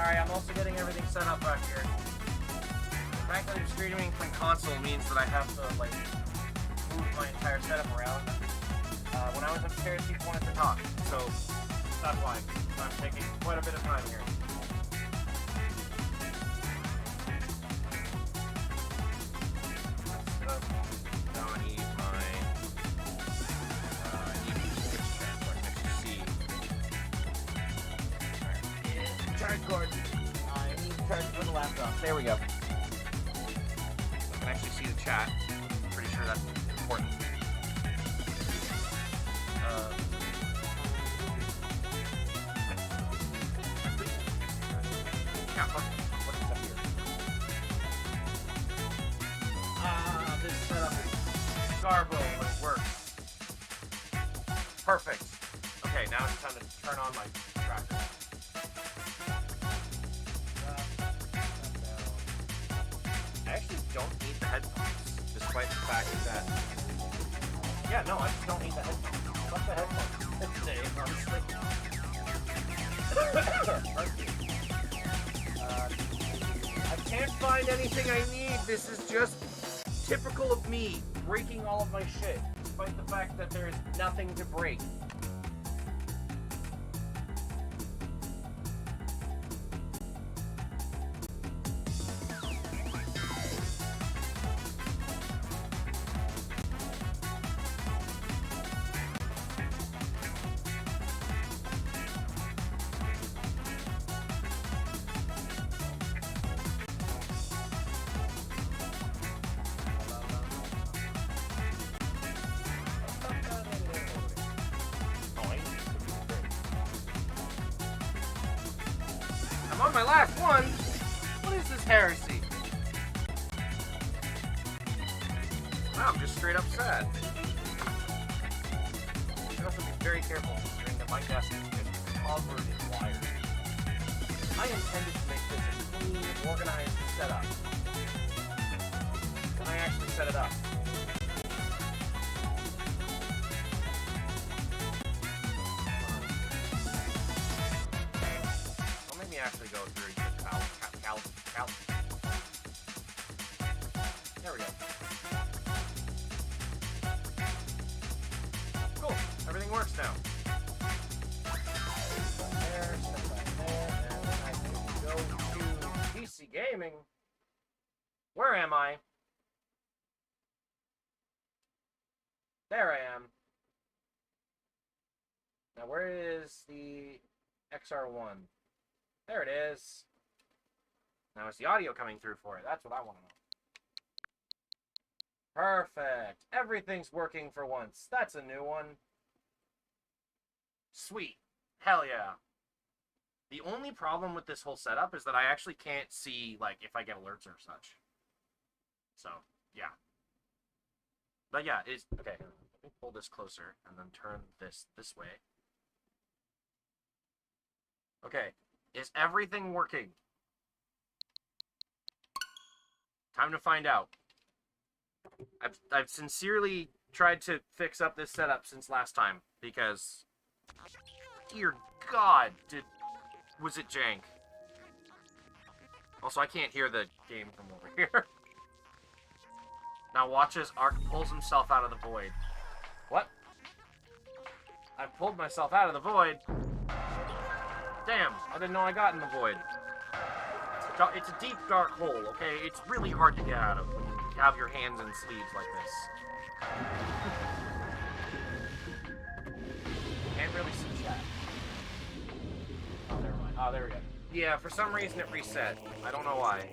Alright, I'm also getting everything set up back here. The fact that I'm streaming from console means that I have to, like, move my entire setup around. When I was upstairs, people wanted to talk, so that's why I'm taking quite a bit of time here. Now I need my... I need to switch that so I can actually see. Charge cord. I need to charge for the laptop. There we go. I can actually see the chat. I'm pretty sure that's important. What's up here? This setup is garbled, but it works. Perfect. Okay, now it's time to turn on my tracker. I actually don't need the headphones, despite the fact that... Yeah, no, I just don't need the headphones. Fuck the headphones today, honestly. I can't find anything I need. This is just typical of me, breaking all of my shit, despite the fact that there is nothing to break. I'm on my last one. What is this heresy? Wow, I'm just straight up sad. I have to be very careful considering that my desk is just covered in wires. I intended to make this a clean, organized setup. When I actually set it up. Actually go through cal. There we go. Cool. Everything works now. There, step back there, and then I can go to PC gaming. Where am I? There I am. Now where is the XR1? There it is. Now is the audio coming through for it? That's what I want to know. Perfect. Everything's working for once. That's a new one. Sweet. Hell yeah. The only problem with this whole setup is that I actually can't see, like, if I get alerts or such. So, yeah. But yeah, it's... Okay, let me pull this closer and then turn this way. Okay. Is everything working? Time to find out. I've sincerely tried to fix up this setup since last time, because... Dear God, was it jank? Also, I can't hear the game from over here. Now watch as Ark pulls himself out of the void. What? I pulled myself out of the void. Damn, I didn't know I got in the void. It's a deep, dark hole, okay? It's really hard to get out of when you have your hands and sleeves like this. Can't really see chat. Oh, never mind. Oh, there we go. Yeah, for some reason it reset. I don't know why.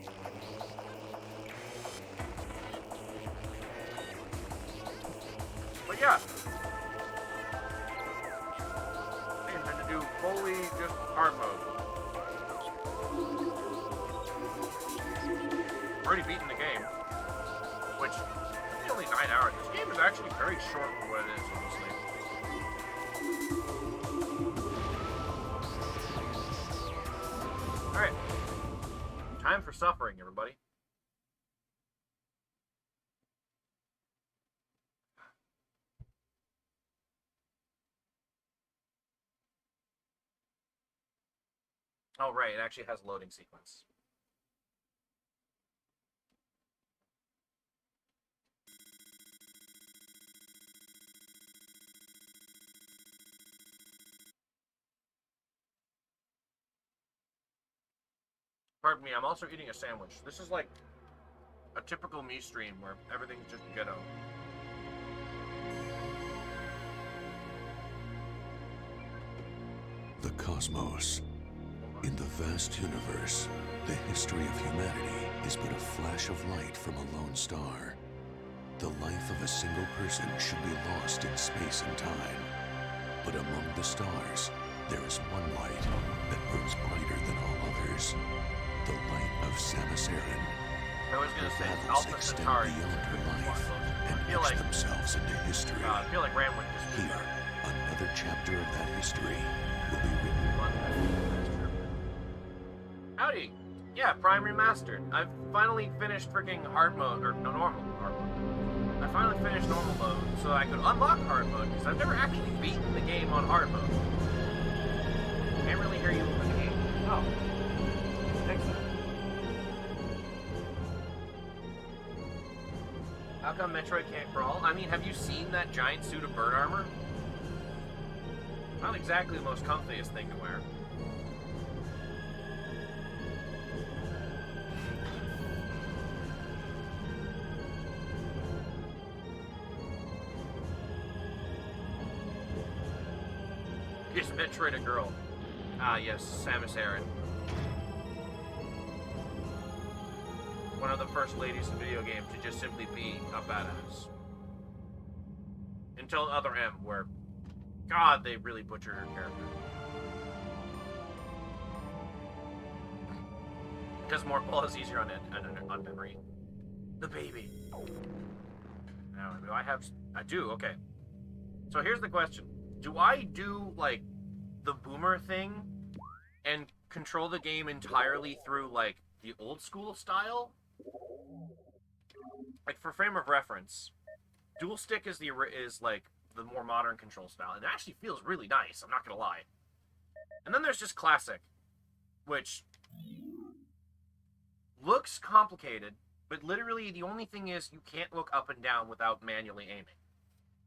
But yeah. I intend to do fully just hard mode. Already beaten the game, which is only 9 hours. This game is actually very short for what it is, honestly. Alright. Time for suffering, everybody. Oh, right, it actually has a loading sequence. Pardon me, I'm also eating a sandwich. This is like a typical me stream where everything's just ghetto. The cosmos. In the vast universe, the history of humanity is but a flash of light from a lone star. The life of a single person should be lost in space and time. But among the stars, there is one light that burns brighter than all others. The light of Samus Aran. I was gonna say, Levels Alpha extend Centauri beyond her life and I feel etch like, themselves into history. I feel like Ram would just Here, another chapter of that history will be written. Howdy! Yeah, Prime Remastered. I've finally finished freaking hard mode, or no, normal hard mode. I finally finished normal mode so I could unlock hard mode, because I've never actually beaten the game on hard mode. Can't really hear you in the game. Oh. Fix that. How come Metroid can't crawl? I mean, have you seen that giant suit of bird armor? Not exactly the most comfiest thing to wear. Is Metroid a girl? Ah, yes, Samus Aran. One of the first ladies in video games to just simply be a badass. Until Other M, where, God, they really butchered her character. Because more ball is easier on memory. The baby. Now, do I have... I do, okay. So here's the question. Do I do, like, the boomer thing and control the game entirely through, like, the old school style? Like, for frame of reference, dual stick is like the more modern control style. It actually feels really nice, I'm not gonna lie. And then there's just classic, which looks complicated, but literally the only thing is you can't look up and down without manually aiming.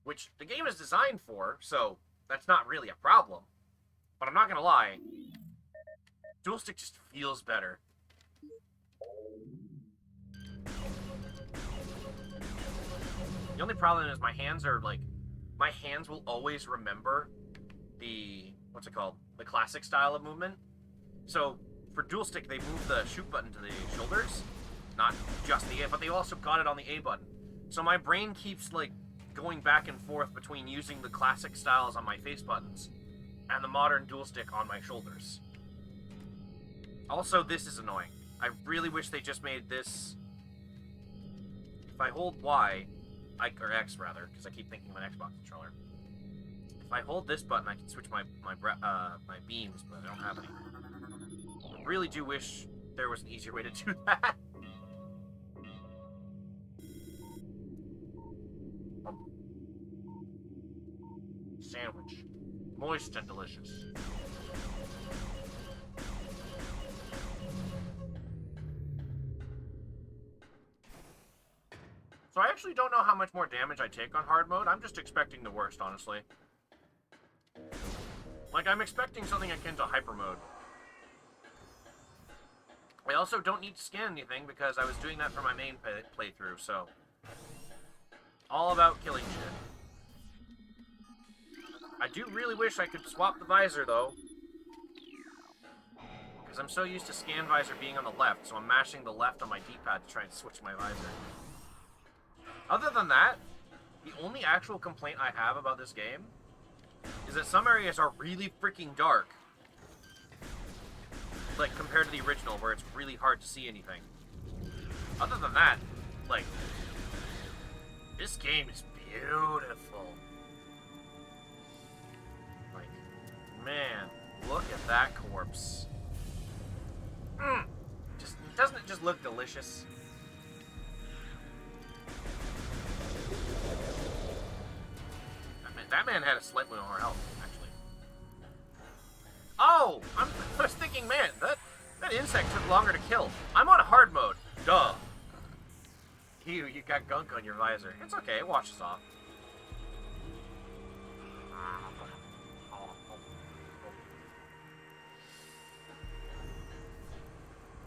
Which the game is designed for, so that's not really a problem. But I'm not gonna lie, dual stick just feels better. The only problem is my hands are like, my hands will always remember the, what's it called? The classic style of movement. So for dual stick, they move the shoot button to the shoulders, not just the A, but they also got it on the A button. So my brain keeps like going back and forth between using the classic styles on my face buttons and the modern dual stick on my shoulders. Also, this is annoying. I really wish they just made this. If I hold Y, or X rather, because I keep thinking of an Xbox controller. If I hold this button, I can switch my beams, but I don't have any. I really do wish there was an easier way to do that. Sandwich. Moist and delicious. So I actually don't know how much more damage I take on hard mode. I'm just expecting the worst, honestly. Like, I'm expecting something akin to hyper mode. I also don't need to scan anything because I was doing that for my main playthrough, so... all about killing shit. I do really wish I could swap the visor, though. Because I'm so used to scan visor being on the left, so I'm mashing the left on my D-pad to try and switch my visor. Other than that, the only actual complaint I have about this game is that some areas are really freaking dark. Like, compared to the original, where it's really hard to see anything. Other than that, like, this game is beautiful. Like, man, look at that corpse. Doesn't it just look delicious? That man had a slightly more health, actually. Oh! I was thinking thinking, man, that insect took longer to kill. I'm on hard mode. Duh. You got gunk on your visor. It's okay, it washes off.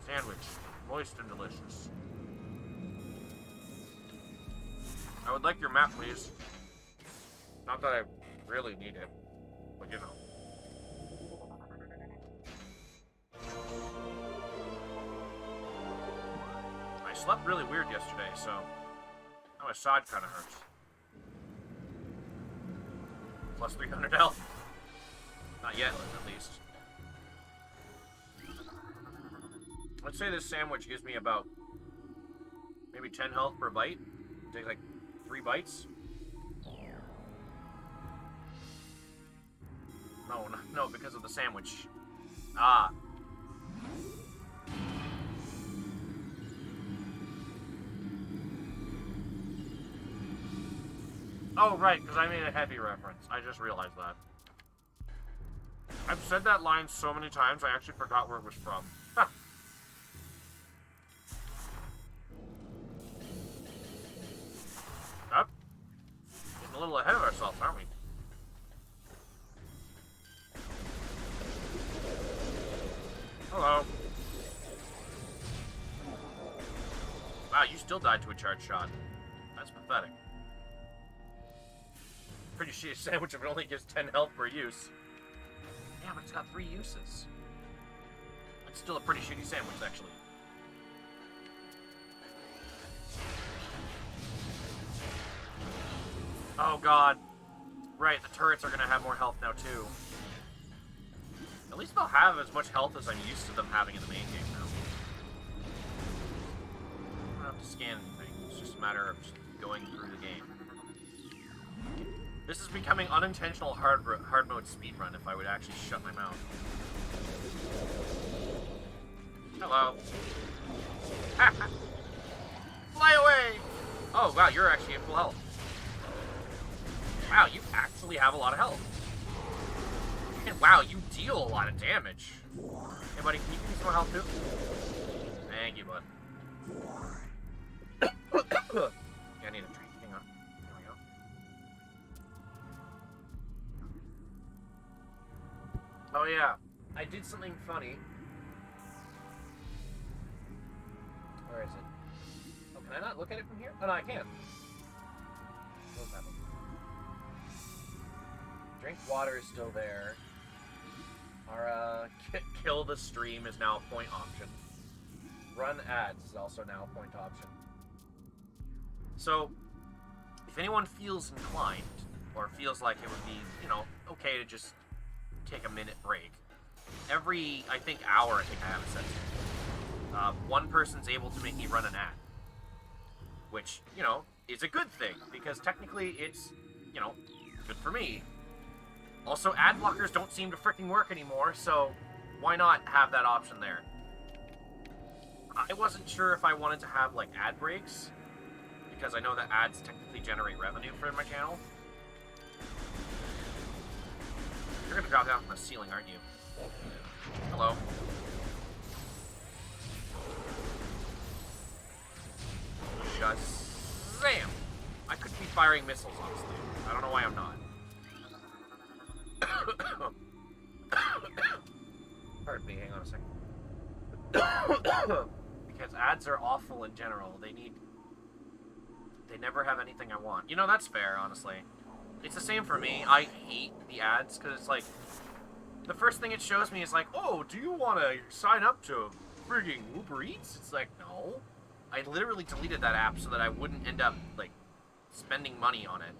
Sandwich. Moist and delicious. I would like your map, please. Not that I really need it, but you know. I slept really weird yesterday, so now my side kind of hurts. Plus 300 health. Not yet, at least. Let's say this sandwich gives me about maybe 10 health per bite. It takes like 3 bites. No, because of the sandwich. Ah. Oh, right, because I made a heavy reference. I just realized that. I've said that line so many times, I actually forgot where it was from. Huh. Up. Getting a little ahead of ourselves, aren't we? Hello. Wow, you still died to a charge shot. That's pathetic. Pretty shitty sandwich if it only gives 10 health per use. Yeah, but it's got 3 uses. It's still a pretty shitty sandwich, actually. Oh god. Right, the turrets are gonna have more health now, too. At least they'll have as much health as I'm used to them having in the main game now. I don't have to scan anything. It's just a matter of just going through the game. This is becoming unintentional hard mode speedrun if I would actually shut my mouth. Hello. Fly away! Oh, wow, you're actually at full health. Wow, you actually have a lot of health. And wow, you deal a lot of damage. Hey, buddy, can you give me some more health, too? Thank you, bud. Yeah, I need a drink. Hang on. There we go. Oh, yeah. I did something funny. Where is it? Oh, can I not look at it from here? Oh, no, I can. What's happening? Drink water is still there. Our kill the stream is now a point option. Run ads is also now a point option. So, if anyone feels inclined, or feels like it would be, you know, okay to just take a minute break, every, I think, hour, I think I have it set to, one person's able to make me run an ad. Which, you know, is a good thing, because technically it's, you know, good for me. Also, ad blockers don't seem to freaking work anymore, so why not have that option there? I wasn't sure if I wanted to have, like, ad breaks, because I know that ads technically generate revenue for my channel. You're gonna drop down from the ceiling, aren't you? Hello. Shazam! I could be firing missiles, honestly. I don't know why I'm not. Pardon me, hang on a second. Because ads are awful in general. They never have anything I want. You know, that's fair, honestly. It's the same for me. I hate the ads, because it's like, the first thing it shows me is like, oh, do you want to sign up to frigging Uber Eats? It's like, no. I literally deleted that app so that I wouldn't end up, like, spending money on it.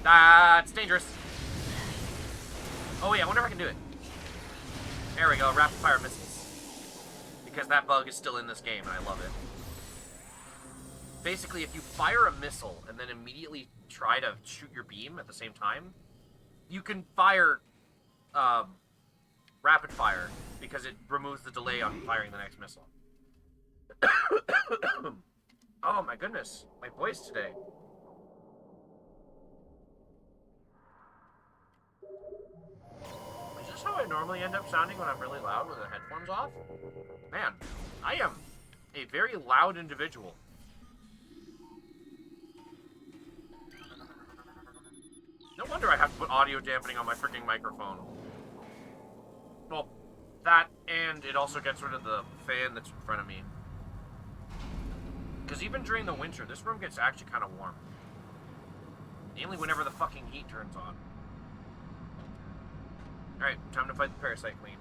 That's dangerous. Oh, yeah, I wonder if I can do it. There we go, rapid fire missiles. Because that bug is still in this game, and I love it. Basically, if you fire a missile and then immediately try to shoot your beam at the same time, you can fire rapid fire, because it removes the delay on firing the next missile. Oh my goodness, my voice today. Is this how I normally end up sounding when I'm really loud with the headphones off? Man, I am a very loud individual. No wonder I have to put audio dampening on my freaking microphone. Well, that, and it also gets rid of the fan that's in front of me. Because even during the winter, this room gets actually kind of warm. Mainly whenever the fucking heat turns on. Alright, time to fight the Parasite Queen.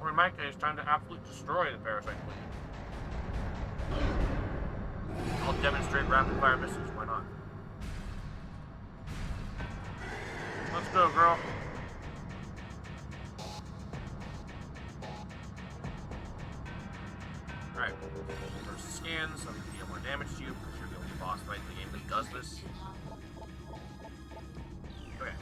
Or in my case, time to absolutely destroy the Parasite Queen. I'll demonstrate rapid fire missiles, why not? Let's go, girl. Alright, first scan, so we can deal more damage to you, because you're the only boss fight in the game that does this. Okay.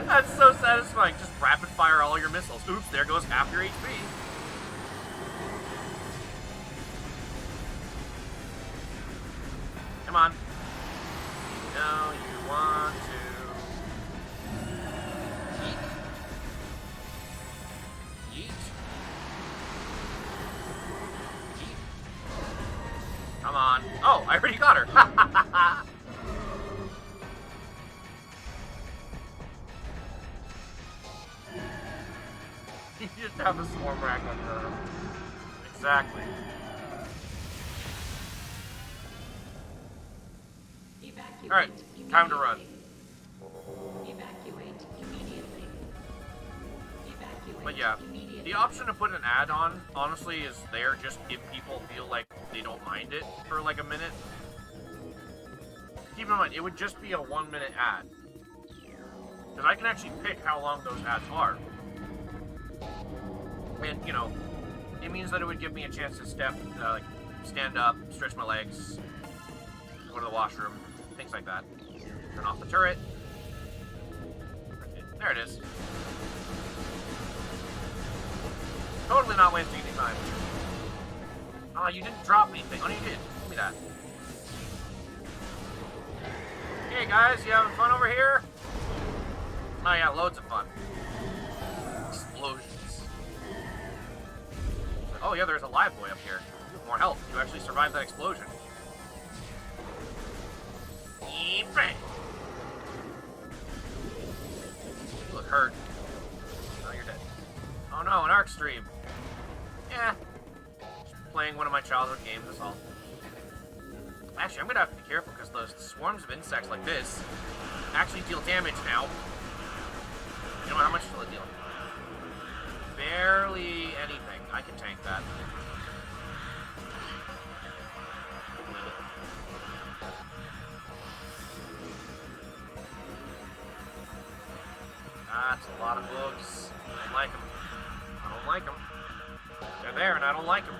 That's so satisfying. Just rapid fire all your missiles. Oops, there goes half your HP. Come on. You know you want to. Yeet. Yeet. Yeet. Come on. Oh, I already got her. You just have a swarm rack on her. Exactly. Alright, time to run. Evacuate immediately. But yeah, the option to put an ad on, honestly, is there just if people feel like they don't mind it for like a minute. Keep in mind, it would just be a 1-minute ad. Because I can actually pick how long those ads are. And, you know, it means that it would give me a chance to stand up, stretch my legs, go to the washroom, things like that. Turn off the turret. There it is. Totally not wasting any time. Oh, you didn't drop anything. Oh, you did. Give me that. Hey, guys, you having fun over here? Oh, yeah, loads of fun. Explosions. Oh, yeah, there's a live boy up here. You have more health. You actually survived that explosion. You look hurt. Oh, you're dead. Oh no, an arc stream. Yeah. Just playing one of my childhood games, that's all. Actually, I'm gonna have to be careful because those swarms of insects like this actually deal damage now. You know how much will it deal? Barely anything. I can tank that. That's a lot of bugs. I don't like them. I don't like them. They're there and I don't like them.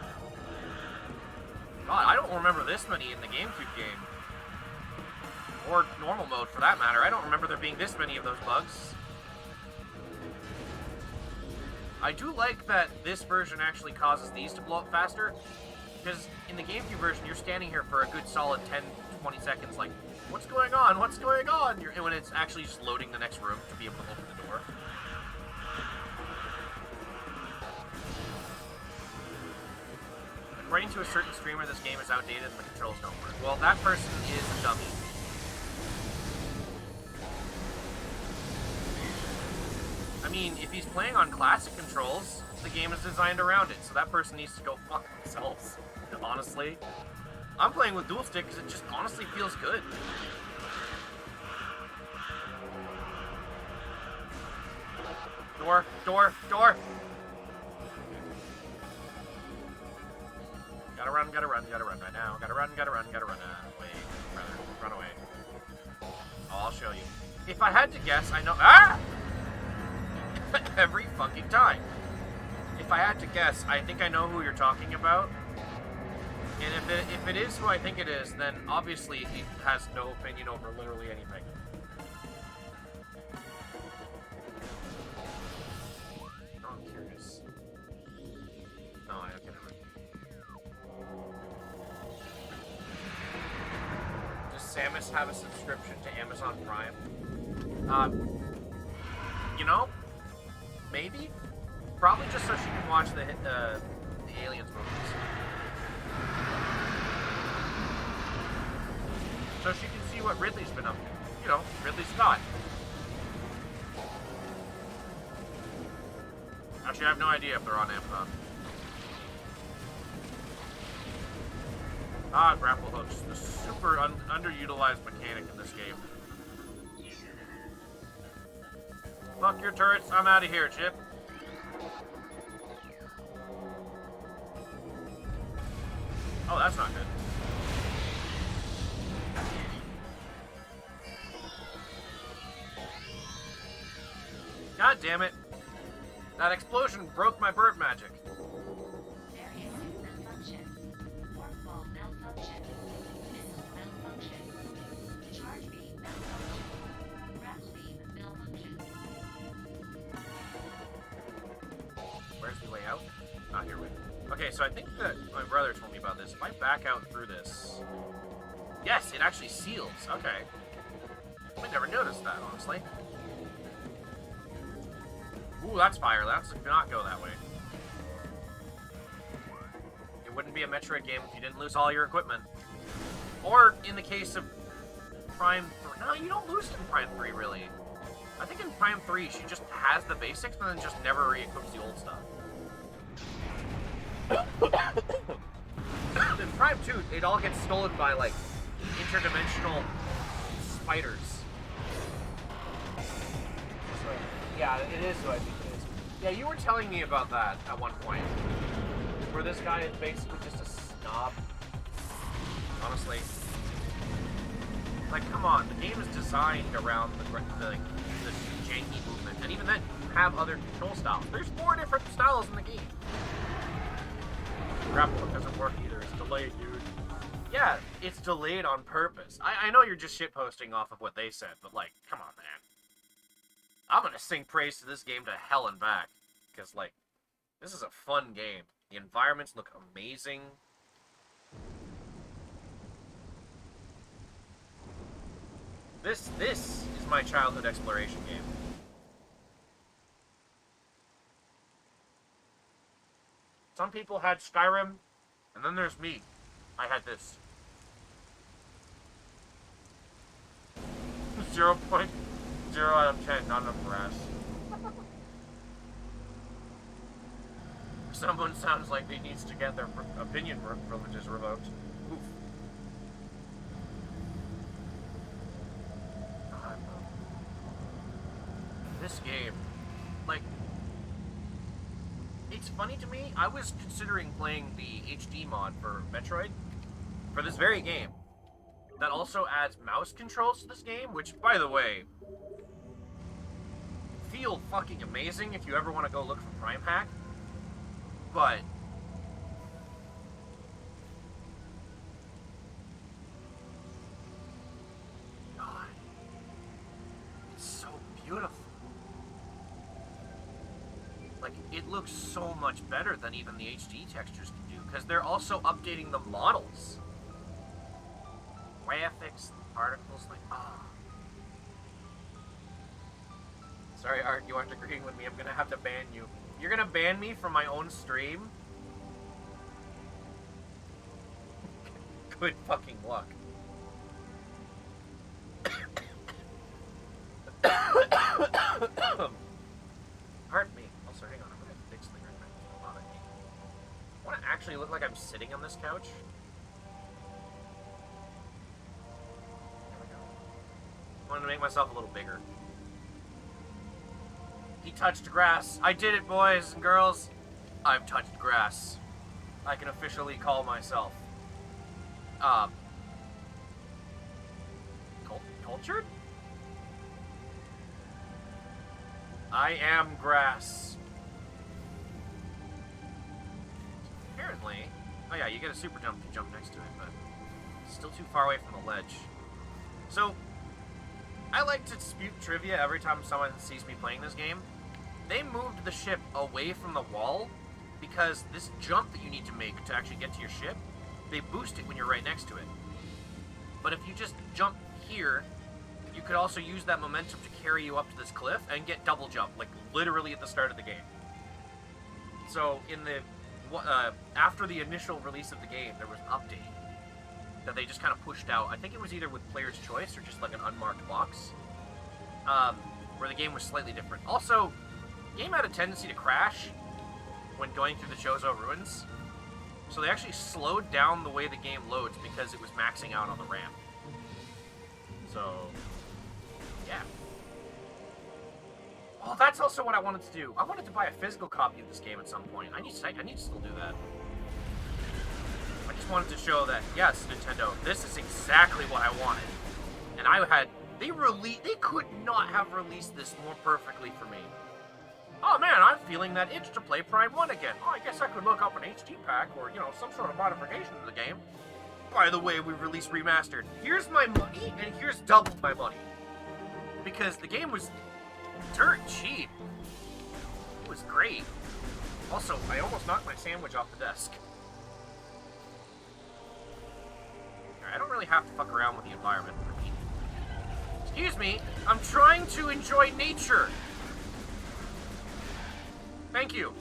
God, I don't remember this many in the GameCube game. Or normal mode for that matter. I don't remember there being this many of those bugs. I do like that this version actually causes these to blow up faster. Because in the GameCube version, you're standing here for a good solid 10-20 seconds like, what's going on? What's going on? And when it's actually just loading the next room to be able to open the door. According to a certain streamer, this game is outdated and the controls don't work. Well, that person is a dummy. I mean, if he's playing on classic controls, the game is designed around it, so that person needs to go fuck themselves, honestly. I'm playing with dual stick because it just honestly feels good. Door, door, door! Gotta run right now. Gotta run. Wait, brother, run away. Oh, I'll show you. If I had to guess, I know. Ah! Every fucking time. If I had to guess, I think I know who you're talking about. And if it is who I think it is, then obviously he has no opinion over literally anything. Samus have a subscription to Amazon Prime? You know, maybe. Probably just so she can watch the Aliens movies. So she can see what Ridley's been up to. You know, Ridley Scott. Actually, I have no idea if they're on Amazon. Ah, grapple hooks. The super underutilized mechanic in this game. Fuck your turrets. I'm out of here, Chip. Oh, that's not good. God damn it. That explosion broke my bird magic. Various malfunction. Workball malfunction. Missile malfunction. Charge beam malfunction. Grapple beam malfunction. Where's the way out? Not here, wait. Okay, so I think that my brother told me about this. If I back out through this... Yes, it actually seals. Okay. I never noticed that, honestly. Ooh, that's fire. Let's not go that way. It wouldn't be a Metroid game if you didn't lose all your equipment. Or, in the case of Prime 3... No, you don't lose it in Prime 3, really. I think in Prime 3, she just has the basics, and then just never re-equips the old stuff. In Prime 2, it all gets stolen by, like, interdimensional spiders. So, yeah, it is who I think it is. Yeah, you were telling me about that at one point. Where this guy is basically just a snob. Honestly. Like, come on, the game is designed around the janky movement. And even then, you have other control styles. There's 4 different styles in the game. Grapple hook doesn't work either. It's delayed, dude. Yeah, it's delayed on purpose. I know you're just shitposting off of what they said, but, like, come on, man. I'm gonna sing praise to this game to hell and back. Because, like, this is a fun game. The environments look amazing. This is my childhood exploration game. Some people had Skyrim, and then there's me. I had this. 0.0 out of 10, not enough brass. Someone sounds like they needs to get their opinion privileges revoked. Oof. God. This game, like, it's funny to me, I was considering playing the HD mod for Metroid, for this very game, that also adds mouse controls to this game, which, by the way, feel fucking amazing if you ever want to go look for Prime Hack, but God, it's so beautiful. Like, it looks so much better than even the HD textures can do, because they're also updating the models. Graphics, particles, like, ah. Sorry, Art, you aren't agreeing with me. I'm gonna have to ban you. You're gonna ban me from my own stream? Good fucking luck. Pardon me. Also, hang on, I'm gonna fix the right now. I want to actually look like I'm sitting on this couch. There we go. I wanted to make myself a little bigger. He touched grass. I did it, boys and girls. I've touched grass. I can officially call myself cultured? I am grass. Apparently, oh yeah, you get a super jump to jump next to it, but still too far away from the ledge. So, I like to dispute trivia every time someone sees me playing this game. They moved the ship away from the wall because this jump that you need to make to actually get to your ship, they boost it when you're right next to it. But if you just jump here, you could also use that momentum to carry you up to this cliff and get double jump, like literally at the start of the game. So in the after the initial release of the game, there was an update that they just kind of pushed out. I think it was either with player's choice or just like an unmarked box, where the game was slightly different. Also, the game had a tendency to crash when going through the Chozo ruins, so they actually slowed down the way the game loads because it was maxing out on the ramp. So, yeah. Oh, that's also what I wanted to do. I wanted to buy a physical copy of this game at some point. I need to still do that. I just wanted to show that, yes, Nintendo, this is exactly what I wanted. And they could not have released this more perfectly for me. Oh man, I'm feeling that itch to play Prime 1 again. Oh, I guess I could look up an HD pack or, some sort of modification to the game. By the way, we released Remastered. Here's my money, and here's double my money. Because the game was dirt cheap. It was great. Also, I almost knocked my sandwich off the desk. I don't really have to fuck around with the environment. Excuse me, I'm trying to enjoy nature. Thank you.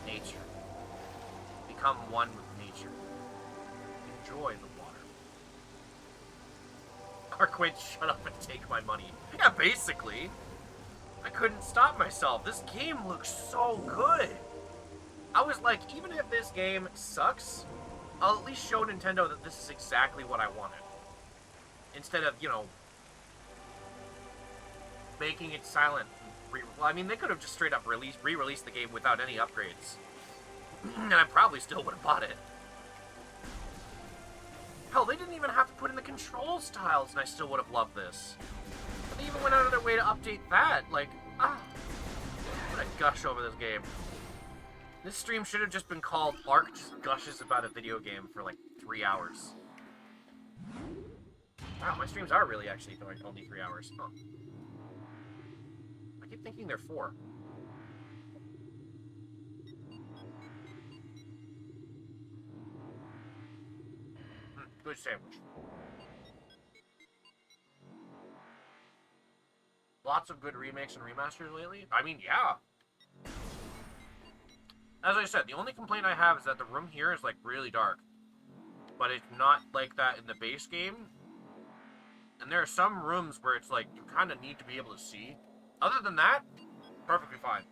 Nature. Become one with nature. Enjoy the water. Arquaid, shut up and take my money. Yeah, basically. I couldn't stop myself. This game looks so good. I was like, even if this game sucks, I'll at least show Nintendo that this is exactly what I wanted. Instead of, making it silent. Well, I mean, they could have just straight up re-released the game without any upgrades. And I probably still would have bought it. Hell, they didn't even have to put in the control styles, and I still would have loved this. But they even went out of their way to update that. Like, what a gush over this game. This stream should have just been called Ark just gushes about a video game for like 3 hours. Wow, my streams are really actually only 3 hours. Huh. I keep thinking they're 4. Good sandwich. Lots of good remakes and remasters lately. I mean, yeah. As I said, the only complaint I have is that the room here is like really dark. But it's not like that in the base game. And there are some rooms where it's like you kind of need to be able to see. Other than that, perfectly fine.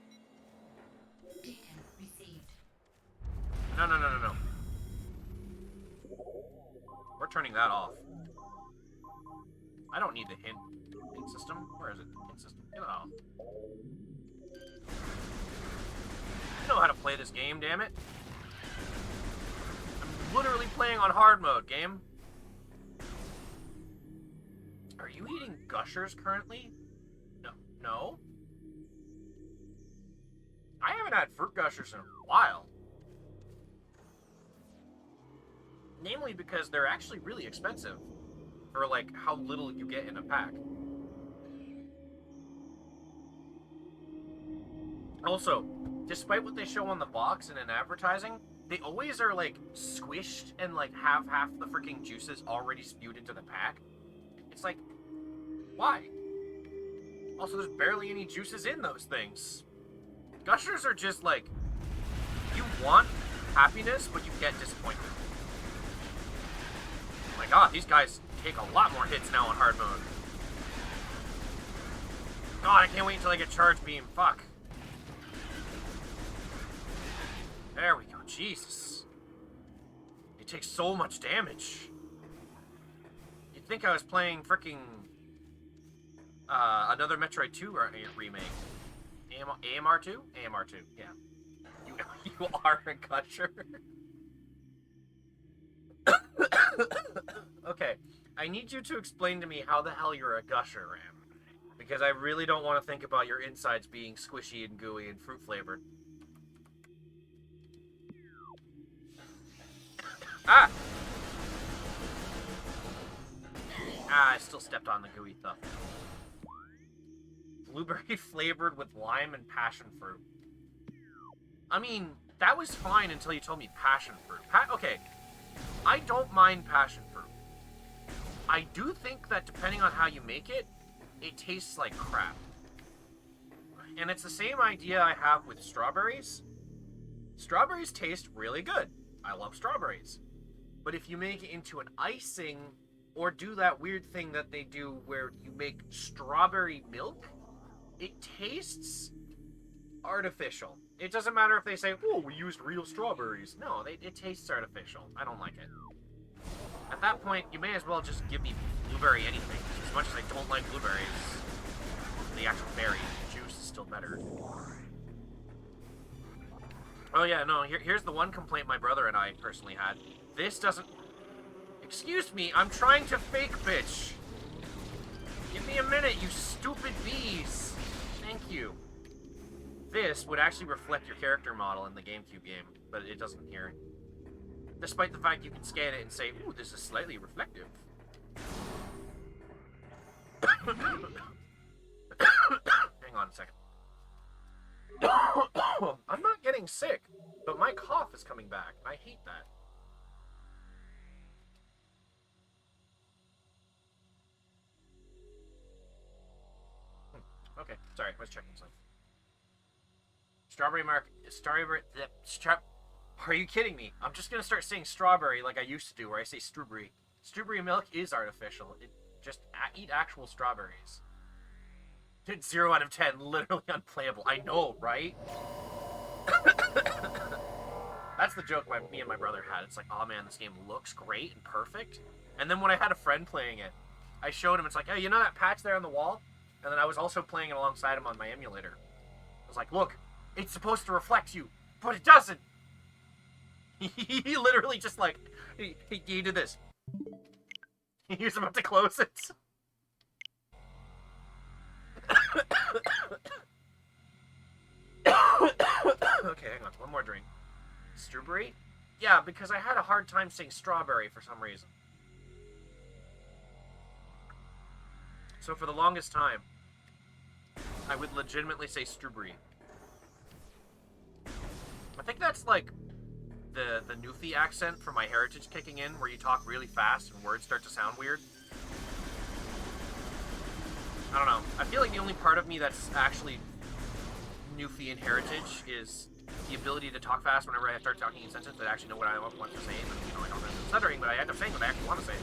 Data received. No. We're turning that off. I don't need the hint system. Where is it? Hint system. Get it off. You know how to play this game, damn it. I'm literally playing on hard mode, game. Are you eating Gushers currently? No. I haven't had fruit Gushers in a while. Namely because they're actually really expensive for like how little you get in a pack. Also, despite what they show on the box and in advertising, they always are like squished and like have half the freaking juices already spewed into the pack. It's like, why? Also, there's barely any juices in those things. Gushers are just like, you want happiness, but you get disappointment. Oh my god, these guys take a lot more hits now on hard mode. God, I can't wait until I get charge beam. Fuck. There we go. Jesus. It takes so much damage. You'd think I was playing fricking another Metroid 2 remake. AMR2? AMR2, yeah. You are a gusher. Okay, I need you to explain to me how the hell you're a gusher, Ram. Because I really don't want to think about your insides being squishy and gooey and fruit flavored. Ah! I still stepped on the gooey stuff. Blueberry flavored with lime and passion fruit. I mean, that was fine until you told me passion fruit. Okay, I don't mind passion fruit. I do think that depending on how you make it, it tastes like crap. And it's the same idea I have with strawberries. Strawberries taste really good. I love strawberries. But if you make it into an icing, or do that weird thing that they do where you make strawberry milk, it tastes artificial. It doesn't matter if they say, oh, we used real strawberries. No, it tastes artificial. I don't like it. At that point, you may as well just give me blueberry anything. As much as I don't like blueberries, the actual berry juice is still better. Oh yeah, no, here's the one complaint my brother and I personally had. This doesn't... Excuse me, I'm trying to fake bitch. Give me a minute, you stupid bees. Thank you. This would actually reflect your character model in the GameCube game, but it doesn't here. Despite the fact you can scan it and say, ooh, this is slightly reflective. Hang on a second. I'm not getting sick, but my cough is coming back. I hate that. Okay, sorry, I was checking something. Strawberry mark... Are you kidding me? I'm just gonna start saying strawberry like I used to do, where I say strawberry. Strawberry milk is artificial. Just eat actual strawberries. 0 out of 10, literally unplayable. I know, right? That's the joke me and my brother had. It's like, oh man, this game looks great and perfect. And then when I had a friend playing it, I showed him, it's like, hey, you know that patch there on the wall? And then I was also playing it alongside him on my emulator. I was like, look, it's supposed to reflect you, but it doesn't. He literally just like, he did this. He was about to close it. Okay, hang on. One more drink. Strawberry? Yeah, because I had a hard time saying strawberry for some reason. So for the longest time, I would legitimately say strawberry. I think that's like the Newfie accent from My Heritage kicking in, where you talk really fast and words start to sound weird. I don't know. I feel like the only part of me that's actually Newfie and Heritage is the ability to talk fast whenever I start talking in sentences that I actually know what I want to say. And, you know, I don't end up stuttering, but I end up saying what I actually want to say.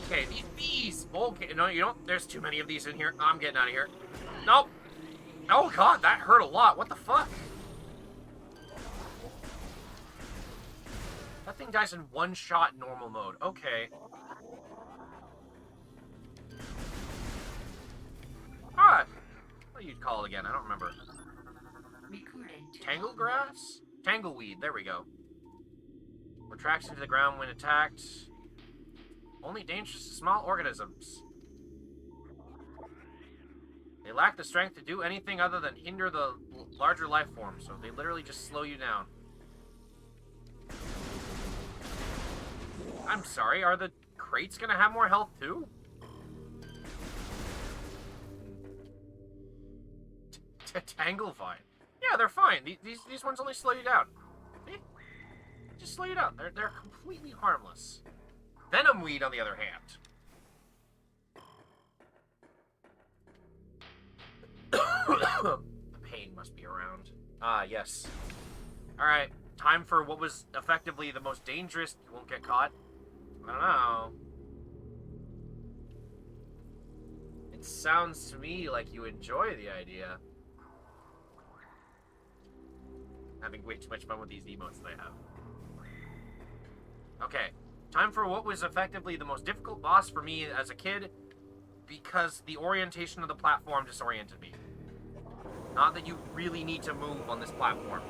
Okay, these bees! Okay, no, you don't. There's too many of these in here. I'm getting out of here. Nope. Oh god, that hurt a lot. What the fuck? That thing dies in one shot in normal mode. Okay. Ah! What do you call it again? I don't remember. Tanglegrass? Tangleweed. There we go. Retracts into the ground when attacked. Only dangerous to small organisms. They lack the strength to do anything other than hinder the larger life forms, so they literally just slow you down. I'm sorry, are the crates gonna have more health too? Tanglevine. Yeah, they're fine. These ones only slow you down. They just slow you down. They're completely harmless. Venomweed, on the other hand. The pain must be around. Ah, yes. Alright, time for what was effectively the most dangerous. You won't get caught. I don't know. It sounds to me like you enjoy the idea. Having way too much fun with these emotes that I have. Okay, time for what was effectively the most difficult boss for me as a kid, because the orientation of the platform disoriented me. Not that you really need to move on this platform.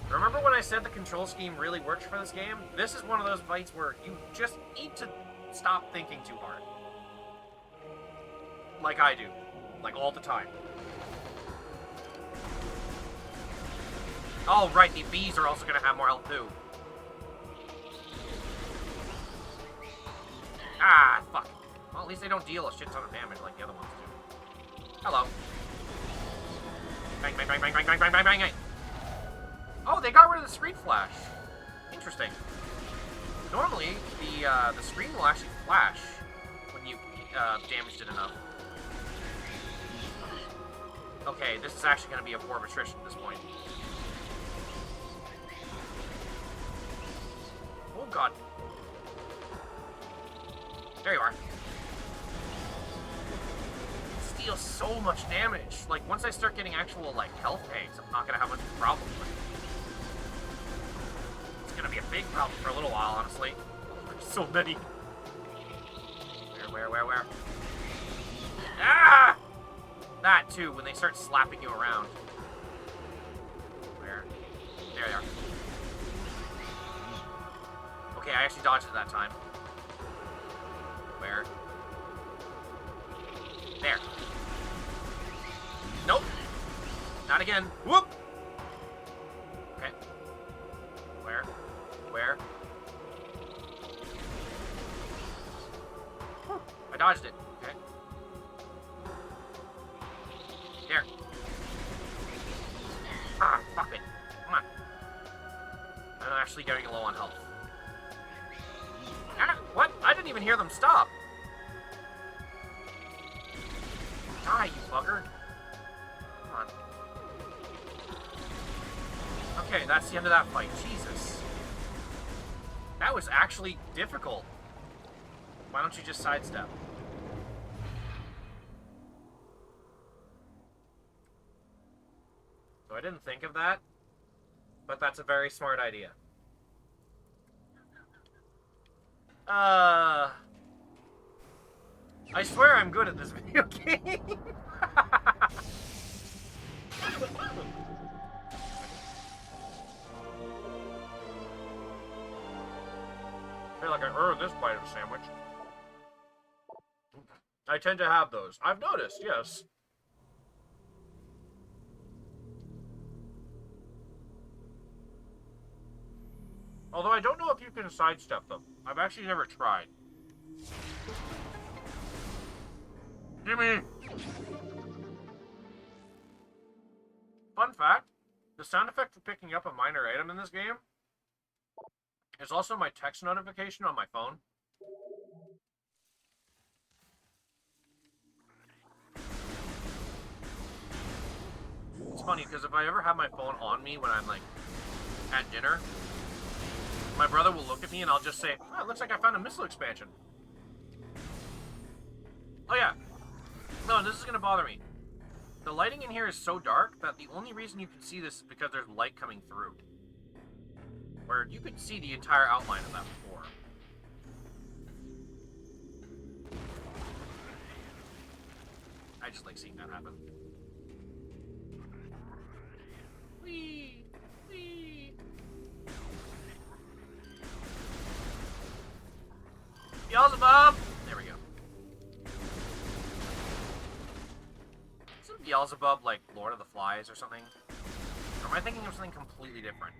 Remember when I said the control scheme really works for this game? This is one of those fights where you just need to stop thinking too hard. Like I do. Like all the time. Oh, right, the bees are also going to have more health too. Ah, fuck. Well, at least they don't deal a shit ton of damage like the other ones do. Hello. Bang, bang, bang, bang, bang, bang, bang, bang, bang, bang. Oh, they got rid of the screen flash. Interesting. Normally, the screen will actually flash when you damaged it enough. Okay, this is actually going to be a war of attrition at this point. Oh god. There you are. This deals so much damage. Like, once I start getting actual, like, health tanks, I'm not going to have much of a problem with it. It's going to be a big problem for a little while, honestly. There's so many. Where? Ah! That, too, when they start slapping you around. Where? There they are. Okay, I actually dodged it that time. Where? There. Nope. Not again. Whoop! Okay. Where? Whew. I dodged it. Okay. There. Ah, fuck it. Come on. I'm actually getting low on health. Ah, what? I didn't even hear them stop. Die, you bugger. Come on. Okay, that's the end of that fight. Jesus. That was actually difficult. Why don't you just sidestep? So I didn't think of that, but that's a very smart idea. I swear I'm good at this video game. I feel like I earned this bite of a sandwich. I tend to have those. I've noticed, yes. Although I don't know if you can sidestep them. I've actually never tried. Gimme! Fun fact, the sound effect for picking up a minor item in this game is also my text notification on my phone. It's funny, because if I ever have my phone on me when I'm, like, at dinner, my brother will look at me and I'll just say, oh, it looks like I found a missile expansion. Oh yeah. No, this is going to bother me. The lighting in here is so dark that the only reason you can see this is because there's light coming through. Where you could see the entire outline of that before. I just like seeing that happen. Whee! Whee! Beelzebub! There we go. Isn't Beelzebub like Lord of the Flies or something? Or am I thinking of something completely different?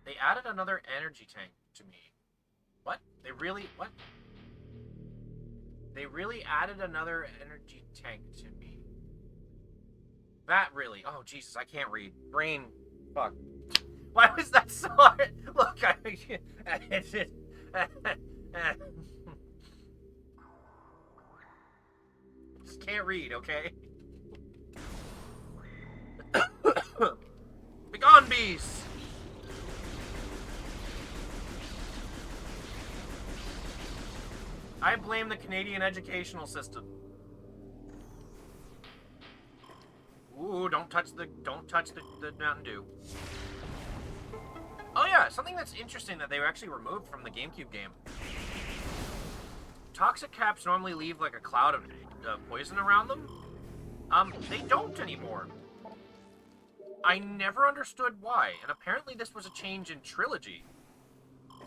They added another energy tank to me. What? They really... What? They really added another energy tank to me. That really... Oh, Jesus, I can't read. Brain... Fuck. Why was that so hard? Look, I... just can't read, okay? Begone, bees! I blame the Canadian educational system. Ooh, don't touch the Mountain Dew. Oh yeah, something that's interesting that they were actually removed from the GameCube game. Toxic caps normally leave like a cloud of poison around them. They don't anymore. I never understood why, and apparently this was a change in Trilogy.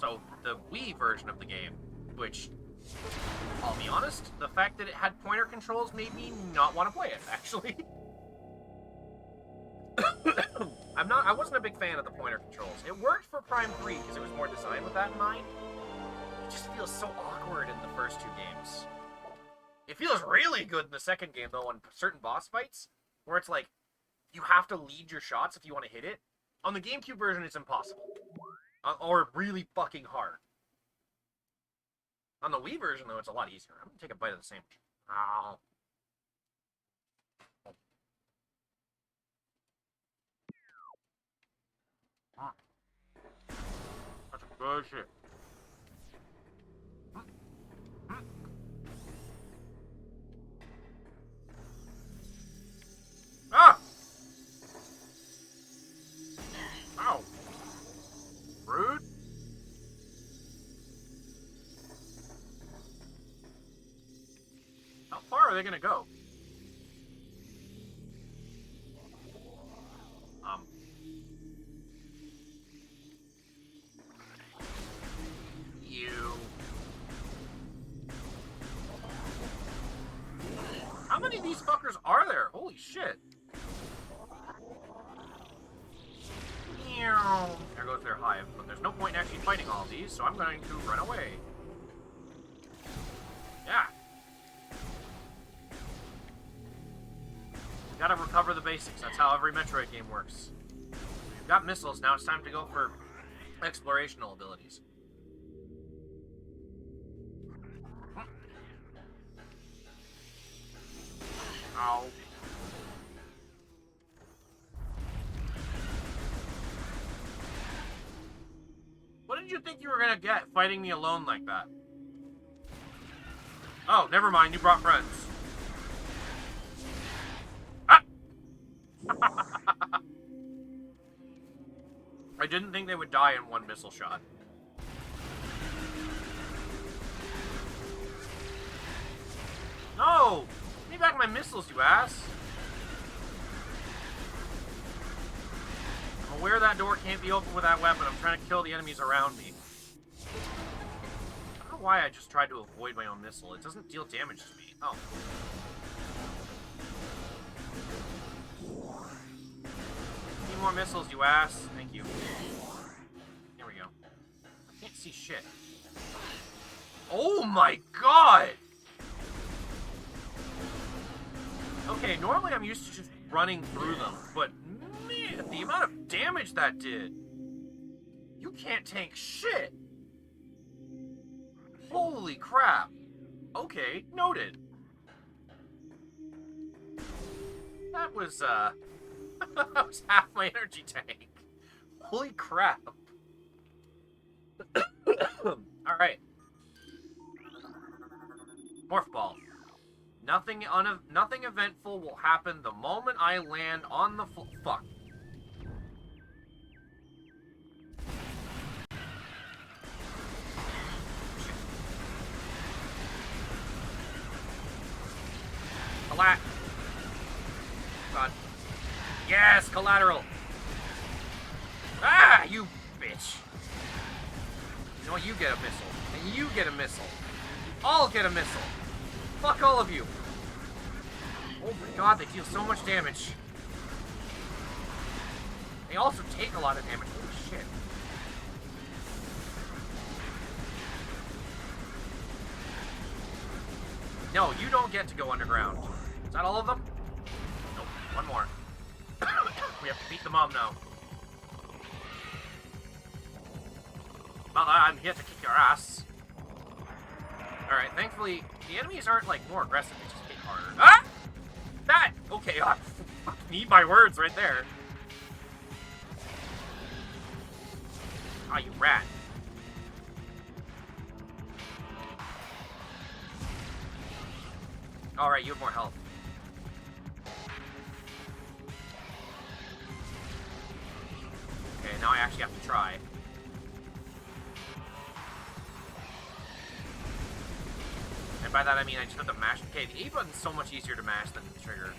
So, the Wii version of the game, which... I'll be honest, the fact that it had pointer controls made me not want to play it, actually. I wasn't a big fan of the pointer controls. It worked for Prime 3 because it was more designed with that in mind. It just feels so awkward in the first two games. It feels really good in the second game, though, on certain boss fights, where it's like, you have to lead your shots if you want to hit it. On the GameCube version, it's impossible. Or really fucking hard. On the Wii version, though, it's a lot easier. I'm gonna take a bite of the sandwich. Ow. That's some good shit. Ah! Ow. Rude. How far are they gonna go? You. How many of these fuckers are there? Holy shit. There goes their hive, but there's no point in actually fighting all of these, so I'm going to run away. Yeah. You gotta recover the basics. That's how every Metroid game works. We've got missiles, now it's time to go for explorational abilities. Ow. What did you think you were gonna get fighting me alone like that? Oh, never mind, you brought friends. Ah! I didn't think they would die in one missile shot. No! Give me back my missiles, you ass! I'm aware that door can't be opened with that weapon. I'm trying to kill the enemies around me. I don't know why I just tried to avoid my own missile. It doesn't deal damage to me. Oh. Need more missiles, you ass. Thank you. Here we go. I can't see shit. Oh my god! Okay, normally I'm used to just running through them, but man, the amount of damage that did! You can't tank shit! Holy crap! Okay, noted. That was, that was half my energy tank. Holy crap. Alright. Morph ball. Nothing eventful will happen the moment I land on the fuck. God. Yes, collateral. Ah, you bitch. You know what? You get a missile. And you get a missile. I'll get a missile. Fuck all of you. Oh my god, they deal so much damage. They also take a lot of damage. Holy shit. No, you don't get to go underground. Is that all of them? Nope, one more. We have to beat the mom now. Mother, I'm here to kick your ass. Alright, thankfully, the enemies aren't, like, more aggressive. They just hit harder. Ah! That! Okay, I need my words right there. Ah, you rat. Alright, you have more health. Okay, now I actually have to try. And by that I mean I just have to mash. Okay, the A button's so much easier to mash than the trigger.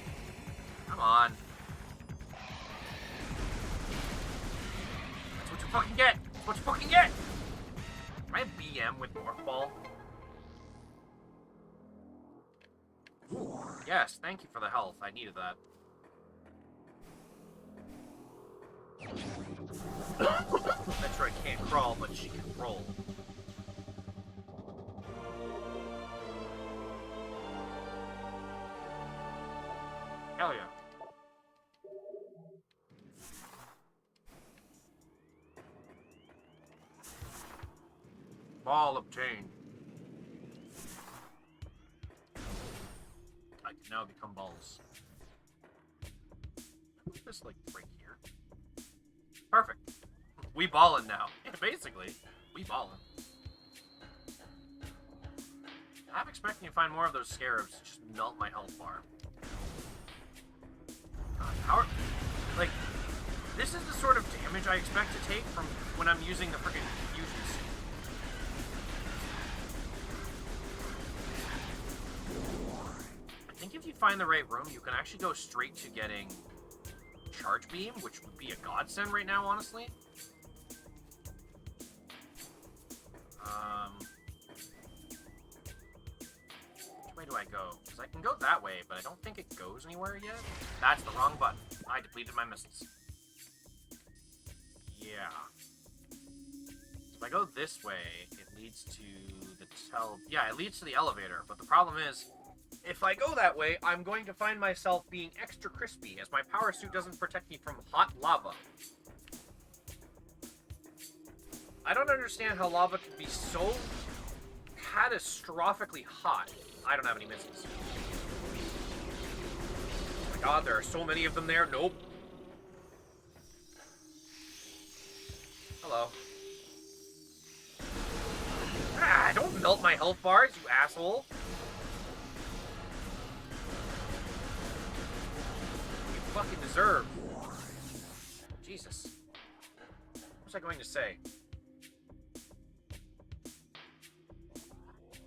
Come on. That's what you fucking get! That's what you fucking get! Am I a BM with Morph Ball? Ooh, yes, thank you for the health. I needed that. Metroid can't crawl, but she can roll. Hell yeah. Ball obtained. I can now become balls. Just like right here. Perfect. We ballin' now. Basically, we ballin'. I'm expecting to find more of those scarabs to just melt my health bar. God, how are... Like, this is the sort of damage I expect to take from when I'm using the freaking fusion suit. I think if you find the right room, you can actually go straight to getting charge beam, which would be a godsend right now, honestly. Which way do I go? Because I can go that way, but I don't think it goes anywhere yet. That's the wrong button. I depleted my missiles. Yeah. So if I go this way, it leads to the yeah, it leads to the elevator. But the problem is, if I go that way, I'm going to find myself being extra crispy, as my power suit doesn't protect me from hot lava. I don't understand how lava can be so catastrophically hot. I don't have any missiles. Oh my god, there are so many of them there. Nope. Hello. Ah, don't melt my health bars, you asshole. You fucking deserve. Jesus. What was I going to say?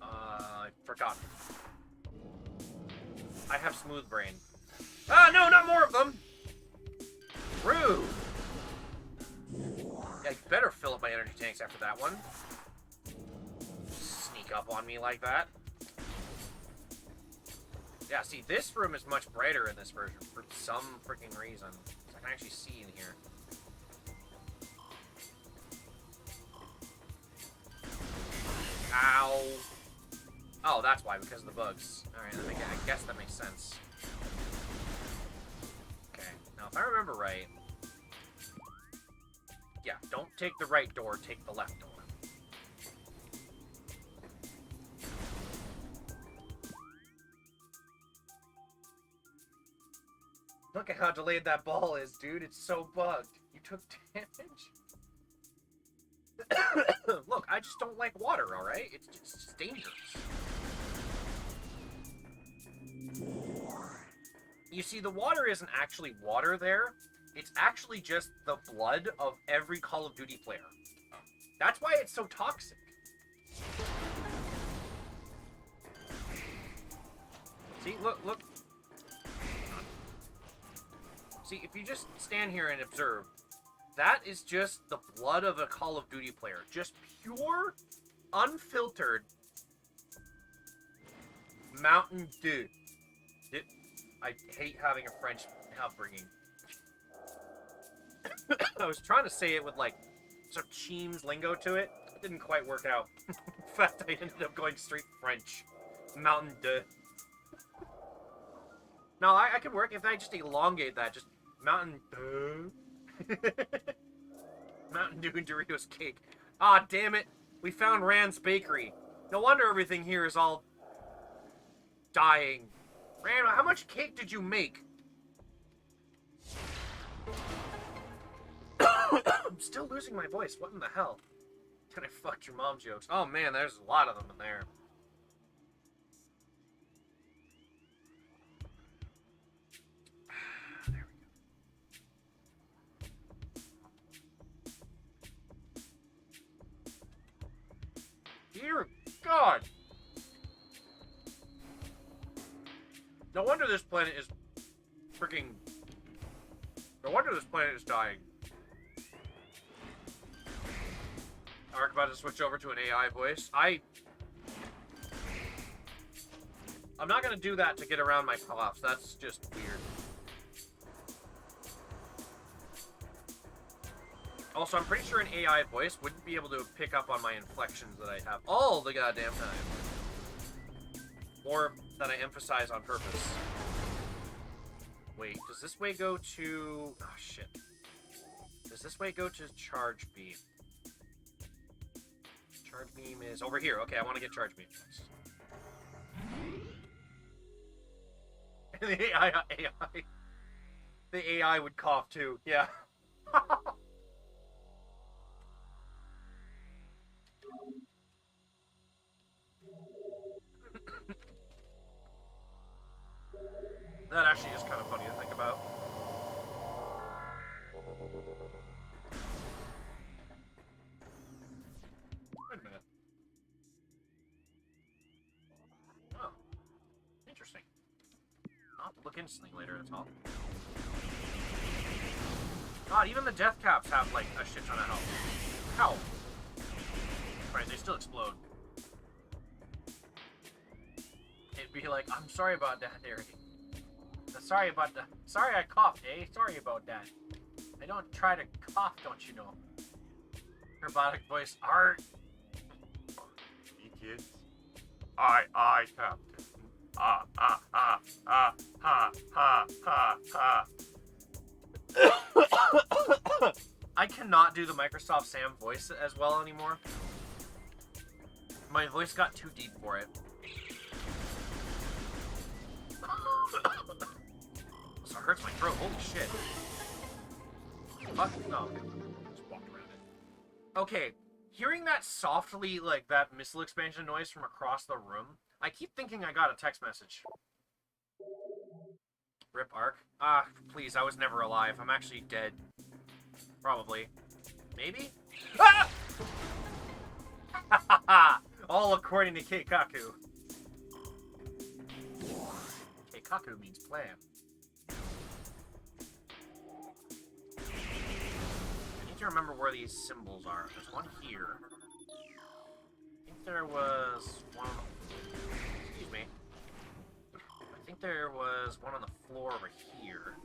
I forgot. I have smooth brain. Ah, no, not more of them! Rude! Yeah, you better fill up my energy tanks after that one. Sneak up on me like that. Yeah, see, this room is much brighter in this version for some freaking reason. So I can actually see in here. Ow. Oh, that's why, because of the bugs. Alright, I guess that makes sense. Okay, now if I remember right... Yeah, don't take the right door, take the left door. Look at how delayed that ball is, dude. It's so bugged. You took damage? Look, I just don't like water, alright? It's just dangerous. You see, the water isn't actually water there. It's actually just the blood of every Call of Duty player. That's why it's so toxic. See, look. See, if you just stand here and observe, that is just the blood of a Call of Duty player. Just pure, unfiltered Mountain Dew. I hate having a French upbringing. I was trying to say it with, like, some Cheems lingo to it. It didn't quite work out. In fact, I ended up going straight French. Mountain Dew. No, I could work if I just elongate that. Just Mountain Dew. Mountain Dew and Doritos cake. Ah, damn it. We found Rand's Bakery. No wonder everything here is all dying. Rand, how much cake did you make? I'm still losing my voice. What in the hell? Can I fuck your mom jokes? Oh man, there's a lot of them in there. There we go. Dear God! No wonder this planet is freaking... No wonder this planet is dying. Ark about to switch over to an AI voice. I'm not gonna do that to get around my coughs. That's just weird. Also, I'm pretty sure an AI voice wouldn't be able to pick up on my inflections that I have all the goddamn time. Or that I emphasize on purpose. Wait, does this way go to... Oh, shit. Does this way go to charge beam? Charge beam is over here. Okay, I want to get charge beam first. The AI would cough too. Yeah. That actually is kind of funny to think about. Wait a minute. Oh, interesting. I'll have to look instantly later, that's all. God, even the death caps have, like, a shit ton of health. How? Right, they still explode. It'd be like, I'm sorry about that, Eric. Sorry about that. Sorry I coughed, eh? Sorry about that. I don't try to cough, don't you know? Robotic voice art. You kids? I, Captain. Ha, ha, ha, ha, ha, ha, ha. I cannot do the Microsoft Sam voice as well anymore. My voice got too deep for it. So it hurts my throat. Holy shit. Fuck. No. Just walked around it. Okay. Hearing that softly, like, that missile expansion noise from across the room, I keep thinking I got a text message. Rip Ark. Ah, please, I was never alive. I'm actually dead. Probably. Maybe? Ah! All according to Keikaku. Keikaku means plan. I need to remember where these symbols are. There's one here. I think there was one on the... Excuse me. I think there was one on the floor over here.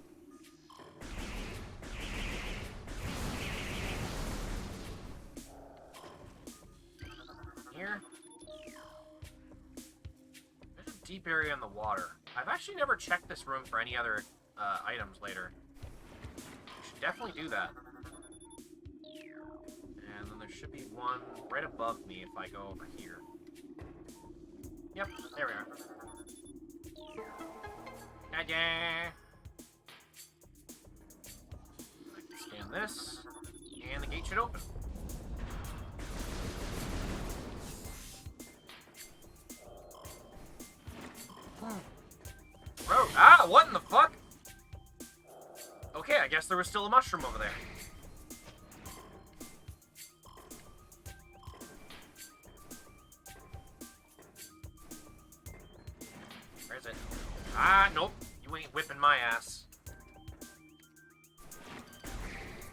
Here? There's a deep area in the water. I've actually never checked this room for any other items later. I should definitely do that. And then there should be one right above me if I go over here. Yep, there we are. Ta-da! I can scan this, and the gate should open. Bro, ah, what in the fuck? Okay, I guess there was still a mushroom over there. Where is it? Ah, nope. You ain't whipping my ass.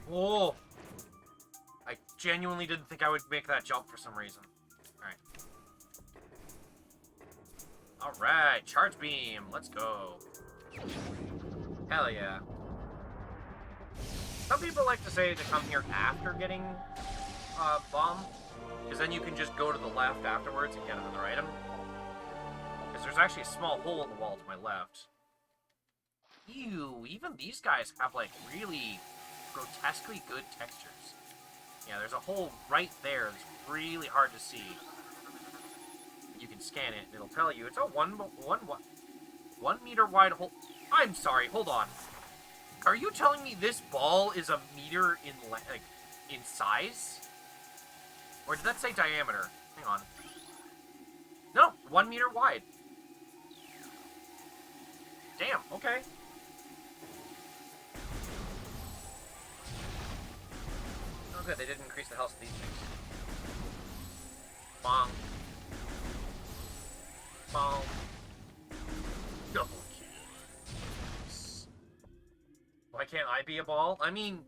Whoa. I genuinely didn't think I would make that jump for some reason. Alright. Alright, charge beam. Let's go. Hell yeah. Some people like to say to come here after getting bomb, because then you can just go to the left afterwards and get another item. Because there's actually a small hole in the wall to my left. Ew, even these guys have, like, really grotesquely good textures. Yeah, there's a hole right there that's really hard to see. You can scan it, and it'll tell you it's a 1 meter wide hole. I'm sorry, hold on. Are you telling me this ball is a meter in size? Or did that say diameter? Hang on. No, 1 meter wide. Damn, okay. Oh good, they did increase the health of these things. Bong. Bong. Double kills. Why can't I be a ball? I mean,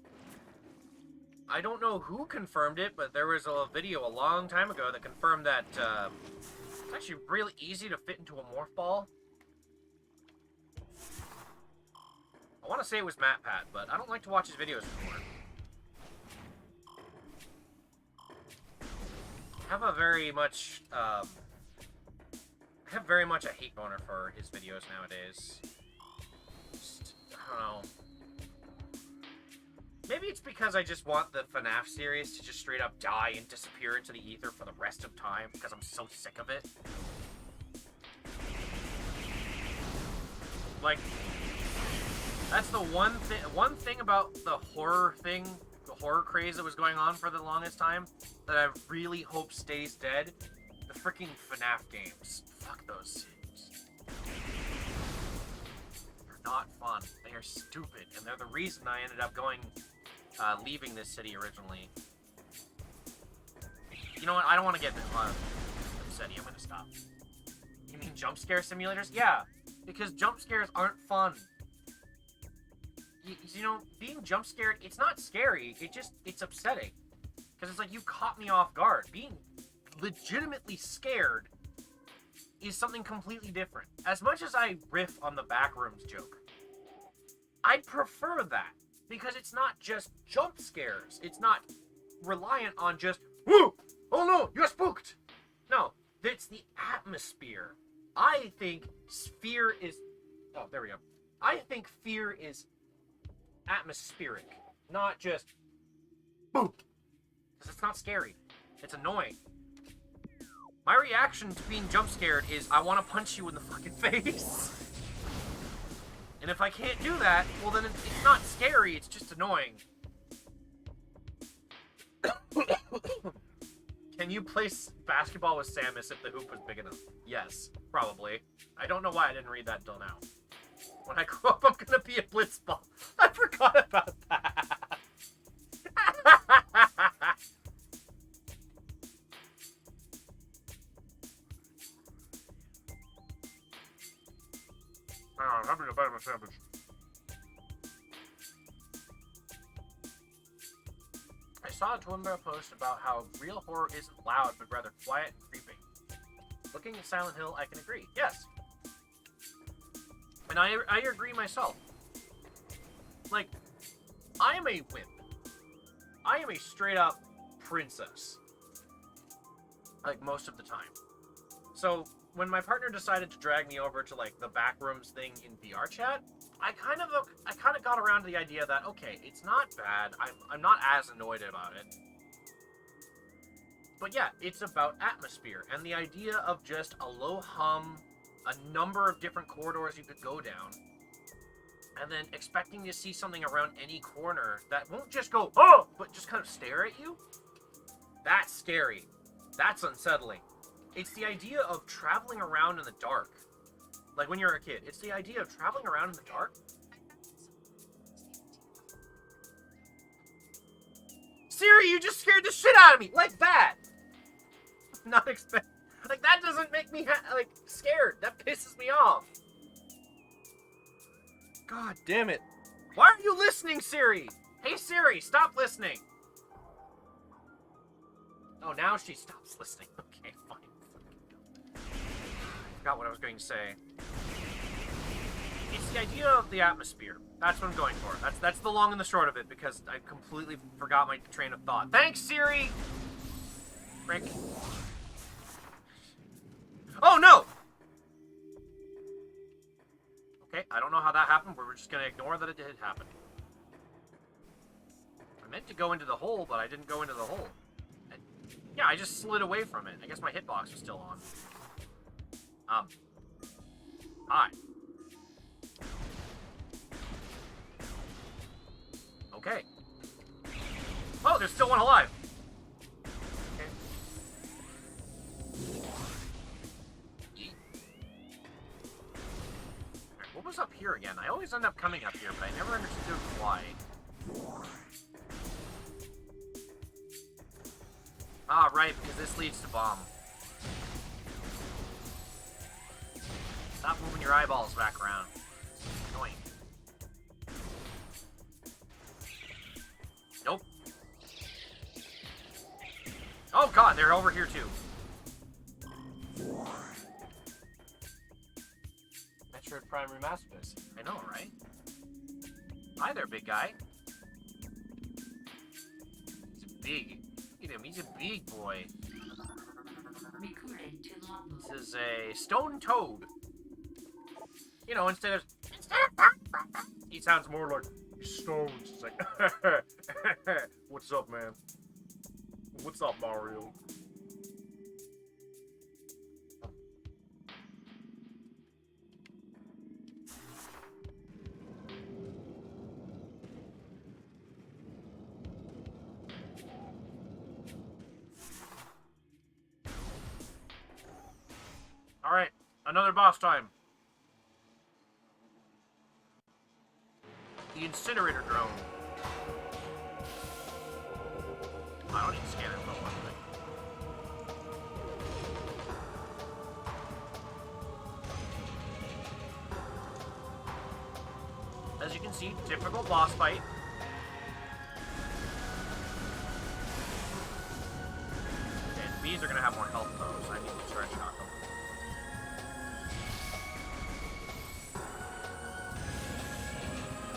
I don't know who confirmed it, but there was a video a long time ago that confirmed that it's actually really easy to fit into a morph ball. I want to say it was MatPat, but I don't like to watch his videos anymore. I have a very much a hate boner for his videos nowadays. Just, I don't know. Maybe it's because I just want the FNAF series to just straight up die and disappear into the ether for the rest of time, because I'm so sick of it. Like, that's the one thing about the horror thing, the horror craze that was going on for the longest time, that I really hope stays dead. The freaking FNAF games. Fuck those things. They're not fun. They are stupid, and they're the reason I ended up leaving this city originally. You know what? I don't want to get upset. I'm gonna stop. You mean jump scare simulators? Yeah, because jump scares aren't fun. You know, being jump scared, it's not scary. It's upsetting. Because it's like, you caught me off guard. Being legitimately scared is something completely different. As much as I riff on the backrooms joke, I prefer that. Because it's not just jump scares. It's not reliant on just, woo! Oh no, you're spooked! No, it's the atmosphere. I think fear is... Oh, there we go. I think fear is atmospheric, not just boom. Because it's not scary. It's annoying. My reaction to being jump scared is I want to punch you in the fucking face. And if I can't do that, well then it's not scary, it's just annoying. Can you play basketball with Samus if the hoop was big enough? Yes, probably. I don't know why I didn't read that until now. When I grow up, I'm gonna be a blitzball. I forgot about that. I'm having a bite of a sandwich. I saw a Twitter post about how real horror isn't loud, but rather quiet and creeping. Looking at Silent Hill, I can agree. Yes. And I agree myself. Like, I am a wimp. I am a straight-up princess. Like, most of the time. So, when my partner decided to drag me over to, like, the backrooms thing in VR chat, I kind of got around to the idea that, okay, it's not bad. I'm not as annoyed about it. But yeah, it's about atmosphere, and the idea of just a low hum, a number of different corridors you could go down, and then expecting to see something around any corner that won't just go, oh, but just kind of stare at you. That's scary. That's unsettling. It's the idea of traveling around in the dark. Like when you're a kid. It's the idea of traveling around in the dark. Siri, you just scared the shit out of me! Like that! Not expect... Like, that doesn't make me, scared. That pisses me off. God damn it. Why are you listening, Siri? Hey, Siri, stop listening. Oh, now she stops listening. Okay, fine. Forgot what I was going to say. It's the idea of the atmosphere. That's what I'm going for. That's the long and the short of it, because I completely forgot my train of thought. Thanks, Siri! Frick. Oh, no! Okay, I don't know how that happened, but we're just going to ignore that it did happen. I meant to go into the hole, but I didn't go into the hole. Yeah, I just slid away from it. I guess my hitbox was still on. Hi. Okay. Oh, there's still one alive. Okay. Alright, what was up here again? I always end up coming up here, but I never understood why. Ah, right, because this leads to bomb. Stop moving your eyeballs back around. Annoying. Nope. Oh god, they're over here too. Metroid Prime Remastered. I know, right? Hi there, big guy. He's big. Look at him, he's a big boy. This is a stone toad. You know, instead of he sounds more like stones. It's like What's up, man? What's up, Mario? Alright, another boss time. The incinerator drone. I don't need to scan it for one thing. As you can see, typical boss fight. Okay, the bees are gonna have more health though, so I need to start shock them.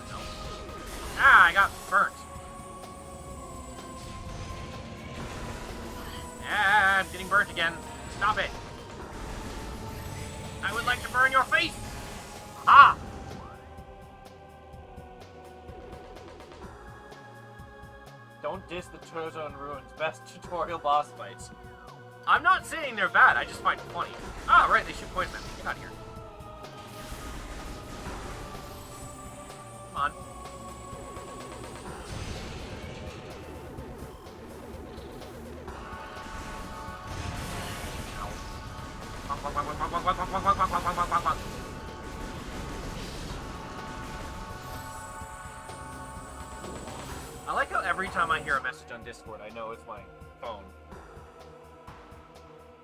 No. Ah, I got burnt. Ah, I'm getting burnt again. Stop it. I would like to burn your face. Ah! Don't diss the Chozo and Ruin's best tutorial boss fights. I'm not saying they're bad, I just find it funny. Ah, right, they shoot poison at me. Get out of here. Come on. I like how every time I hear a message on Discord, I know it's my phone.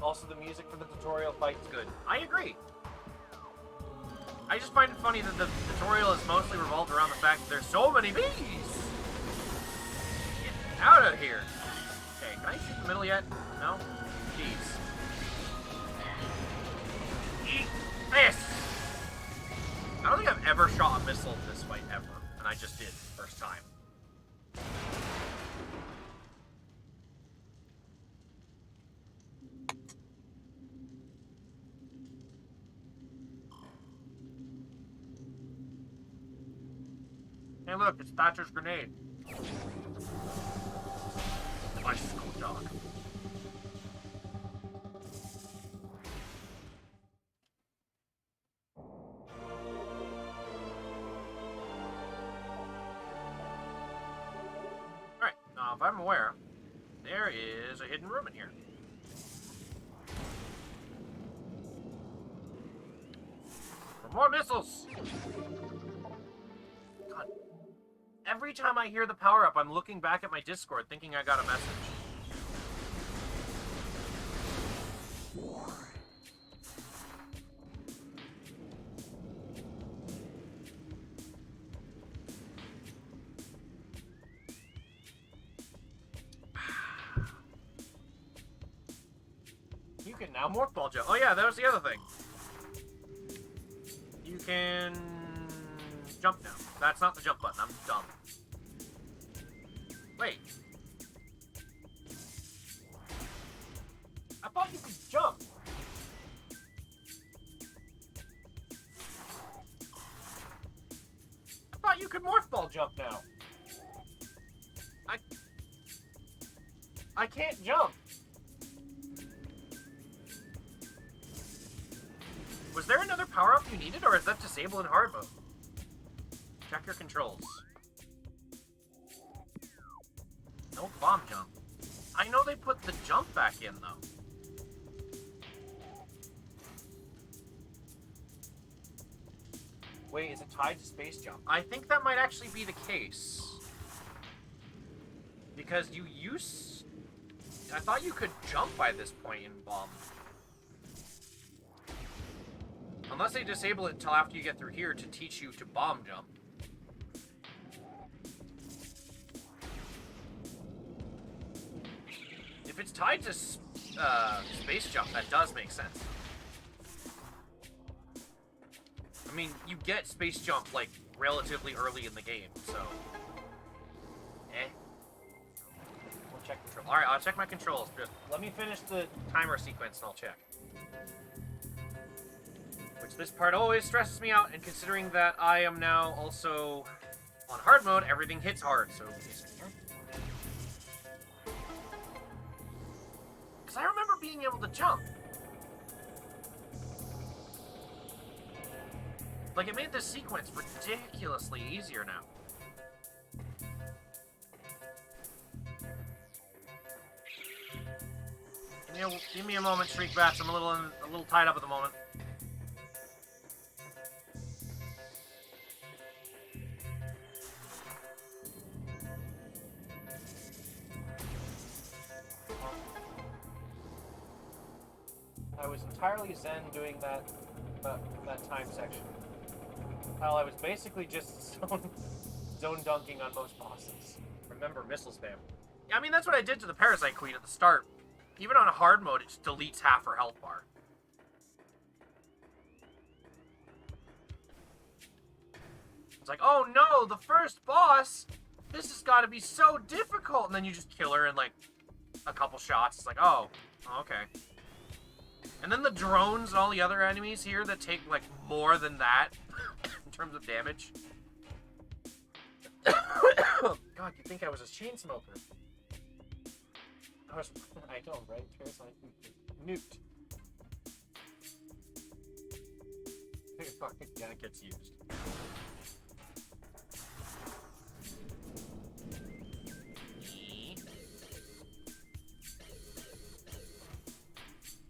Also, the music for the tutorial fight's good. I agree. I just find it funny that the tutorial is mostly revolved around the fact that there's so many bees! Get out of here! Okay, can I shoot the middle yet? No? Jeez. Eat this! I don't think I've ever shot a missile in this fight, ever. And I just did, first time. Hey look, it's Thatcher's grenade. Bicycle dog. Alright, now if I'm aware, there is a hidden room in here. For more missiles! God. Every time I hear the power-up, I'm looking back at my Discord thinking I got a message. You can now morph ball jump. Oh yeah, that was the other thing. You can jump now. That's not the jump button. I'm dumb. Wait. I thought you could jump. I thought you could morph ball jump now. I can't jump. Was there another power-up you needed, or is that disabled in hard mode? Check your controls. No bomb jump. I know they put the jump back in, though. Wait, is it tied to space jump? I think that might actually be the case. Because you use... I thought you could jump by this point in bomb. Unless they disable it until after you get through here to teach you to bomb jump. If it's tied to space jump, that does make sense. I mean, you get space jump, like, relatively early in the game, so... We'll check control. Alright, I'll check my controls. Just let me finish the timer sequence and I'll check. Which this part always stresses me out, and considering that I am now also on hard mode, everything hits hard, so... being able to jump. Like, it made this sequence ridiculously easier now. Give me a moment, Shriek Bats. I'm a little tied up at the moment. I was entirely zen doing that time section. While I was basically just zone dunking on most bosses. Remember missile spam. Yeah, I mean, that's what I did to the Parasite Queen at the start. Even on a hard mode, it just deletes half her health bar. It's like, oh no, the first boss! This has got to be so difficult! And then you just kill her in, like, a couple shots. It's like, oh, okay. And then the drones and all the other enemies here that take, like, more than that in terms of damage. God, you'd think I was a chain smoker. I know, right? Parasite nuked. Yeah, it gets used.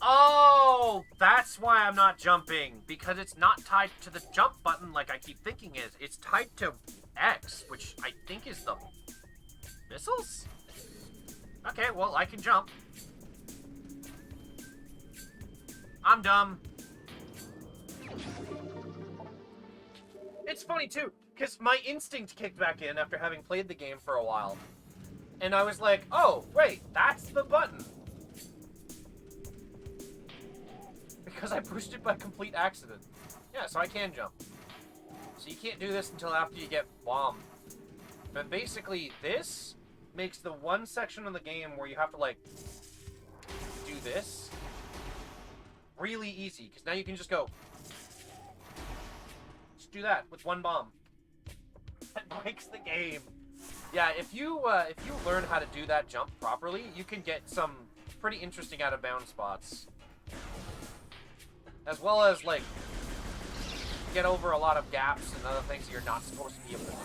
Oh, that's why I'm not jumping. Because it's not tied to the jump button like I keep thinking is. It's tied to X, which I think is the missiles? Okay, well, I can jump. I'm dumb. It's funny, too, because my instinct kicked back in after having played the game for a while. And I was like, oh, wait, that's the button. Because I pushed it by complete accident. Yeah, so I can jump. So you can't do this until after you get bombed. But basically, this makes the one section of the game where you have to, like, do this really easy. Because now you can just go. Just do that with one bomb. That breaks the game. Yeah, if you learn how to do that jump properly, you can get some pretty interesting out-of-bounds spots. As well as, like, get over a lot of gaps and other things you're not supposed to be able to do.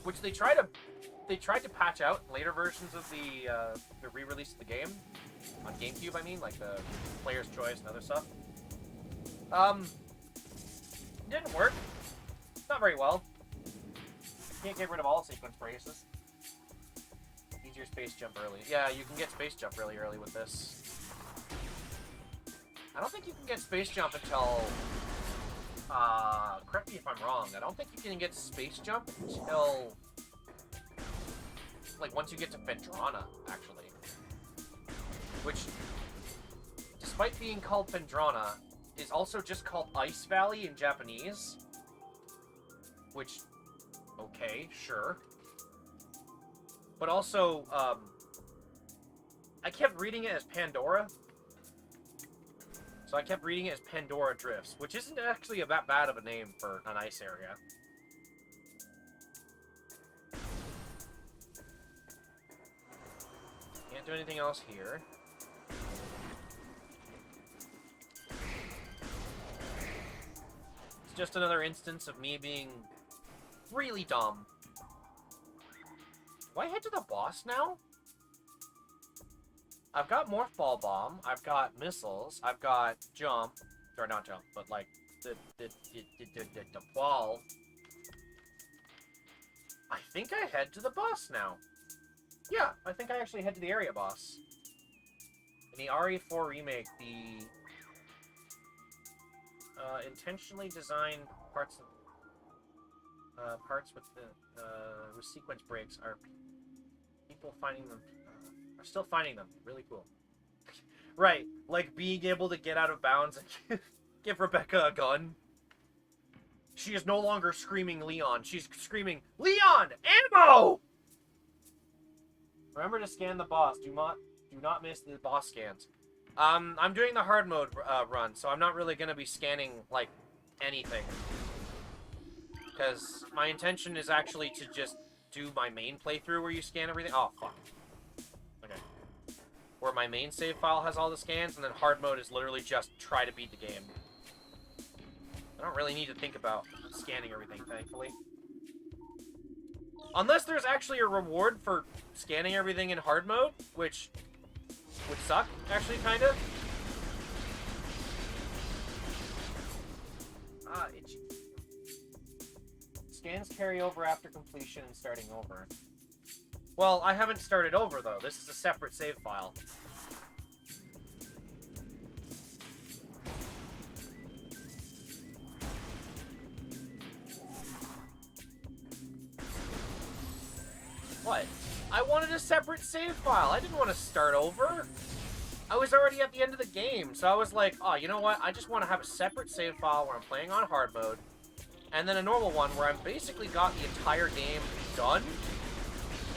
Which they tried to patch out in later versions of the re-release of the game. On GameCube, I mean, like the player's choice and other stuff. Didn't work. Not very well. Can't get rid of all sequence braces. Easier space jump early. Yeah, you can get space jump really early with this. I don't think you can get space jump until... correct me if I'm wrong. I don't think you can get space jump until... like, once you get to Phendrana, actually. Which, despite being called Phendrana, is also just called Ice Valley in Japanese. Which, okay, sure. But also, I kept reading it as Pandora. So I kept reading it as Pandora Drifts, which isn't actually that bad of a name for an ice area. Can't do anything else here. It's just another instance of me being really dumb. Do I head to the boss now? I've got Morph Ball Bomb, I've got missiles, I've got jump, or not jump, but like the ball. I think I head to the boss now. Yeah, I think I actually head to the area boss. In the RE4 remake, the intentionally designed parts with the with sequence breaks are people finding them. Are still finding them. Really cool. Right, like being able to get out of bounds and give Rebecca a gun. She is no longer screaming Leon. She's screaming, Leon! Ammo! Remember to scan the boss. Do not miss the boss scans. I'm doing the hard mode run, so I'm not really going to be scanning, like, anything. Because my intention is actually to just do my main playthrough where you scan everything. Oh, fuck. Okay. where my main save file has all the scans, and then hard mode is literally just try to beat the game. I don't really need to think about scanning everything, thankfully. Unless there's actually a reward for scanning everything in hard mode, which would suck, actually, kind of. Itchy. Scans carry over after completion and starting over. Well, I haven't started over, though. This is a separate save file. What? I wanted a separate save file. I didn't want to start over. I was already at the end of the game, so I was like, oh, you know what? I just want to have a separate save file where I'm playing on hard mode, and then a normal one where I've basically got the entire game done,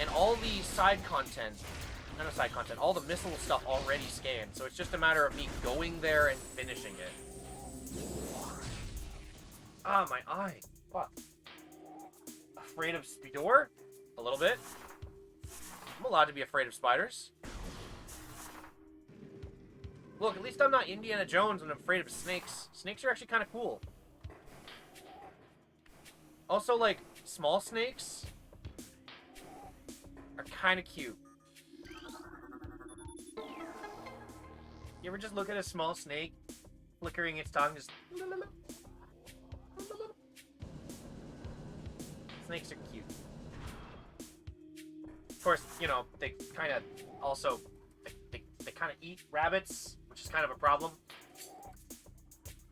and all the side content, not side content, all the missile stuff already scanned, so it's just a matter of me going there and finishing it. Ah, my eye. Fuck. Afraid of Speedor? A little bit. I'm allowed to be afraid of spiders. Look, at least I'm not Indiana Jones when I'm afraid of snakes. Snakes are actually kind of cool. Also, like, small snakes are kind of cute. You ever just look at a small snake flickering its tongue, just... Snakes are cute. Of course, you know, they kind of also... They kind of eat rabbits, which is kind of a problem.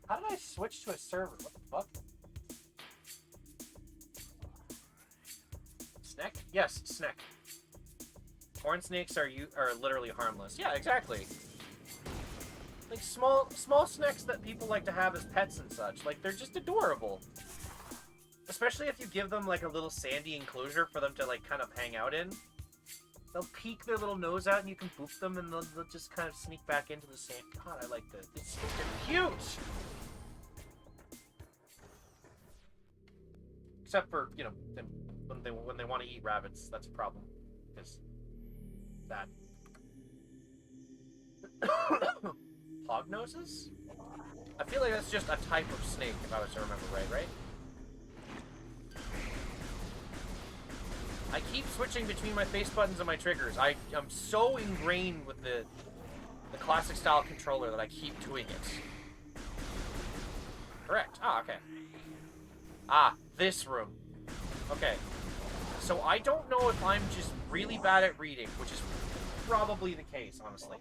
How did I switch to a server? What the fuck? Snack? Yes, snack. Horn snakes are literally harmless. Yeah, exactly. Like small snakes that people like to have as pets and such. Like, they're just adorable. Especially if you give them like a little sandy enclosure for them to like kind of hang out in. They'll peek their little nose out and you can boop them and they'll just kind of sneak back into the sand. God, I like this. It's cute! Except for, you know, when they want to eat rabbits, that's a problem. Because that. Hog noses? I feel like that's just a type of snake, if I was to remember right? I keep switching between my face buttons and my triggers. I'm so ingrained with the classic style controller that I keep doing it. Correct. Ah, okay. Ah, this room. Okay. So I don't know if I'm just really bad at reading, which is probably the case, honestly.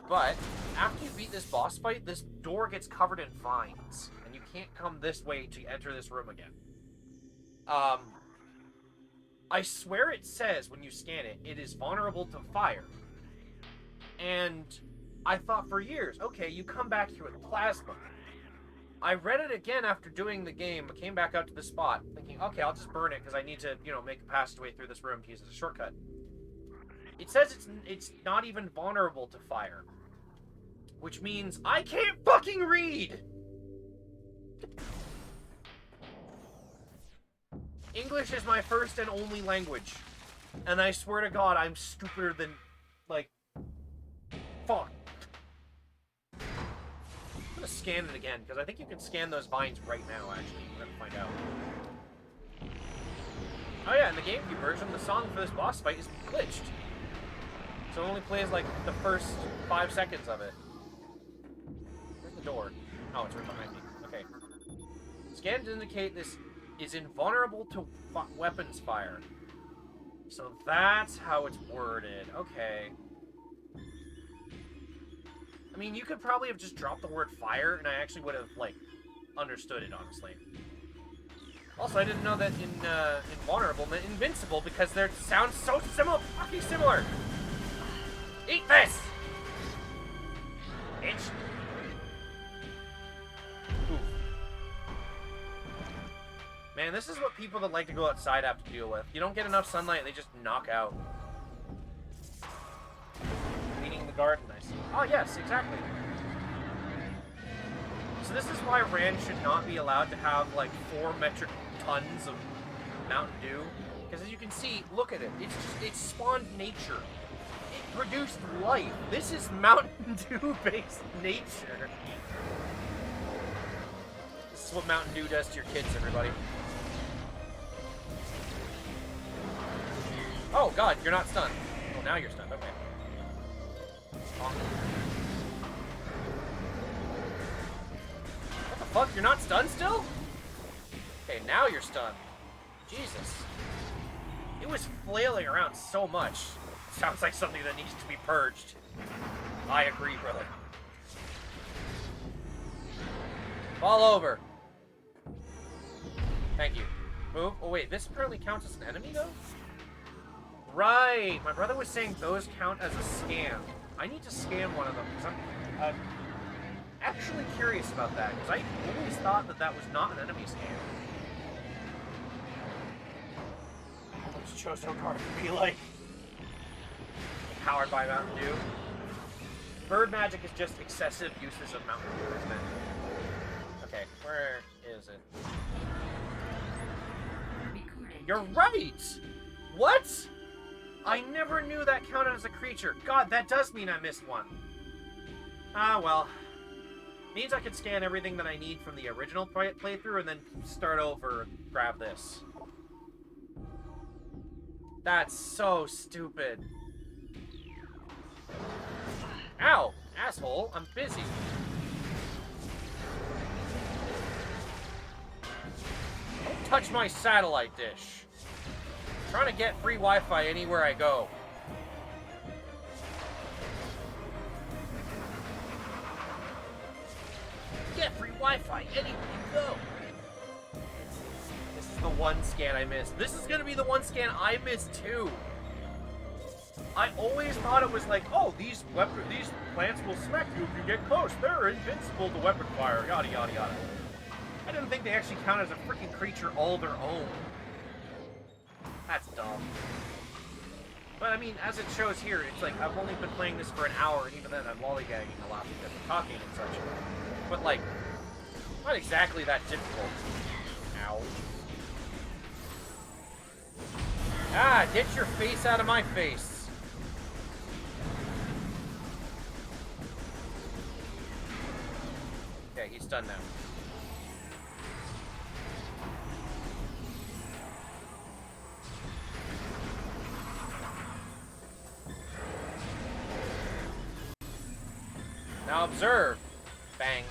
But after you beat this boss fight, this door gets covered in vines, and you can't come this way to enter this room again. I swear it says when you scan it, it is vulnerable to fire. And I thought for years, okay, you come back here with plasma. I read it again after doing the game, came back out to the spot, thinking, okay, I'll just burn it because I need to, you know, make a passageway through this room to use as a shortcut. It says it's not even vulnerable to fire. Which means I can't fucking read! English is my first and only language. And I swear to God, I'm stupider than, like, fuck. I'm gonna scan it again, because I think you can scan those vines right now, actually. We're gonna find out. Oh yeah, in the GameCube version, the song for this boss fight is glitched. So it only plays, like, the first 5 seconds of it. Where's the door? Oh, it's right behind me. Okay. Scans indicate this is invulnerable to weapons fire. So that's how it's worded. Okay. I mean, you could probably have just dropped the word fire, and I actually would have, like, understood it, honestly. Also, I didn't know that invulnerable meant invincible, because they sound so fucking similar! Eat this! Bitch! Oof. Man, this is what people that like to go outside have to deal with. You don't get enough sunlight, they just knock out. Cleaning the garden, I see. Oh, yes, exactly. So this is why Rand should not be allowed to have, like, 4 metric tons of Mountain Dew. Because as you can see, look at it. It's spawned nature. produced life. This is Mountain Dew-based nature. This is what Mountain Dew does to your kids, everybody. Oh, God, you're not stunned. Oh, now you're stunned. Okay. What the fuck? You're not stunned still? Okay, now you're stunned. Jesus. It was flailing around so much. Sounds like something that needs to be purged. I agree, brother. Fall over. Thank you. Move. Oh, wait. This apparently counts as an enemy, though? Right. My brother was saying those count as a scam. I need to scan one of them, because I'm actually curious about that, because I always thought that that was not an enemy scam. Almost chose no card to be like... Powered by Mountain Dew. Bird magic is just excessive uses of Mountain Dew, isn't it? Okay, where is it? You're right! What? I never knew that counted as a creature. God, that does mean I missed one. Ah, well. Means I could scan everything that I need from the original playthrough and then start over and grab this. That's so stupid. Ow! Asshole, I'm busy. Don't touch my satellite dish. I'm trying to get free Wi-Fi anywhere I go. Get free Wi-Fi anywhere you go. This is the one scan I missed. This is gonna be the one scan I missed too. I always thought it was like, oh, these plants will smack you if you get close. They're invincible to weapon fire, yada yada yada. I didn't think they actually count as a freaking creature all their own. That's dumb. But I mean, as it shows here, it's like I've only been playing this for an hour, and even then I'm lollygagging a lot because I'm talking and such. But like, not exactly that difficult. Ow. Ah, get your face out of my face. Okay, he's done now. Now observe. Bang.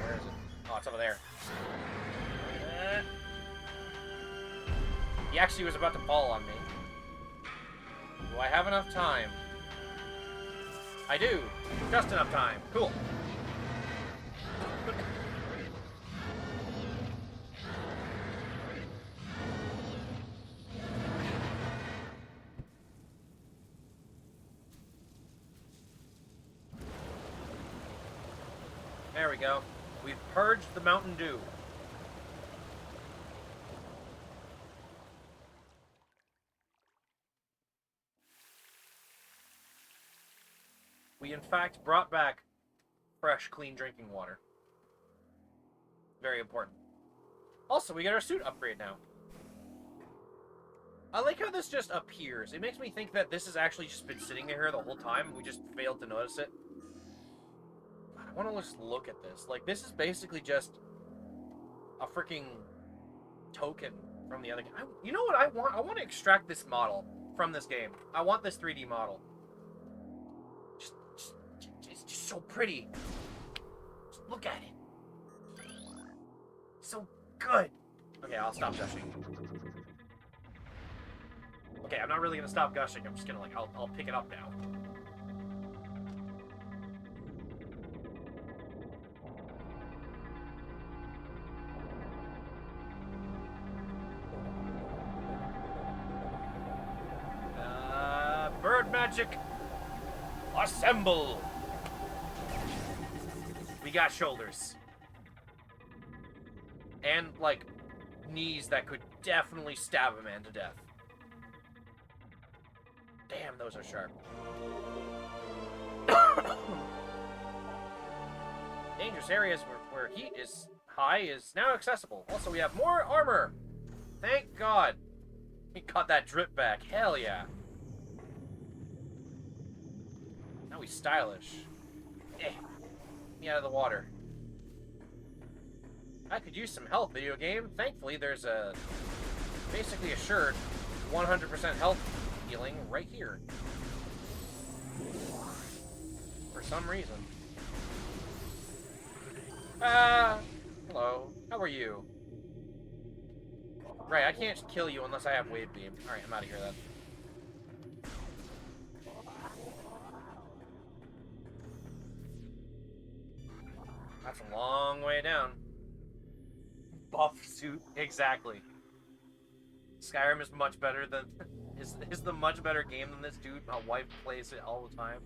Where is it? Oh, it's over there. He actually was about to fall on me. Do I have enough time? I do. Just enough time. Cool. There we go. We've purged the Mountain Dew. We, in fact, brought back fresh, clean drinking water. Very important. Also, we got our suit upgrade now. I like how this just appears. It makes me think that this has actually just been sitting here the whole time, and we just failed to notice it. I want to just look at this. Like, this is basically just a freaking token from the other game. You know what I want? I want to extract this model from this game. I want this 3D model. It's just so pretty. Just look at it. So good. Okay, I'll stop gushing. Okay, I'm not really gonna stop gushing. I'm just gonna like, I'll pick it up now. Bird magic. Assemble. We got shoulders. And, like, knees that could definitely stab a man to death. Damn, those are sharp. Dangerous areas where heat is high is now accessible. Also, we have more armor. Thank God. We got that drip back. Hell yeah. we stylish. Get me out of the water. I could use some help, video game. Thankfully, there's a basically assured 100% health healing right here. For some reason. Hello. How are you? Right, I can't kill you unless I have wave beam. Alright, I'm out of here then. That's a long way down. Buff suit, exactly. Skyrim is much better than is the much better game than this dude. My wife plays it all the time.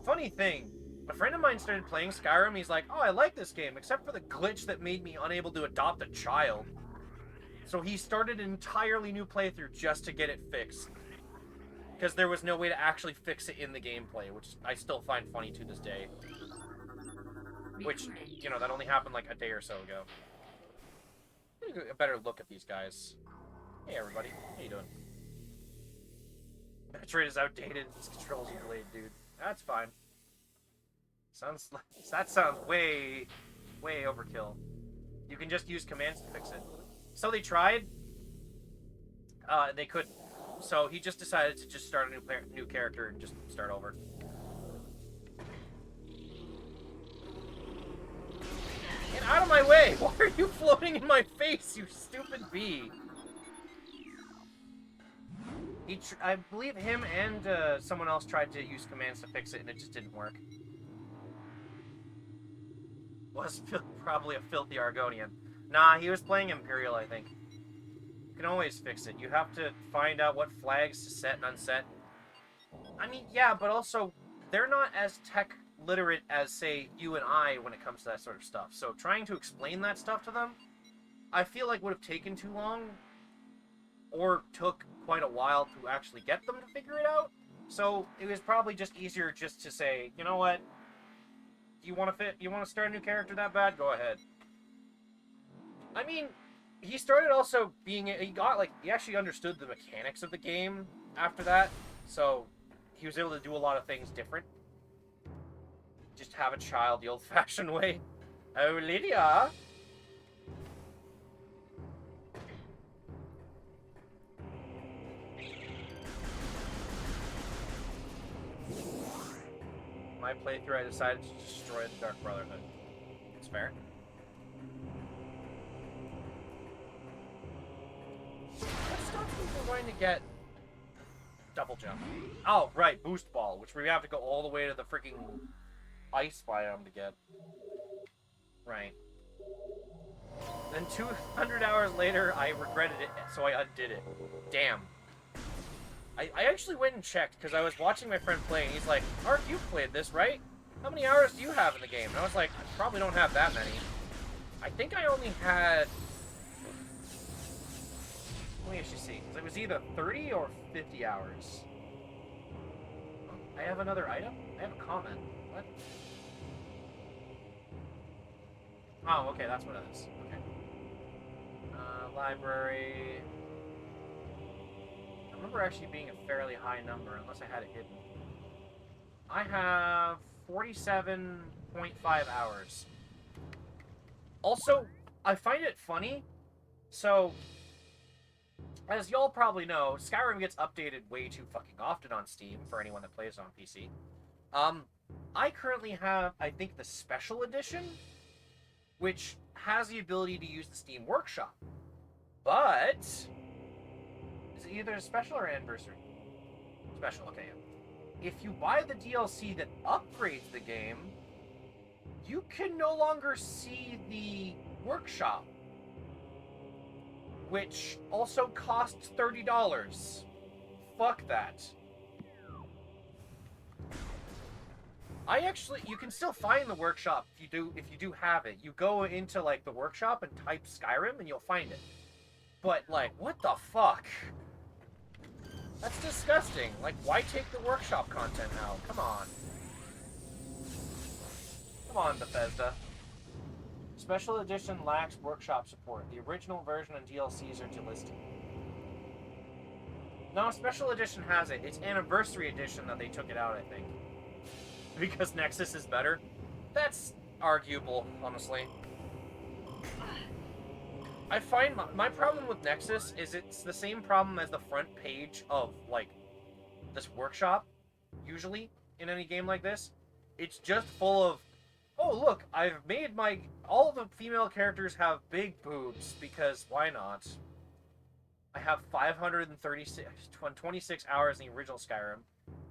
Funny thing, a friend of mine started playing Skyrim. He's like, "Oh, I like this game, except for the glitch that made me unable to adopt a child." So he started an entirely new playthrough just to get it fixed, because there was no way to actually fix it in the gameplay, which I still find funny to this day. Which, you know, that only happened like a day or so ago. A better look at these guys. Hey everybody, how you doing? Metroid is outdated. Its controls are delayed, dude. That's fine. That sounds way overkill. You can just use commands to fix it. So they tried. They couldn't. So he just decided to just start a new character and just start over. Get out of my way! Why are you floating in my face, you stupid bee? I believe him and someone else tried to use commands to fix it, and it just didn't work. Was probably a filthy Argonian. Nah, he was playing Imperial, I think. You can always fix it. You have to find out what flags to set and unset. I mean, yeah, but also, they're not as tech literate as, say, you and I when it comes to that sort of stuff. So trying to explain that stuff to them, I feel like would have taken too long, or took quite a while to actually get them to figure it out. So it was probably just easier just to say, you know what? You want to start a new character that bad? Go ahead. I mean, he started also being, he actually understood the mechanics of the game after that, so he was able to do a lot of things different. Just have a child the old-fashioned way. Oh, Lydia! My playthrough, I decided to destroy the Dark Brotherhood. It's fair. What stops me from going to get double jump? Oh, right, boost ball, which we have to go all the way to the freaking ice biome to get. Right. Then 200 hours later, I regretted it, so I undid it. Damn. I actually went and checked, because I was watching my friend play, and he's like, Ark, you've played this, right? How many hours do you have in the game? And I was like, I probably don't have that many. I think I only had... Let me actually see. It was either 30 or 50 hours. I have another item? I have a comment. What? Oh, okay, that's what it is. Okay. Library... I remember actually being a fairly high number, unless I had it hidden. I have 47.5 hours. Also, I find it funny. So, as y'all probably know, Skyrim gets updated way too fucking often on Steam for anyone that plays on PC. I currently have, I think, the Special Edition, which has the ability to use the Steam Workshop. But... is it either a special or anniversary? Special, okay. If you buy the DLC that upgrades the game, you can no longer see the workshop, which also costs $30. Fuck that. You can still find the workshop if you do have it. You go into like the workshop and type Skyrim and you'll find it. But like, what the fuck? That's disgusting. Like, why take the workshop content out? Come on. Come on, Bethesda. Special Edition lacks workshop support. The original version and DLCs are delisted. No, Special Edition has it. It's Anniversary Edition that they took it out, I think. because Nexus is better. That's arguable, honestly. I find my problem with Nexus is it's the same problem as the front page of, like, this workshop, usually, in any game like this. It's just full of, oh, look, I've made all the female characters have big boobs, because why not? I have 26 hours in the original Skyrim,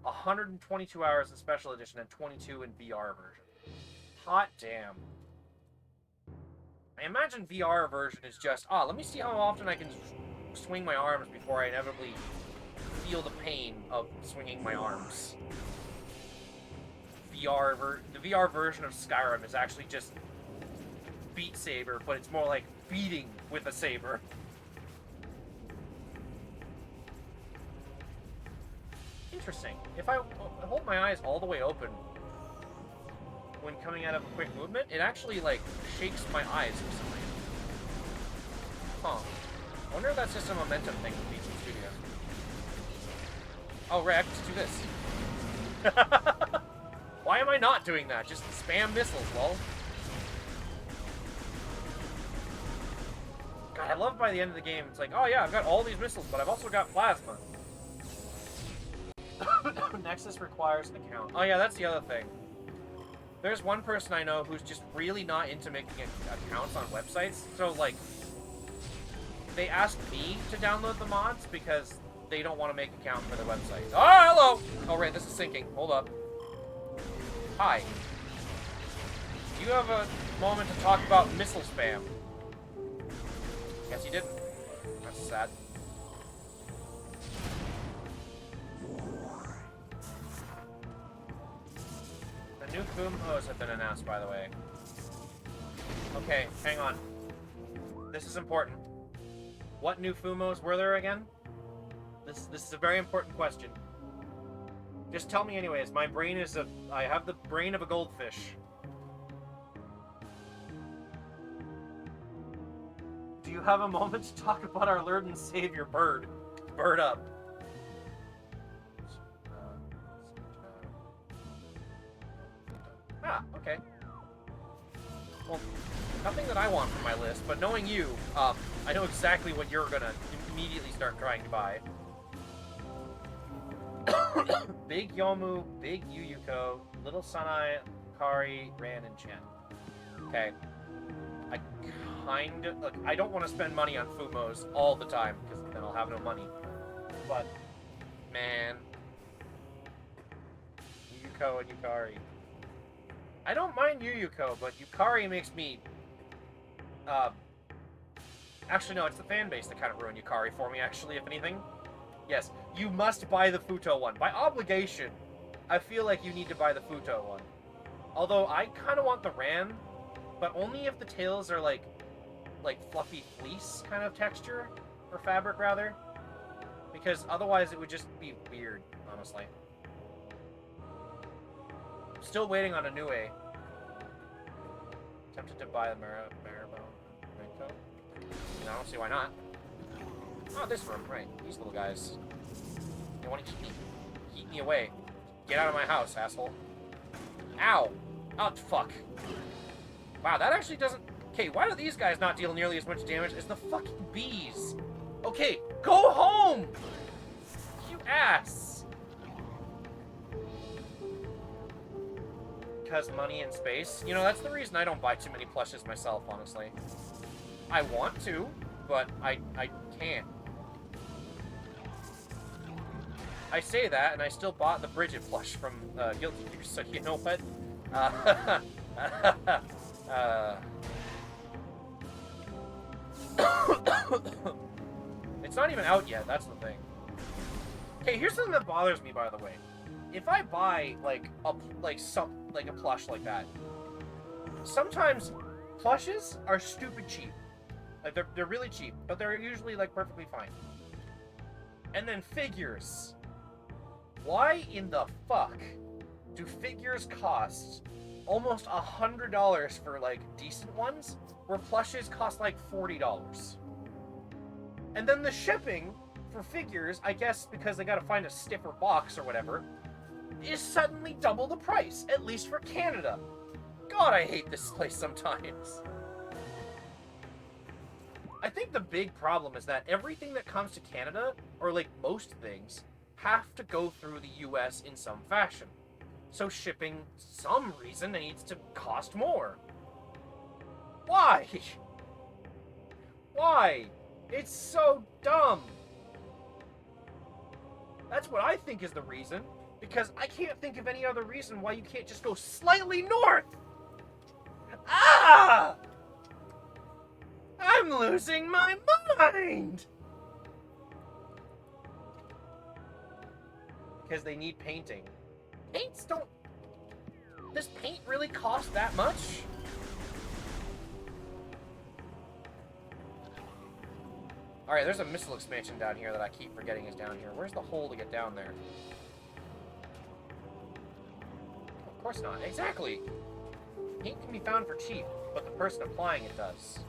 122 hours in Special Edition, and 22 in VR version. Hot damn. I imagine VR version is just, let me see how often I can swing my arms before I inevitably feel the pain of swinging my arms. The VR version of Skyrim is actually just Beat Saber, but it's more like beating with a saber. Interesting. If I hold my eyes all the way open when coming out of a quick movement, it actually, like, shakes my eyes for some reason. Huh. I wonder if that's just a momentum thing with Beats Studio. Oh, right, I can just do this. Why am I not doing that? Just spam missiles, lol. God, I love by the end of the game, it's like, oh yeah, I've got all these missiles, but I've also got plasma. Nexus requires an account. Oh yeah, that's the other thing. There's one person I know who's just really not into making accounts on websites, so, like, they asked me to download the mods because they don't want to make an account for their website. Oh, hello! Oh, right, this is syncing. Hold up. Hi. Do you have a moment to talk about missile spam? Guess you didn't. That's sad. The new Fumos have been announced, by the way. Okay, hang on. This is important. What new Fumos were there again? This is a very important question. Just tell me anyways. My brain is I have the brain of a goldfish. Do you have a moment to talk about our Lord and Savior, Bird? Bird up. Okay. Well, nothing that I want from my list, but knowing you, I know exactly what you're gonna immediately start trying to buy. Big Yomu, Big Yuyuko, Little Sanai, Kari, Ran, and Chen. Okay. Look, I don't want to spend money on Fumos all the time, because then I'll have no money. But, man. Yuyuko and Yukari. I don't mind Yuyuko, but Yukari makes me, actually, no, it's the fan base that kind of ruined Yukari for me, actually, if anything. Yes, you must buy the Futo one. By obligation, I feel like you need to buy the Futo one. Although, I kind of want the Ran, but only if the tails are, like fluffy fleece kind of texture, or fabric, rather. Because otherwise, it would just be weird, honestly. Still waiting on a new A. Tempted to buy the Maribone Rinko. I don't see why not. Oh, this room, right. These little guys. They want to keep me. Keep me away. Get out of my house, asshole. Ow! Oh, fuck. Wow, that actually doesn't... Okay, why do these guys not deal nearly as much damage as the fucking bees? Okay, go home! You ass! Because money and space. You know, that's the reason I don't buy too many plushes myself, honestly. I want to, but I can't. I say that, and I still bought the Bridget plush from Guilty Gear, so you know what? It's not even out yet, that's the thing. Okay, here's something that bothers me, by the way. If I buy, a plush like that, sometimes plushes are stupid cheap. Like, they're really cheap, but they're usually, perfectly fine. And then figures. Why in the fuck do figures cost almost $100 for, decent ones, where plushes cost, $40? And then the shipping for figures, I guess because they gotta find a stiffer box or whatever, is suddenly double the price, at least for Canada. God, I hate this place sometimes. I think the big problem is that everything that comes to Canada, or like most things, have to go through the US in some fashion. So shipping, some reason, needs to cost more. Why? Why? It's so dumb. That's what I think is the reason, because I can't think of any other reason why you can't just go slightly north. Ah! I'm losing my mind! Because they need painting. Paints don't... Does paint really cost that much? Alright, there's a missile expansion down here that I keep forgetting is down here. Where's the hole to get down there? Of course not. Exactly! Paint can be found for cheap, but the person applying it does.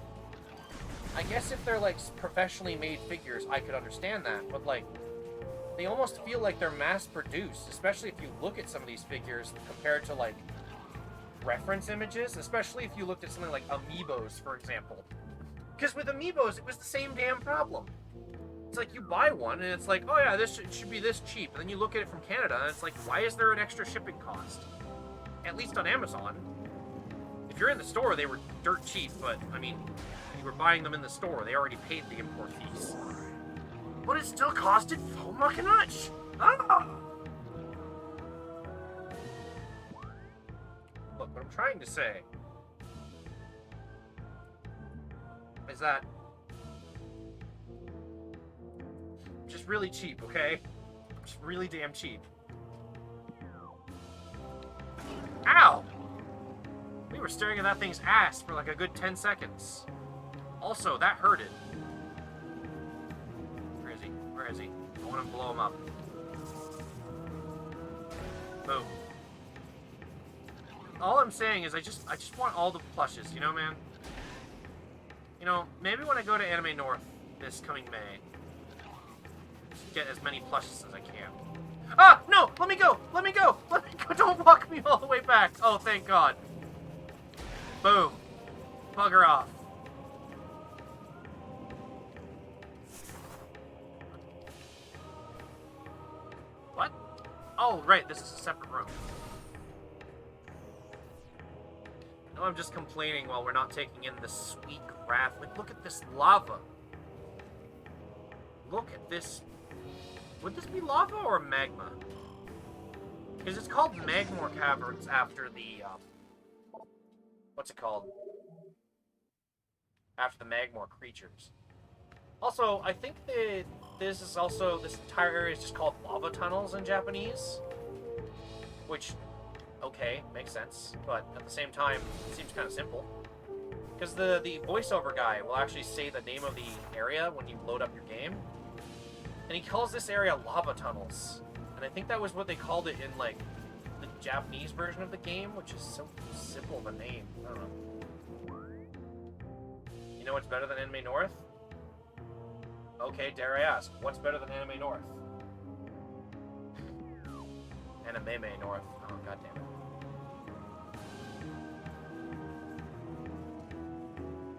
I guess if they're, like, professionally made figures, I could understand that, but, like, they almost feel like they're mass-produced, especially if you look at some of these figures compared to, like, reference images, especially if you looked at something like Amiibos, for example. Because with Amiibos, it was the same damn problem. It's like, you buy one, and it's like, oh yeah, this should be this cheap, and then you look at it from Canada, and it's like, why is there an extra shipping cost? At least on Amazon. If you're in the store, they were dirt cheap, but, I mean, you were buying them in the store, they already paid the import fees. But it still costed so much. Ah! Look, what I'm trying to say is that just really cheap, okay? Just really damn cheap. Ow! We were staring at that thing's ass for like a good 10 seconds. Also, that hurted. Where is he? Where is he? I want to blow him up. Boom. All I'm saying is I just want all the plushes, you know, man? You know, maybe when I go to Anime North this coming May, just get as many plushes as I can. Ah! No! Let me go! Let me go! Let me go! Don't walk me all the way back! Oh, thank God. Boom. Bugger off. What? Oh, right, this is a separate room. No, I'm just complaining while we're not taking in the sweet craft. Like, look at this lava. Look at this. Would this be lava or magma? Because it's called Magmor Caverns after the, what's it called? After the Magmor creatures. Also, I think that this entire area is just called lava tunnels in Japanese. Which, okay, makes sense. But at the same time, it seems kind of simple. Because the voiceover guy will actually say the name of the area when you load up your game. And he calls this area lava tunnels. And I think that was what they called it in, like, the Japanese version of the game, which is so simple of a name. I don't know. You know what's better than Anime North? Okay, dare I ask, what's better than Anime North? Anime North. Oh, goddammit.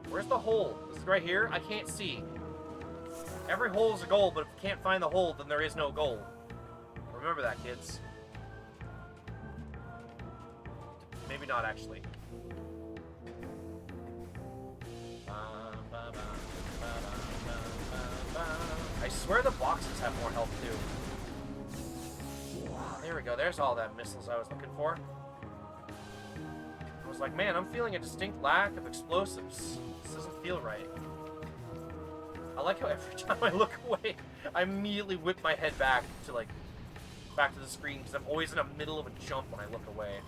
Where's the hole? Is it right here? I can't see. Every hole is a goal, but if you can't find the hole, then there is no goal. Remember that, kids. Maybe not, actually. I swear the boxes have more health, too. There we go. There's all that missiles I was looking for. I was like, man, I'm feeling a distinct lack of explosives. This doesn't feel right. I like how every time I look away, I immediately whip my head back to the screen, because I'm always in the middle of a jump when I look away.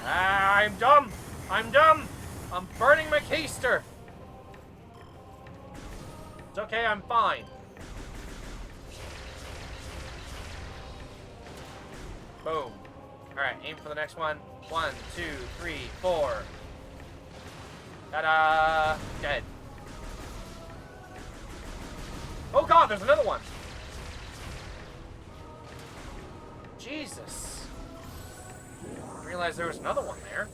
Ah, I'm dumb! I'm dumb! I'm burning my keister! It's okay, I'm fine. Boom. Alright, aim for the next one. 1, 2, 3, 4. Ta-da! Dead. Oh god, there's another one! Jesus. I realized there was another one there.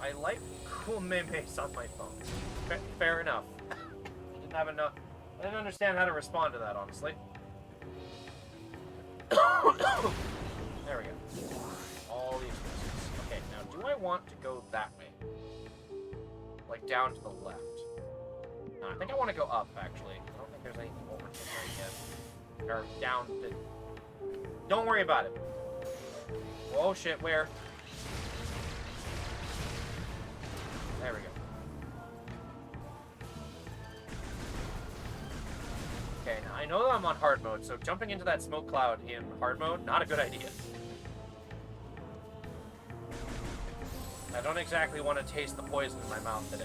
I like cool memes on my phone. Fair enough. Didn't have enough. I didn't understand how to respond to that, honestly. There we go. All the explosives. Okay, now do I want to go that way? Like down to the left? No, I think I want to go up, actually. I don't think there's anything over to the right yet. Or down to... Don't worry about it. Oh shit, where? There we go. Okay, now I know that I'm on hard mode, so jumping into that smoke cloud in hard mode, not a good idea. I don't exactly want to taste the poison in my mouth today.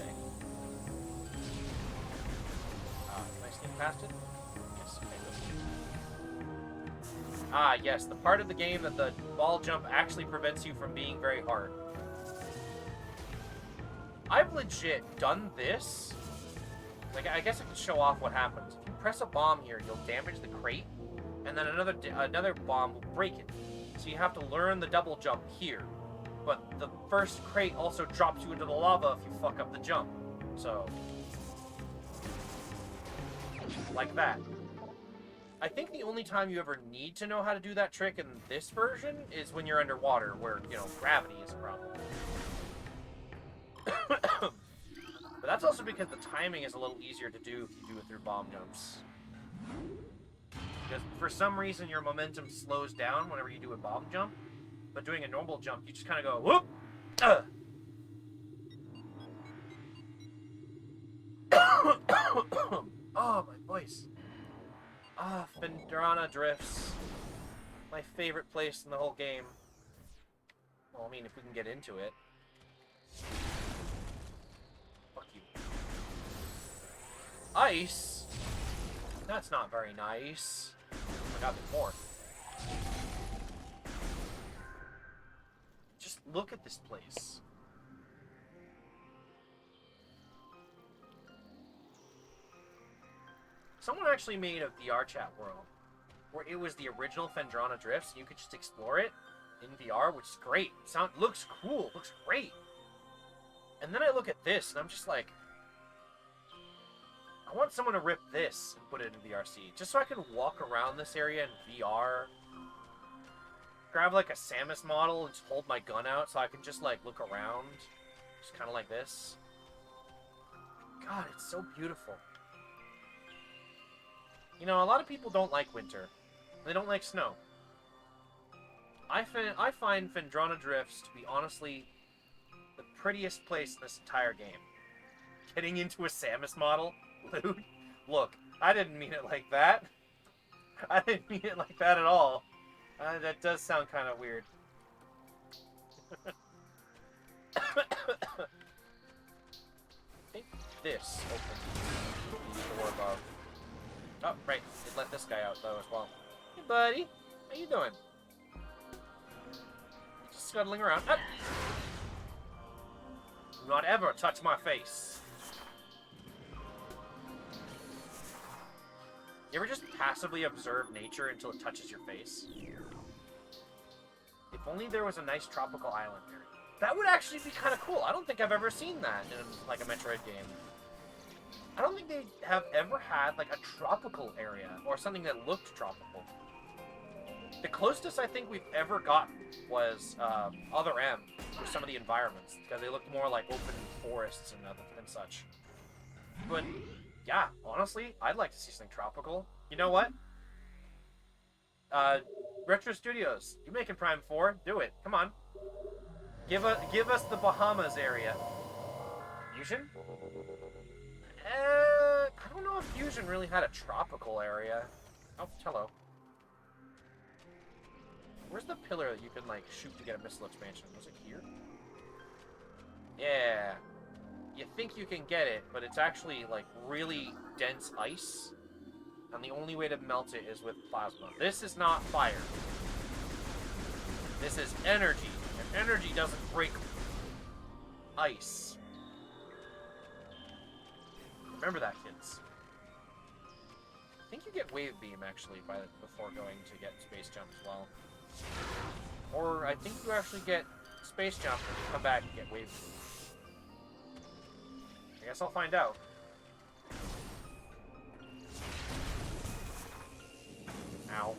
Can I sneak past it? Yes, okay, good. Ah, yes, the part of the game that the ball jump actually prevents you from being very hard. I've legit done this. Like, I guess I can show off what happens. If you press a bomb here, you'll damage the crate, and then another bomb will break it. So you have to learn the double jump here. But the first crate also drops you into the lava if you fuck up the jump. So, like that. I think the only time you ever need to know how to do that trick in this version is when you're underwater, where, you know, gravity is a problem. But that's also because the timing is a little easier to do if you do it through bomb jumps. Because for some reason your momentum slows down whenever you do a bomb jump, but doing a normal jump, you just kind of go, whoop! Oh, my voice. Ah, Phendrana Drifts. My favorite place in the whole game. Well, I mean, if we can get into it. Fuck you. Ice? That's not very nice. I got more. Just look at this place. Someone actually made a VR chat world where it was the original Phendrana Drifts, and you could just explore it in VR, which is great. Looks cool, looks great. And then I look at this, and I'm just like, I want someone to rip this and put it in VRC, just so I can walk around this area in VR. Grab like a Samus model and just hold my gun out so I can just like look around, just kind of like this. God, it's so beautiful. You know, a lot of people don't like winter. They don't like snow. I find Phendrana Drifts to be honestly the prettiest place in this entire game. Getting into a Samus model? Dude, look, I didn't mean it like that. I didn't mean it like that at all. That does sound kind of weird. I think this opens the door above. Oh, right. It let this guy out, though, as well. Hey, buddy. How you doing? Just scuttling around. Ah! Do not ever touch my face. You ever just passively observe nature until it touches your face? If only there was a nice tropical island here. That would actually be kind of cool. I don't think I've ever seen that in, like, a Metroid game. I don't think they have ever had, like, a tropical area, or something that looked tropical. The closest I think we've ever gotten was Other M, with some of the environments, because they looked more like open forests and such. But, yeah, honestly, I'd like to see something tropical. You know what? Retro Studios, you making Prime 4? Do it. Come on. Give us the Bahamas area. Fusion? I don't know if Fusion really had a tropical area. Oh, hello. Where's the pillar that you can, like, shoot to get a missile expansion? Was it here? Yeah. You think you can get it, but it's actually, like, really dense ice. And the only way to melt it is with plasma. This is not fire. This is energy. And energy doesn't break ice. Remember that, kids. think you get Wave Beam, actually, before going to get Space Jump as well. Or I think you actually get Space Jump and you come back and get Wave Beam. I guess I'll find out. Ow.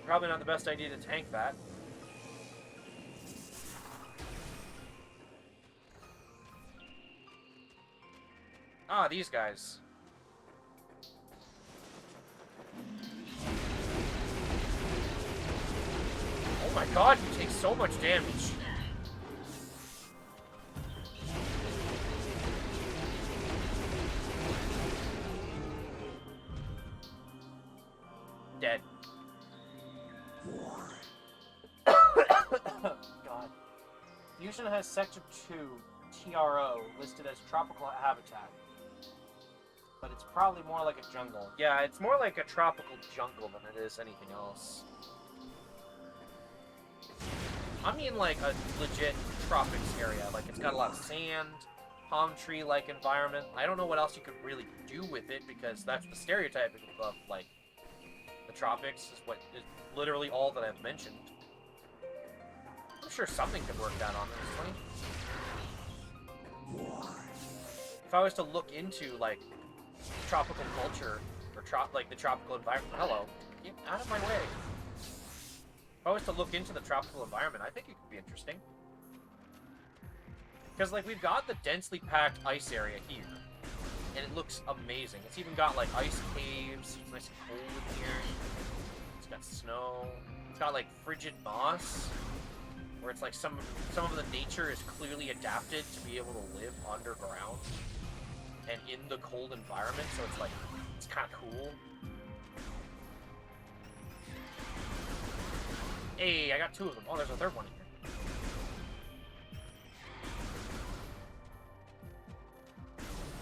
Probably not the best idea to tank that. Ah, these guys. Oh my god, you take so much damage. Dead. God. Fusion has Sector 2 TRO listed as tropical habitat. But it's probably more like a jungle. Yeah, it's more like a tropical jungle than it is anything else. I mean like a legit tropics area. Like it's got a lot of sand, palm tree-like environment. I don't know what else you could really do with it because that's the stereotype of like the tropics is what is literally all that I've mentioned. I'm sure something could work out on this one. If I was to look into like tropical culture or like the tropical environment, hello, get out of my way. If I was to look into the tropical environment, I think it could be interesting. Because like we've got the densely packed ice area here, and it looks amazing. It's even got like ice caves. It's nice and cold in here. It's got snow. It's got like frigid moss, where it's like some of the nature is clearly adapted to be able to live underground and in the cold environment. So it's like it's kind of cool. Hey, I got 2 of them. Oh, there's a 3rd one in here.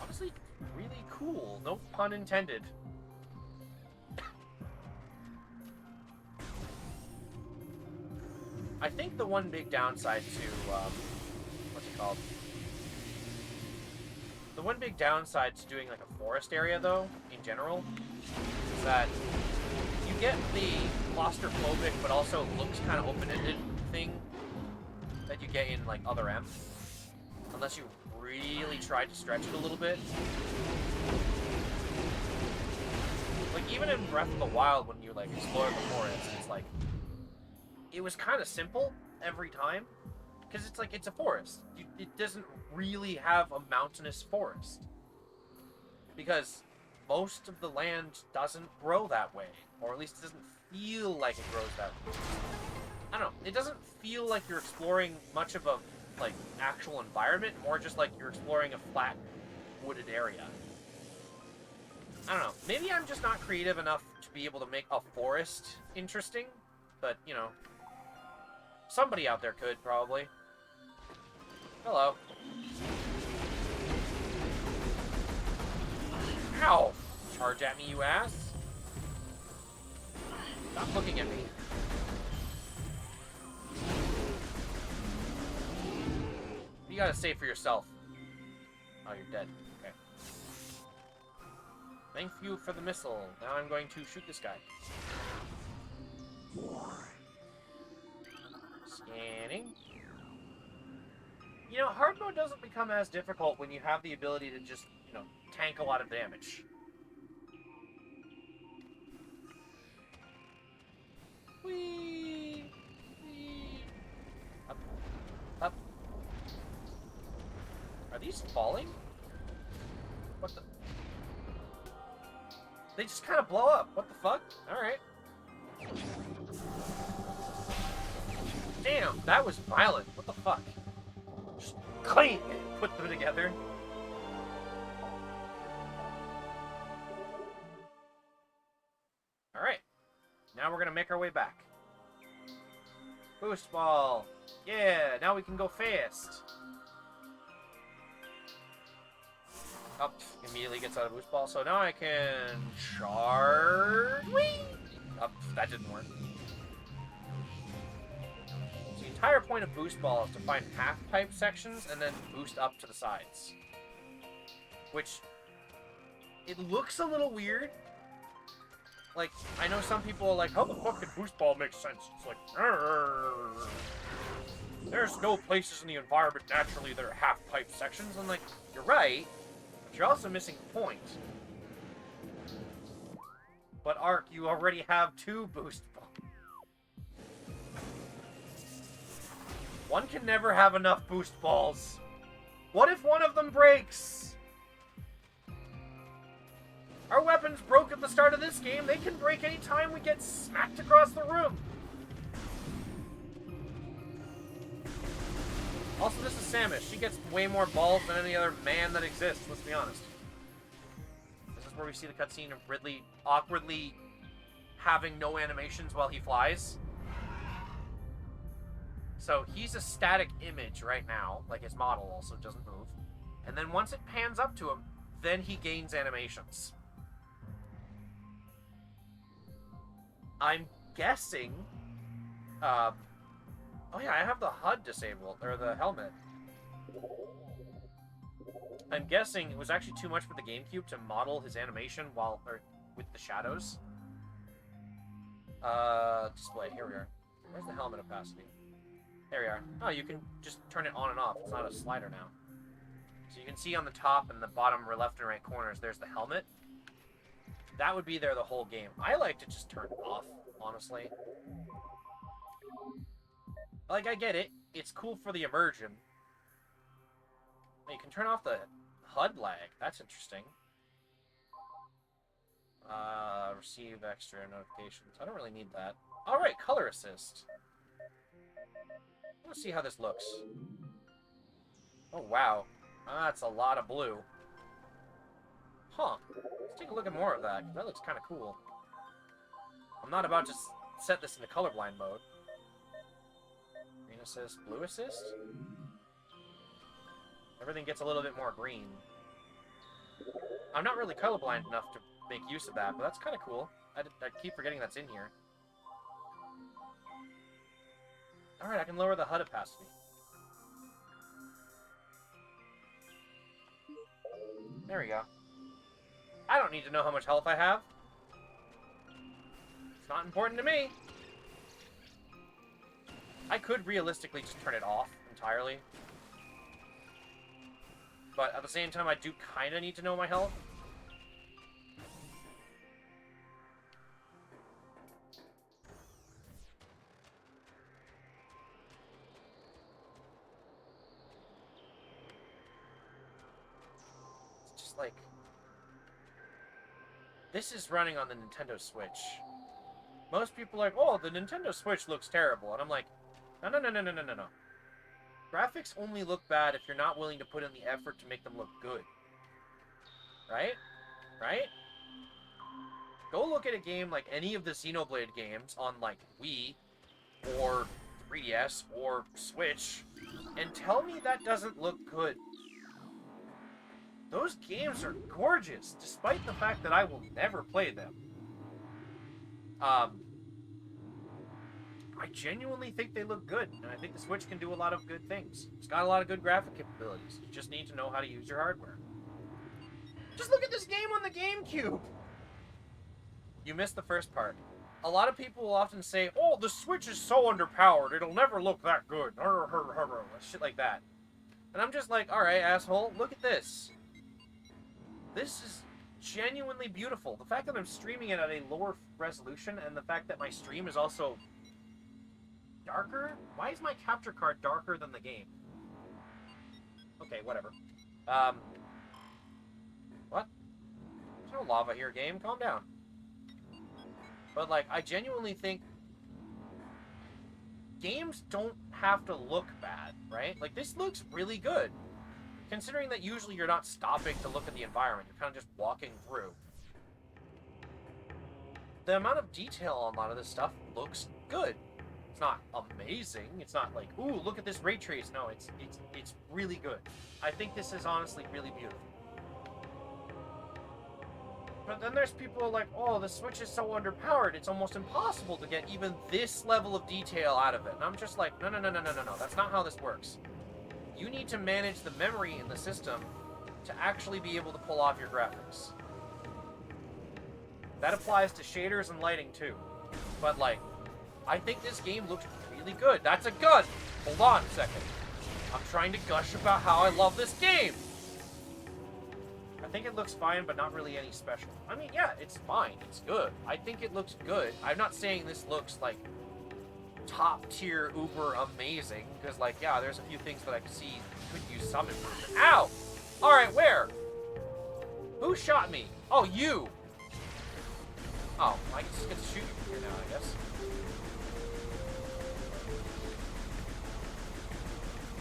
Honestly, really cool. No pun intended. I think the one big downside to, what's it called? The one big downside to doing like a forest area, though, in general, is that you get the claustrophobic but also looks kind of open-ended thing that you get in like other M, unless you really try to stretch it a little bit. Like even in Breath of the Wild, when you like explore the forest, it's like it was kind of simple every time because it's like it's a forest. It doesn't really have a mountainous forest because most of the land doesn't grow that way, or at least it doesn't feel like it grows that way. I don't know. It doesn't feel like you're exploring much of a like actual environment, more just like you're exploring a flat wooded area. I don't know. Maybe I'm just not creative enough to be able to make a forest interesting, but you know, somebody out there could probably. Hello. Ow! Charge at me, you ass. Stop looking at me. You gotta say for yourself. Oh, you're dead. Okay. Thank you for the missile. Now I'm going to shoot this guy. Scanning. You know, hard mode doesn't become as difficult when you have the ability to just, you know, tank a lot of damage. Whee! Whee! Up. Up. Are these falling? What the? They just kind of blow up. What the fuck? Alright. Damn, that was violent. What the fuck? Just clean! Put them together. Alright. Now we're gonna make our way back. Boost ball! Yeah, now we can go fast. Up, immediately gets out of boost ball, so now I can charge. Whee! Up, that didn't work. So the entire point of boost ball is to find half-pipe sections and then boost up to the sides. Which it looks a little weird. Like, I know some people are like, how the fuck did Boost Ball make sense? It's like, "Arr. There's no places in the environment naturally that are half-pipe sections." I'm like, you're right, but you're also missing the point. But Ark, you already have 2 Boost Balls. One can never have enough Boost Balls. What if one of them breaks? Our weapons broke at the start of this game. They can break anytime we get smacked across the room. Also, this is Samus. She gets way more balls than any other man that exists, let's be honest. This is where we see the cutscene of Ridley awkwardly having no animations while he flies. So he's a static image right now, like his model also doesn't move. And then once it pans up to him, then he gains animations. I'm guessing... oh yeah, I have the HUD disabled, or the helmet. I'm guessing it was actually too much for the GameCube to model his animation while, or with the shadows. Display, here we are. Where's the helmet opacity? There we are. Oh, you can just turn it on and off. It's not a slider now. So you can see on the top and the bottom left and right corners, there's the helmet. That would be there the whole game. I like to just turn it off, honestly. Like, I get it. It's cool for the immersion. You can turn off the HUD lag. That's interesting. Receive extra notifications. I don't really need that. Alright, color assist. Let's see how this looks. Oh, wow. That's a lot of blue. Huh. Let's take a look at more of that, because that looks kind of cool. I'm not about to set this into colorblind mode. Green assist, blue assist? Everything gets a little bit more green. I'm not really colorblind enough to make use of that, but that's kind of cool. I keep forgetting that's in here. Alright, I can lower the HUD opacity. There we go. I don't need to know how much health I have. It's not important to me. I could realistically just turn it off entirely. But at the same time, I do kind of need to know my health. It's just like... This is running on the Nintendo Switch. Most people are like, oh, the Nintendo Switch looks terrible. And I'm like, no, no, no, no, no, no, no, no. Graphics only look bad if you're not willing to put in the effort to make them look good. Right? Right? Go look at a game like any of the Xenoblade games on, like, Wii, or 3DS, or Switch, and tell me that doesn't look good. Those games are gorgeous, despite the fact that I will never play them. I genuinely think they look good, and I think the Switch can do a lot of good things. It's got a lot of good graphic capabilities. You just need to know how to use your hardware. Just look at this game on the GameCube! You missed the first part. A lot of people will often say, oh, the Switch is so underpowered, it'll never look that good. Shit like that. And I'm just like, alright, asshole, look at this. This is genuinely beautiful. The fact that I'm streaming it at a lower resolution, and the fact that my stream is also darker? Why is my capture card darker than the game? Okay, whatever. What? There's no lava here, game. Calm down. But, like, I genuinely think games don't have to look bad, right? Like, this looks really good. Considering that usually you're not stopping to look at the environment. You're kind of just walking through. The amount of detail on a lot of this stuff looks good. It's not amazing. It's not like, ooh, look at this ray trace. No, it's really good. I think this is honestly really beautiful. But then there's people like, oh, the Switch is so underpowered, it's almost impossible to get even this level of detail out of it. And I'm just like, no, no, no, no, no, no, no. That's not how this works. You need to manage the memory in the system to actually be able to pull off your graphics. That applies to shaders and lighting too. But like, I think this game looks really good. That's a gun! Hold on a second. I'm trying to gush about how I love this game! I think it looks fine, but not really any special. I mean, yeah, it's fine. It's good. I think it looks good. I'm not saying this looks like top tier uber amazing, because like, yeah, there's a few things that I could see could use some improvement. Ow! Alright, where? Who shot me? Oh, you! Oh, I just get to shoot you from here now, I guess.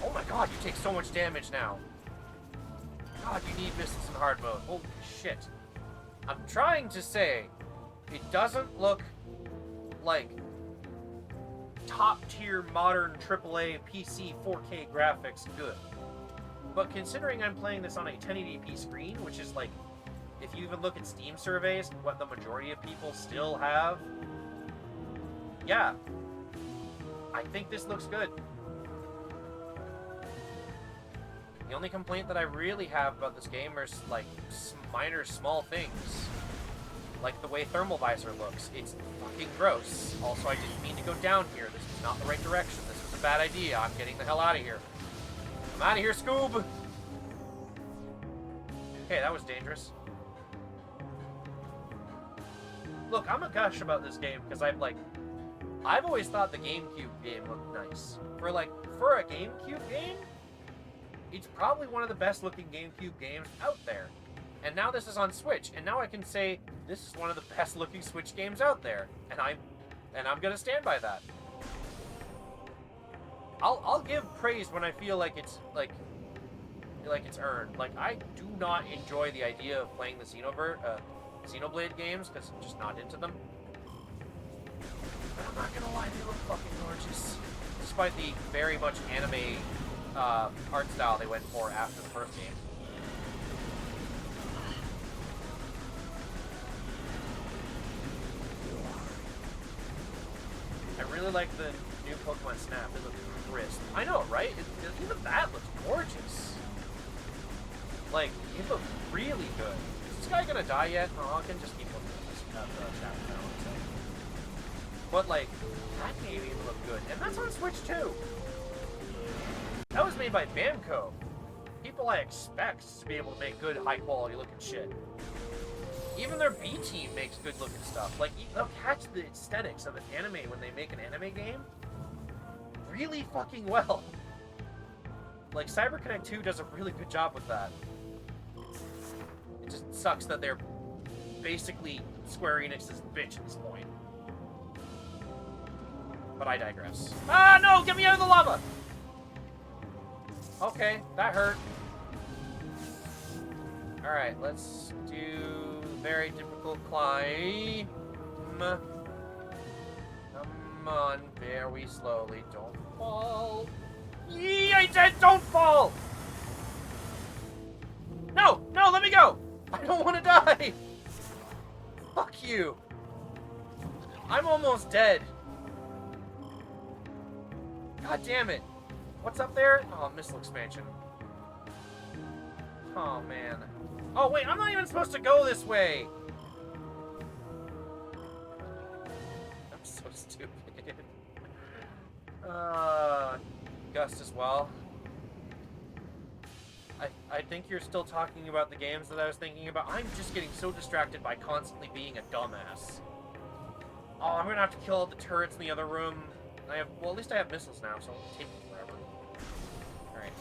Oh my god, you take so much damage now. God, you need missiles in hard mode. Holy shit. I'm trying to say, it doesn't look like top-tier modern AAA PC 4K graphics good. But considering I'm playing this on a 1080p screen, which is like, if you even look at Steam surveys, what the majority of people still have, yeah, I think this looks good. The only complaint that I really have about this game are like minor small things. Like the way thermal visor looks. It's fucking gross. Also, I didn't mean to go down here. This is not the right direction. This was a bad idea. I'm getting the hell out of here. I'm out of here, Scoob! Okay, that was dangerous. Look, I'm a gush about this game because I've always thought the GameCube game looked nice. For a GameCube game, it's probably one of the best looking GameCube games out there. And now this is on Switch, and now I can say this is one of the best looking Switch games out there. And I'm gonna stand by that. I'll give praise when I feel like it's it's earned. Like, I do not enjoy the idea of playing the Xenoblade games because I'm just not into them. But I'm not gonna lie, they look fucking gorgeous. Despite the very much anime art style they went for after the first game. I really like the new Pokemon Snap. It looks crisp. I know, right? Even that looks gorgeous. Like, it looks really good. Is this guy gonna die yet? Oh, I can just keep looking at this chapter now. But, like, that game even looked good. And that's on Switch, too. That was made by Bamco. People I expect to be able to make good, high-quality looking shit. Even their B team makes good looking stuff. Like, they'll catch the aesthetics of an anime when they make an anime game really fucking well. Like, CyberConnect 2 does a really good job with that. It just sucks that they're basically Square Enix's bitch at this point. But I digress. Ah, no! Get me out of the lava! Okay, that hurt. Alright, let's do very difficult climb. Come on, very slowly. Don't fall. Yee, I said don't fall! No! No, let me go! I don't want to die! Fuck you. I'm almost dead. God damn it. What's up there? Oh, missile expansion. Oh, man. Oh, wait, I'm not even supposed to go this way! I'm so stupid. Gust as well. I think you're still talking about the games that I was thinking about. I'm just getting so distracted by constantly being a dumbass. Oh, I'm gonna have to kill all the turrets in the other room. Well, at least I have missiles now, so it'll take me forever. Alright.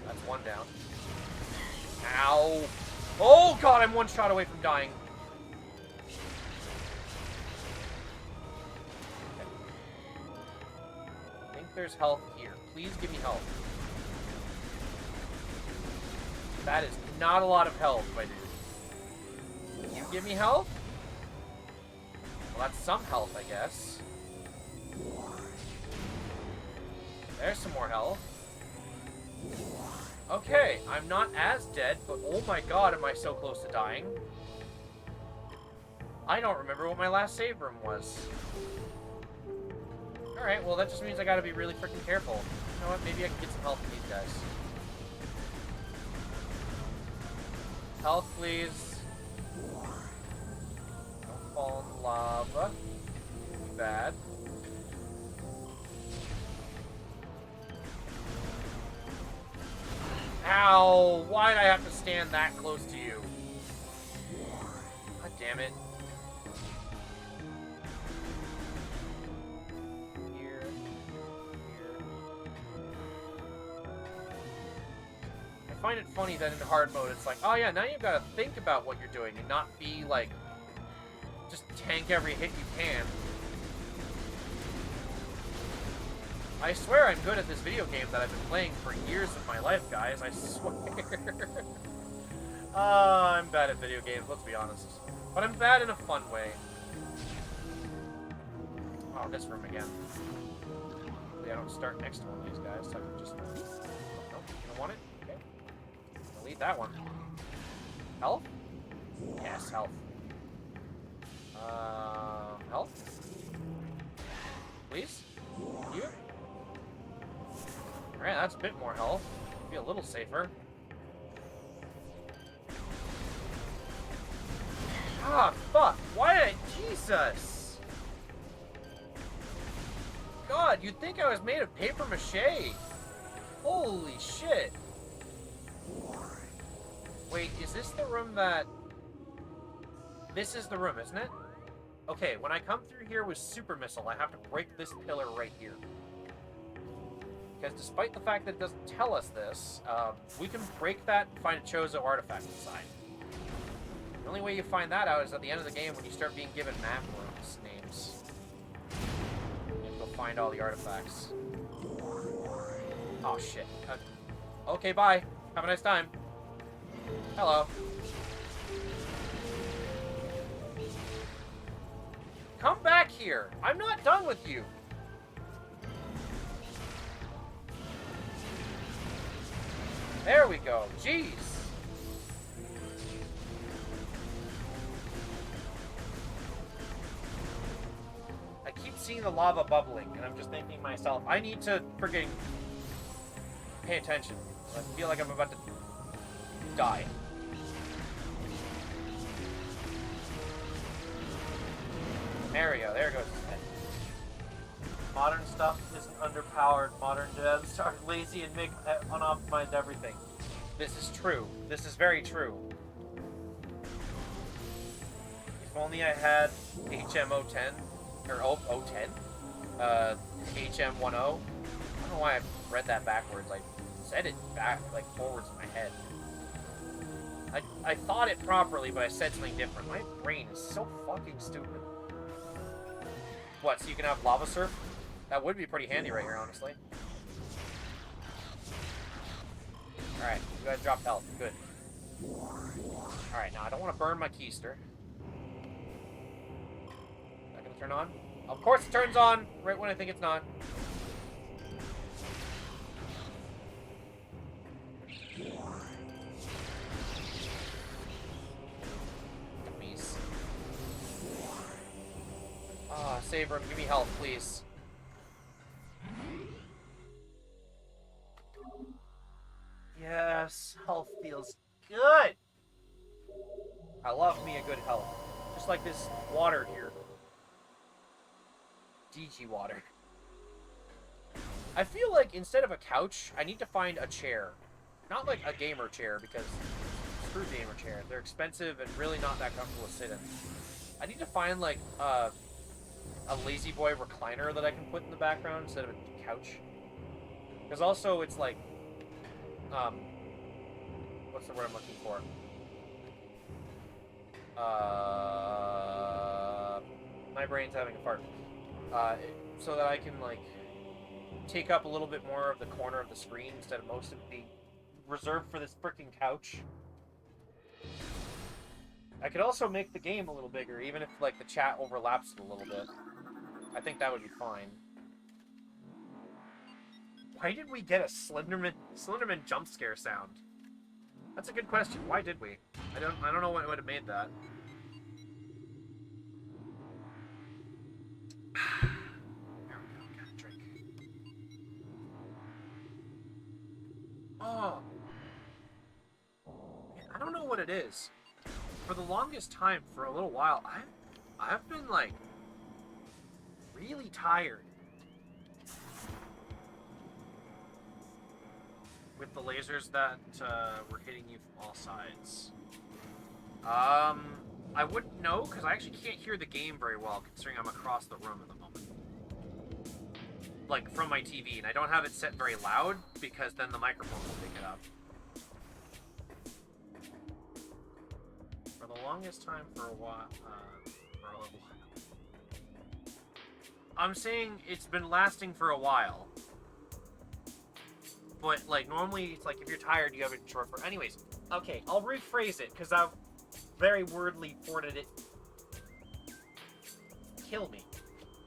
That's one down. Ow! Oh god, I'm one shot away from dying. Okay. I think there's health here. Please give me health. That is not a lot of health, my dude. Can you give me health? Well, that's some health, I guess. There's some more health. Okay, I'm not as dead, but oh my god, am I so close to dying. I don't remember what my last save room was. Alright, well that just means I gotta be really freaking careful. You know what, maybe I can get some help from these guys. Health, please. Don't fall in lava. Too bad. Ow! Why'd I have to stand that close to you? God damn it. Here. Here. I find it funny that in hard mode it's like, oh yeah, now you've got to think about what you're doing and not be like, just tank every hit you can. I swear I'm good at this video game that I've been playing for years of my life, guys. I swear. I'm bad at video games, let's be honest. But I'm bad in a fun way. Oh, this room again. Hopefully I don't start next to one of these guys, so I can just... Nope, you don't want it? Okay. I'll leave that one. Health? Yes, health. Health? Please? You? Alright, that's a bit more health. Be a little safer. Ah, fuck! Why did I... Jesus! God, you'd think I was made of paper mache! Holy shit! Wait, is this the room that... This is the room, isn't it? Okay, when I come through here with Super Missile, I have to break this pillar right here. Because despite the fact that it doesn't tell us this, we can break that and find a Chozo artifact inside. The only way you find that out is at the end of the game when you start being given map rooms names. And go find all the artifacts. Oh shit. Okay, bye. Have a nice time. Hello. Come back here. I'm not done with you. There we go. Jeez. I keep seeing the lava bubbling, and I'm just thinking to myself, I need to friggin' pay attention. I feel like I'm about to die. There we go. There goes his head. Modern stuff isn't underpowered. Modern devs are lazy and make unoptimized everything. This is true. This is very true. If only I had HM010 or 010, HM10. I don't know why I read that backwards. I said it back like forwards in my head. I thought it properly, but I said something different. My brain is so fucking stupid. What? So you can have lava surf? That would be pretty handy right here, honestly. Alright, you guys dropped health. Good. Alright, now I don't want to burn my keister. Is that going to turn on? Of course it turns on right when I think it's not. Dummies. Ah, save room. Give me health, please. Yes, health feels good. I love me a good health. Just like this water here. DG water. I feel like instead of a couch, I need to find a chair. Not like a gamer chair, because screw gamer chairs. They're expensive and really not that comfortable to sit in. I need to find like a lazy boy recliner that I can put in the background instead of a couch. Because also it's like what's the word I'm looking for? My brain's having a fart. So that I can, like, take up a little bit more of the corner of the screen instead of most of it being reserved for this freaking couch. I could also make the game a little bigger, even if, like, the chat overlaps it a little bit. I think that would be fine. Why did we get a Slenderman jump scare sound? That's a good question. Why did we? I don't know what would have made that. There we go. Got a drink. Oh. Man, I don't know what it is. For the longest time, for a little while, I've been like really tired with the lasers that were hitting you from all sides. I wouldn't know because I actually can't hear the game very well, considering I'm across the room at the moment. Like from my TV, and I don't have it set very loud because then the microphone will pick it up. For the longest time, for a while, for a little while. I'm saying it's been lasting for a while. But, like, normally, it's like, if you're tired, you have it in short for... Anyways, okay, I'll rephrase it, because I've very wordly worded it. Kill me.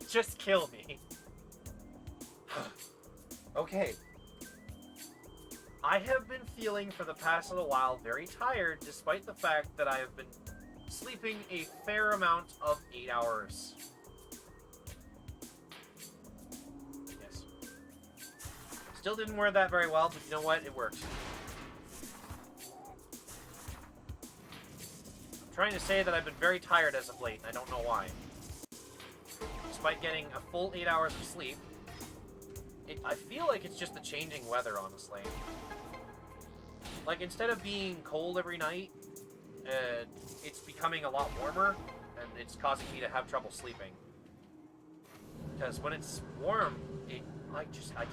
Just kill me. Okay. I have been feeling for the past little while very tired, despite the fact that I have been sleeping a fair amount of 8 hours. Yes. Still didn't word that very well, but you know what? It works. I'm trying to say that I've been very tired as of late, and I don't know why. Despite getting a full 8 hours of sleep, I feel like it's just the changing weather, honestly. Like, instead of being cold every night, it's becoming a lot warmer, and it's causing me to have trouble sleeping. Because when it's warm, I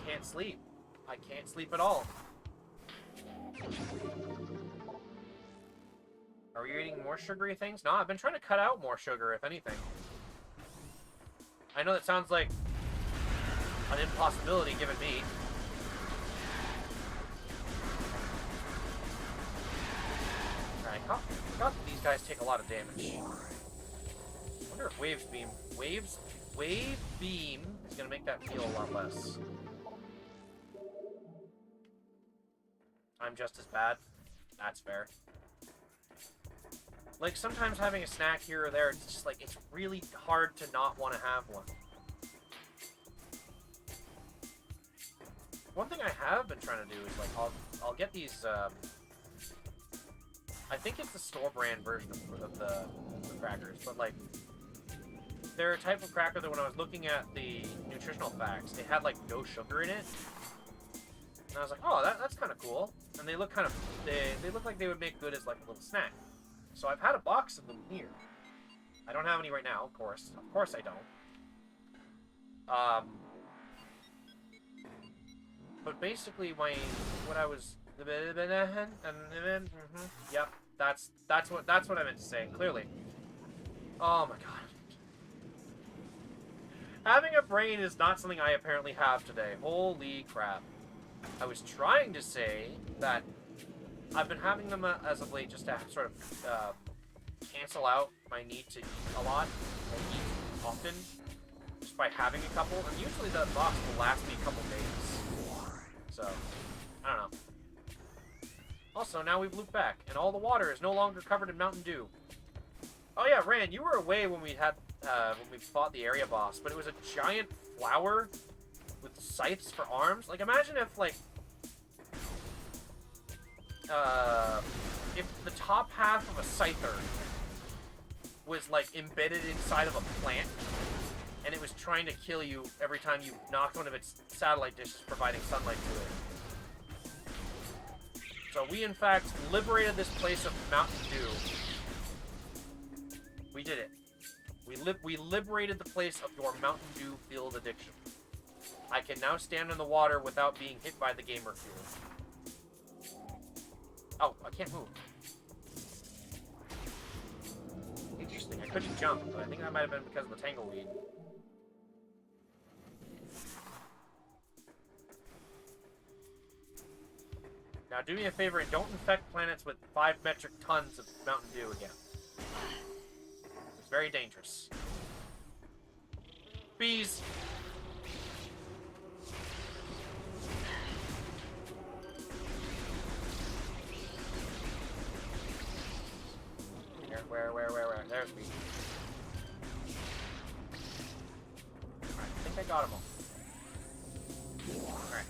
can't sleep. I can't sleep at all. Are you eating more sugary things? No, I've been trying to cut out more sugar, if anything. I know that sounds like an impossibility given me. Alright, I forgot that these guys take a lot of damage. I wonder if Wave Beam is gonna make that feel a lot less. I'm just as bad. That's fair. Like, sometimes having a snack here or there, it's just like, it's really hard to not want to have one. One thing I have been trying to do is, like, I'll get these, I think it's the store brand version of the crackers, but, like, they're a type of cracker that when I was looking at the nutritional facts, they had, like, no sugar in it. And I was like, oh, that's kind of cool. And they look kind of, they look like they would make good as, like, a little snack. So I've had a box of them here. I don't have any right now, of course. Of course I don't. But basically, what I was, yep, that's what I meant to say. Clearly. Oh my god. Having a brain is not something I apparently have today. Holy crap. I was trying to say that I've been having them as of late just to sort of cancel out my need to eat a lot, or eat often, just by having a couple. And usually the box will last me a couple days. So, I don't know. Also, now we've looped back, and all the water is no longer covered in Mountain Dew. Oh yeah, Rand, you were away when we had when we fought the area boss, but it was a giant flower with scythes for arms. Like, imagine if, like, if the top half of a scyther was, like, embedded inside of a plant, and it was trying to kill you every time you knocked one of its satellite dishes providing sunlight to it. So we, in fact, liberated this place of Mountain Dew. We did it. We liberated the place of your Mountain Dew filled addiction. I can now stand in the water without being hit by the gamer fuel. Oh, I can't move. Interesting. I couldn't jump, but I think that might have been because of the tangleweed. Now do me a favor and don't infect planets with 5 metric tons of Mountain Dew again. It's very dangerous. Bees! Where? There's me. Alright, I think I got them all. Alright.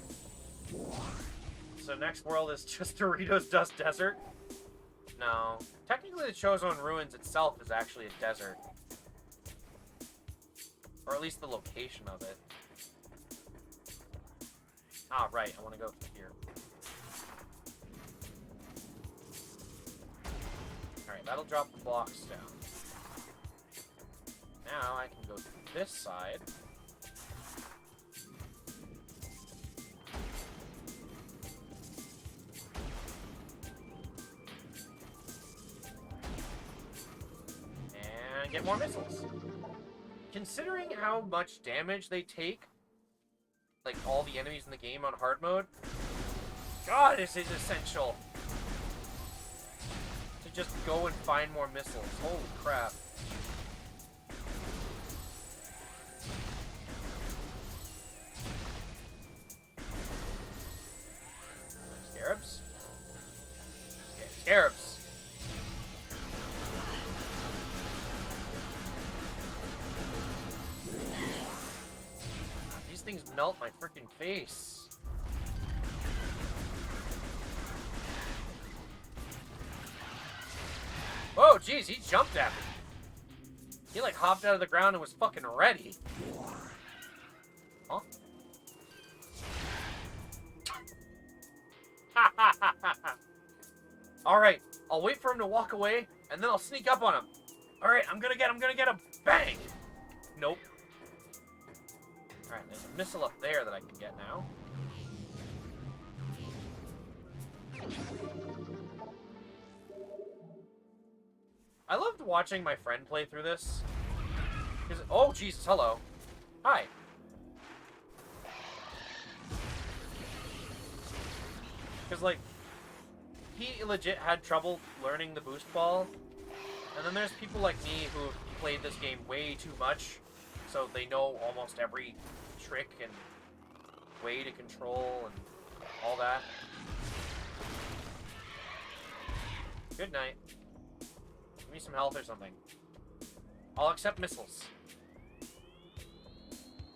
So next world is just Doritos Dust Desert? No. Technically, the Chozone Ruins itself is actually a desert. Or at least the location of it. Ah, right. I want to go through here. Alright, that'll drop the blocks down. Now I can go through this side. And get more missiles. Considering how much damage they take, like all the enemies in the game on hard mode, God, this is essential to just go and find more missiles. Holy crap. Scarabs? Okay, scarabs. These things melt my freaking face. Oh, jeez, he jumped at me. He, like, hopped out of the ground and was fucking ready. Huh? Alright, I'll wait for him to walk away, and then I'll sneak up on him. Alright, I'm gonna get him. Bang! Nope. Alright, there's a missile up there that I can get now. I loved watching my friend play through this. Oh, Jesus, hello. Hi. Because, like, he legit had trouble learning the boost ball. And then there's people like me who have played this game way too much, so they know almost every trick and way to control and all that. Good night. Give me some health or something. I'll accept missiles.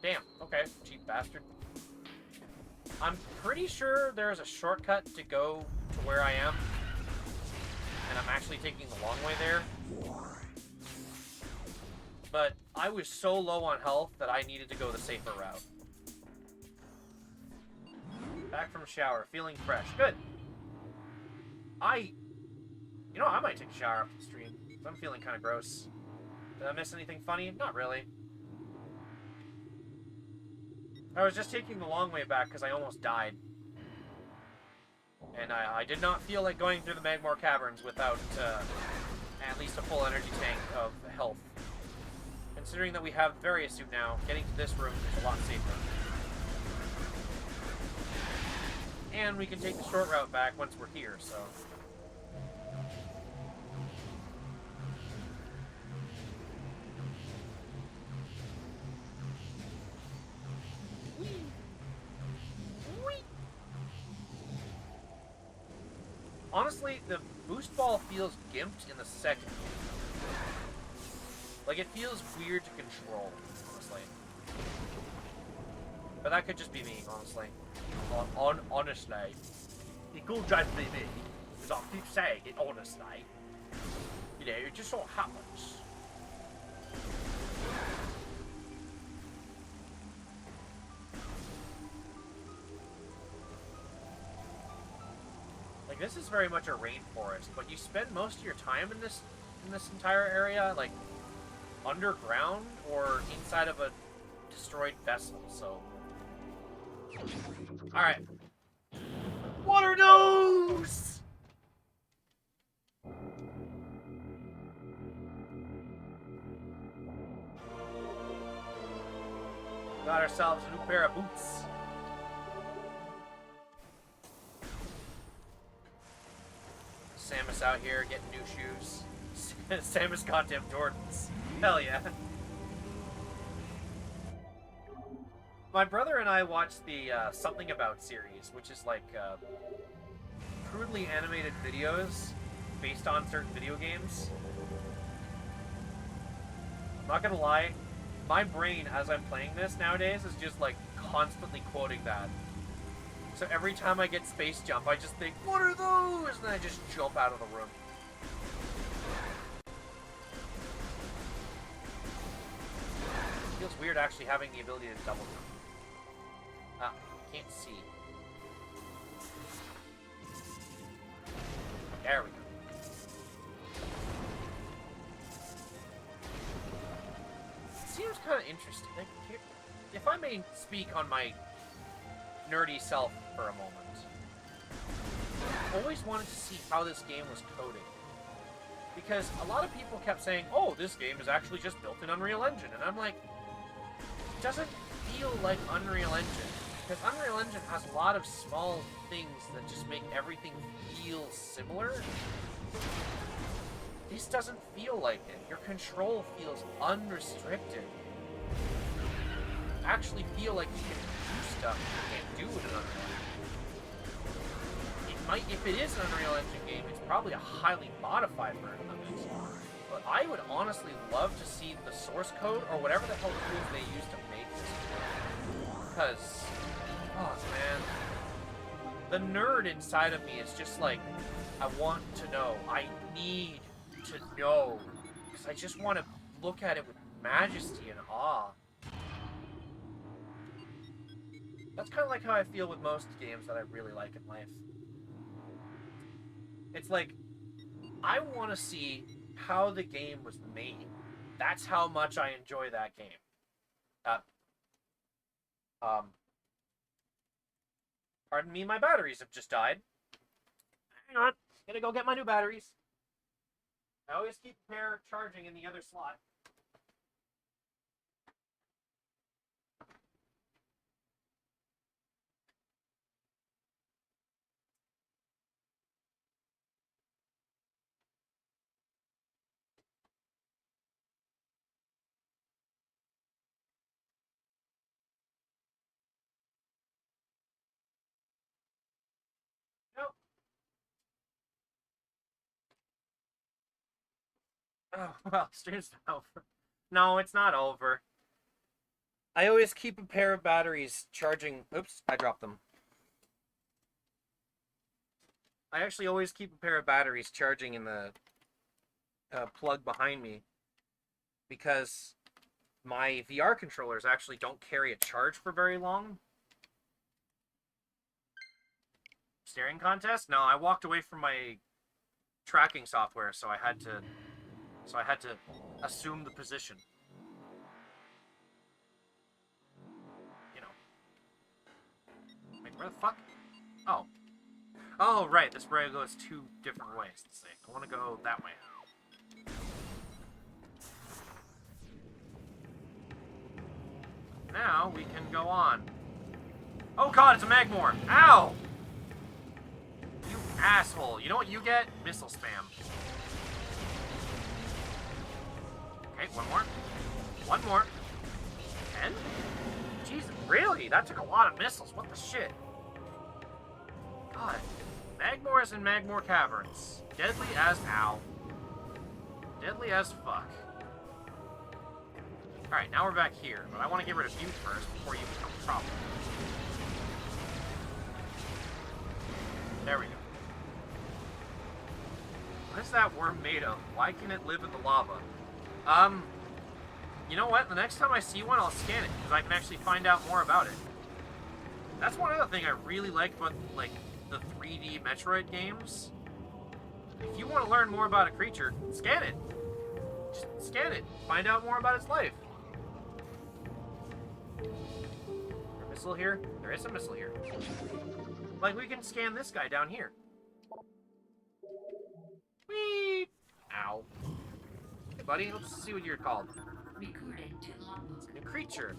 Damn, okay, cheap bastard. I'm pretty sure there's a shortcut to go to where I am. And I'm actually taking the long way there. But I was so low on health that I needed to go the safer route. Back from shower, feeling fresh. Good. You know, I might take a shower after the stream. I'm feeling kind of gross. Did I miss anything funny? Not really. I was just taking the long way back because I almost died. And I did not feel like going through the Magmore Caverns without at least a full energy tank of health. Considering that we have Various Suit now, getting to this room is a lot safer. And we can take the short route back once we're here, so... Honestly, the boost ball feels gimped in the second. Like, it feels weird to control, honestly. But that could just be me, honestly. Honestly. It could just be me. Because I keep saying it honestly. You know, it just sort of happens. Like, this is very much a rainforest, but you spend most of your time in this entire area, like, underground or inside of a destroyed vessel, so... Alright. Water nose! Got ourselves a new pair of boots. Samus out here getting new shoes. Samus goddamn Jordans. Hell yeah. My brother and I watched the Something About series, which is like crudely animated videos based on certain video games. I'm not gonna lie, my brain as I'm playing this nowadays is just like constantly quoting that. So every time I get space jump, I just think, what are those? And then I just jump out of the room. weird actually having the ability to double jump. Ah, can't see. There we go. Seems kind of interesting. Like, if I may speak on my nerdy self for a moment, I always wanted to see how this game was coded. Because a lot of people kept saying, oh, this game is actually just built in Unreal Engine. And I'm like, it doesn't feel like Unreal Engine. Because Unreal Engine has a lot of small things that just make everything feel similar. This doesn't feel like it. Your control feels unrestricted. You actually feel like you can do stuff you can't do in an Unreal Engine. It might, if it is an Unreal Engine game, it's probably a highly modified version of it. But I would honestly love to see the source code or whatever the hell tools they use to make this game. Because, oh man, the nerd inside of me is just like, I want to know. I need to know. Because I just want to look at it with majesty and awe. That's kind of like how I feel with most games that I really like in life. It's like, I want to see how the game was made. That's how much I enjoy that game. Pardon me, my batteries have just died. Hang on, gonna go get my new batteries. I always keep a pair charging in the other slot. Nope. Oh, well, stream's not over. No, it's not over. I always keep a pair of batteries charging. Oops, I dropped them. I actually always keep a pair of batteries charging in the plug behind me because my VR controllers actually don't carry a charge for very long. Steering contest? No, I walked away from my tracking software, so I had to assume the position. You know. Wait, where the fuck? Oh. Oh, right. This rail goes two different ways. Let's see. I want to go that way. Now we can go on. Oh god, it's a Magmor! Ow! You asshole. You know what you get? Missile spam. Okay, one more. One more. 10? Jesus, really? That took a lot of missiles. What the shit? God. Magmors and Magmor Caverns. Deadly as ow. Deadly as fuck. Alright, now we're back here, but I want to get rid of you first before you become a problem. There we go. What is that worm made of? Why can it live in the lava? You know what? The next time I see one, I'll scan it, because I can actually find out more about it. That's one other thing I really like about, like, the 3D Metroid games. If you want to learn more about a creature, scan it. Just scan it. Find out more about its life. Is there a missile here? There is a missile here. Like, we can scan this guy down here. Whee! Ow. Hey, buddy, let's see what you're called. Recording to logbook. New creature.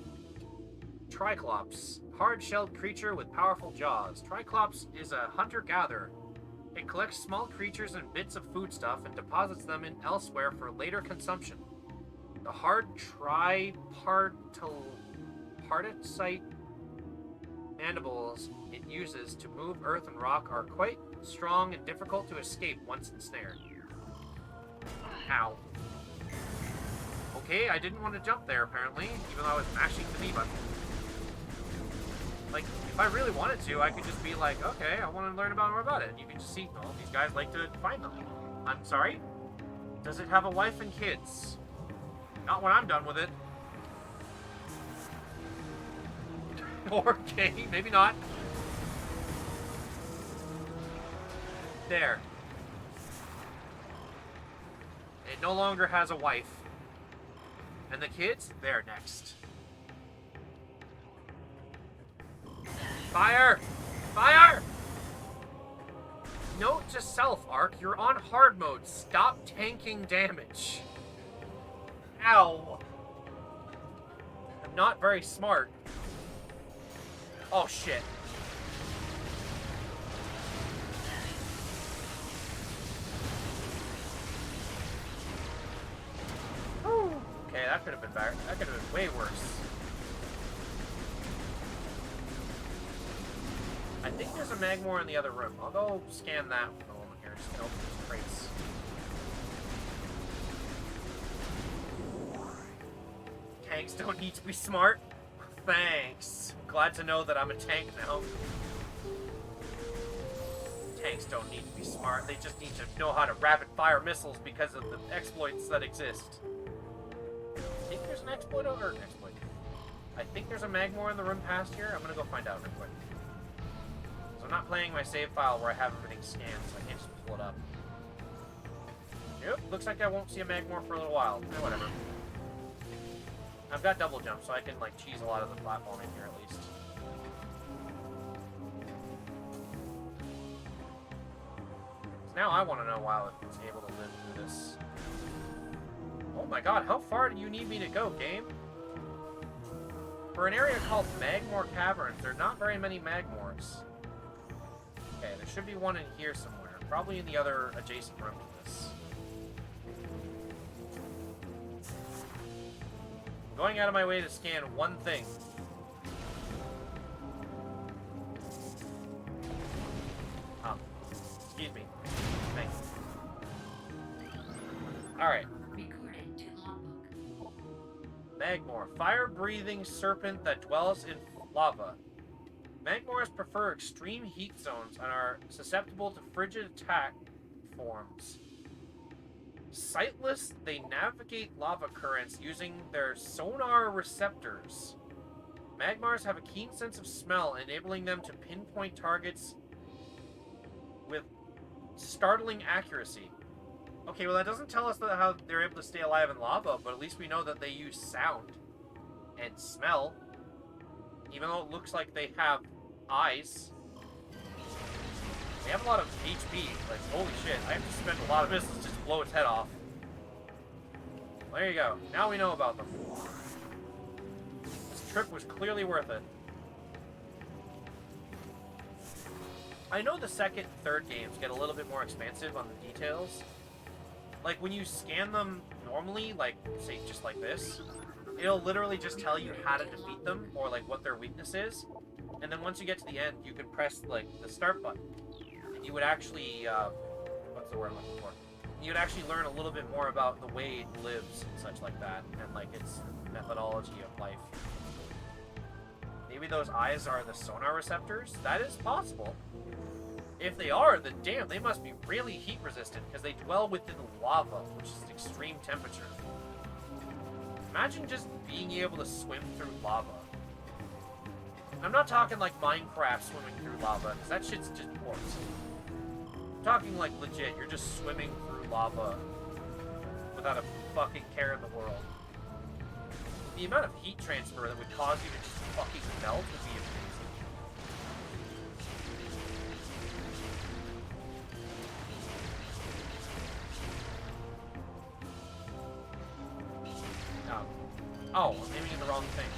Triclops. Hard-shelled creature with powerful jaws. Triclops is a hunter-gatherer. It collects small creatures and bits of foodstuff and deposits them in elsewhere for later consumption. The hard tripartite mandibles it uses to move earth and rock are quite strong and difficult to escape once ensnared. Ow. Okay, I didn't want to jump there, apparently, even though I was mashing the B button. Like, if I really wanted to, I could just be like, okay, I want to learn more about it. And you can just see, oh, these guys like to find them. I'm sorry? Does it have a wife and kids? Not when I'm done with it. Okay, maybe not. There. It no longer has a wife. And the kids? They're next. Fire! Fire! Note to self, Ark, you're on hard mode. Stop tanking damage. Ow. I'm not very smart. Oh, shit. Whew. Okay, that could have been better. That could have been way worse. I think there's a Magmor in the other room. I'll go scan that for a moment here. Just open these crates. Tanks don't need to be smart. Thanks. Glad to know that I'm a tank now. Tanks don't need to be smart. They just need to know how to rapid-fire missiles because of the exploits that exist. I think there's an exploit over... Exploit. I think there's a Magmor in the room past here. I'm gonna go find out real quick. So I'm not playing my save file where I have everything scanned, so I can't just pull it up. Nope, looks like I won't see a Magmor for a little while. Eh, whatever. I've got double jump, so I can, like, cheese a lot of the platforming here, at least. So now I want to know why it's able to live through this. Oh my god, how far do you need me to go, game? For an area called Magmor Caverns, there are not very many Magmors. Okay, there should be one in here somewhere. Probably in the other adjacent room to this. Going out of my way to scan one thing. Excuse me. Thanks. Alright. Recorded to logbook. Magmor. Fire-breathing serpent that dwells in lava. Magmors prefer extreme heat zones and are susceptible to frigid attack forms. Sightless, they navigate lava currents using their sonar receptors. Magmars have a keen sense of smell, enabling them to pinpoint targets with startling accuracy. Okay, well that doesn't tell us how they're able to stay alive in lava, but at least we know that they use sound and smell. Even though it looks like they have eyes. They have a lot of HP. Like, holy shit, I have to spend a lot of missiles just to blow its head off. Well, there you go. Now we know about them. This trip was clearly worth it. I know the second and third games get a little bit more expansive on the details. Like, when you scan them normally, like, say, just like this, it'll literally just tell you how to defeat them, or, like, what their weakness is. And then once you get to the end, you can press, like, the start button. And you would actually, what's the word I'm looking for? You would actually learn a little bit more about the way it lives and such like that, and, like, its methodology of life. Maybe those eyes are the sonar receptors? That is possible. If they are, then damn, they must be really heat resistant, because they dwell within lava, which is extreme temperature. Imagine just being able to swim through lava. I'm not talking like Minecraft swimming through lava, because that shit's just ports. I'm talking like legit, you're just swimming through lava without a fucking care in the world. The amount of heat transfer that would cause you to just fucking melt would be amazing. Oh, I'm aiming at the wrong thing.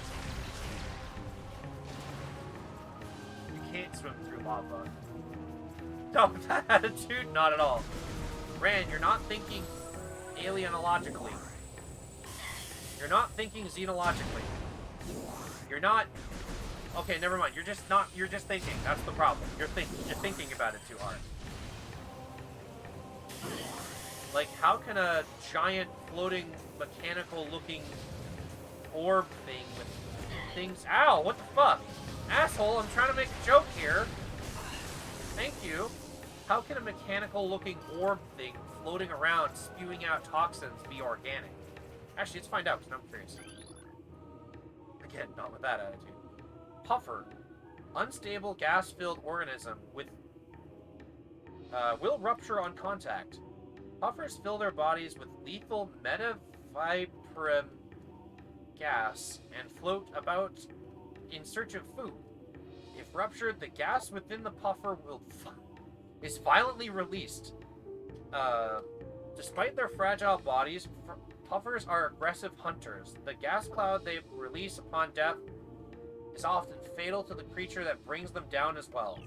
You can't swim through lava. No, with that attitude, not at all. Ran, you're not thinking alienologically. You're not thinking xenologically. You're not... Okay, never mind. You're just not... You're just thinking. That's the problem. You're thinking about it too hard. Like, how can a giant, floating, mechanical-looking orb thing with things... Ow! What the fuck? Asshole, I'm trying to make a joke here. Thank you. How can a mechanical-looking orb thing floating around, spewing out toxins, be organic? Actually, let's find out, because I'm curious. Again, not with that attitude. puffer, unstable gas-filled organism with will rupture on contact. Puffers fill their bodies with lethal metavibram gas and float about in search of food. If ruptured, the gas within the puffer is violently released. Despite their fragile bodies, puffers are aggressive hunters. The gas cloud they release upon death is often fatal to the creature that brings them down as well.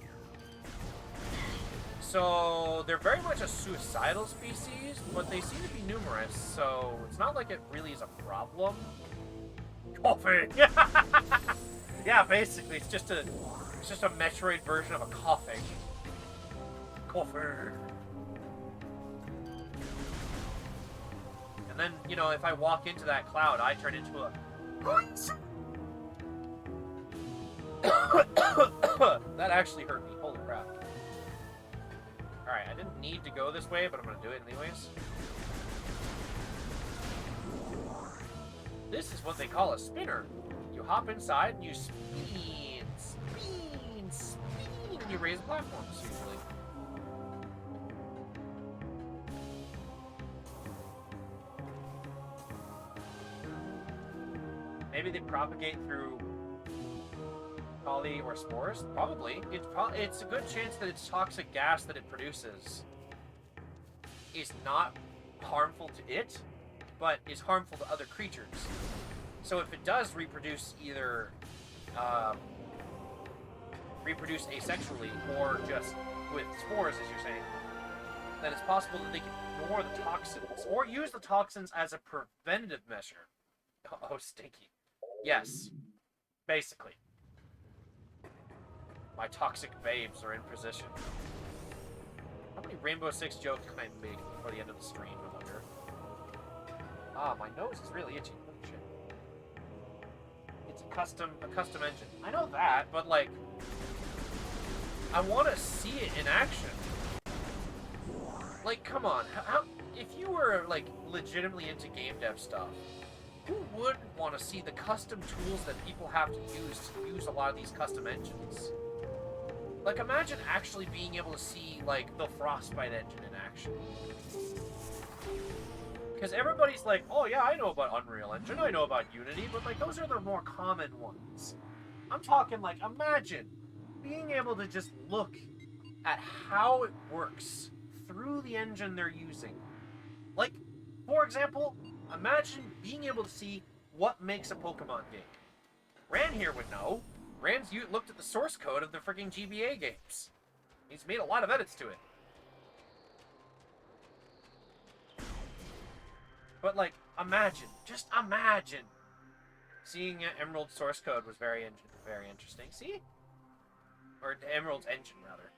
So they're very much a suicidal species, but they seem to be numerous, so it's not like it really is a problem. Coffee! Yeah, basically, it's just a Metroid version of a coughing. Coffee. And then, you know, if I walk into that cloud, I turn into a... That actually hurt me. Holy crap. Alright, I didn't need to go this way, but I'm gonna do it anyways. This is what they call a spinner. You hop inside and you spin, and you raise platforms, usually. Maybe they propagate through poly or spores? Probably. It's a good chance that its toxic gas that it produces is not harmful to it, but is harmful to other creatures. So if it does reproduce either reproduce asexually or just with spores, as you're saying, then it's possible that they can ignore the toxins or use the toxins as a preventative measure. Oh, stinky. Yes. Basically. My toxic babes are in position. How many Rainbow Six jokes can I make before the end of the stream, I wonder? Ah, my nose is really itchy. Oh, shit. It's a custom engine. I know that, but like, I want to see it in action. Like, come on. How, if you were like legitimately into game dev stuff, who wouldn't want to see the custom tools that people have to use a lot of these custom engines? Like, imagine actually being able to see, like, the Frostbite engine in action. Because everybody's like, oh yeah, I know about Unreal Engine, I know about Unity, but, like, those are the more common ones. I'm talking, like, imagine being able to just look at how it works through the engine they're using. Like, for example, imagine being able to see what makes a Pokemon game. Ran here would know. Ran's looked at the source code of the freaking GBA games. He's made a lot of edits to it. But, like, imagine, just imagine, seeing Emerald source code was very interesting. See? Or Emerald's engine, rather.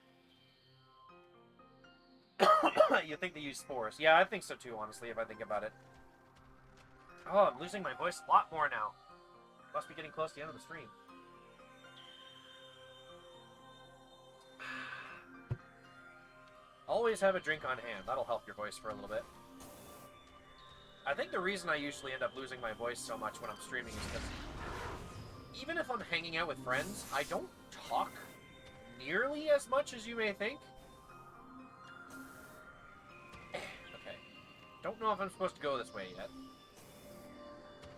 You think they use spores. Yeah, I think so too, honestly, if I think about it. Oh, I'm losing my voice a lot more now. Must be getting close to the end of the stream. Always have a drink on hand. That'll help your voice for a little bit. I think the reason I usually end up losing my voice so much when I'm streaming is because even if I'm hanging out with friends, I don't talk nearly as much as you may think. Okay. Don't know if I'm supposed to go this way yet.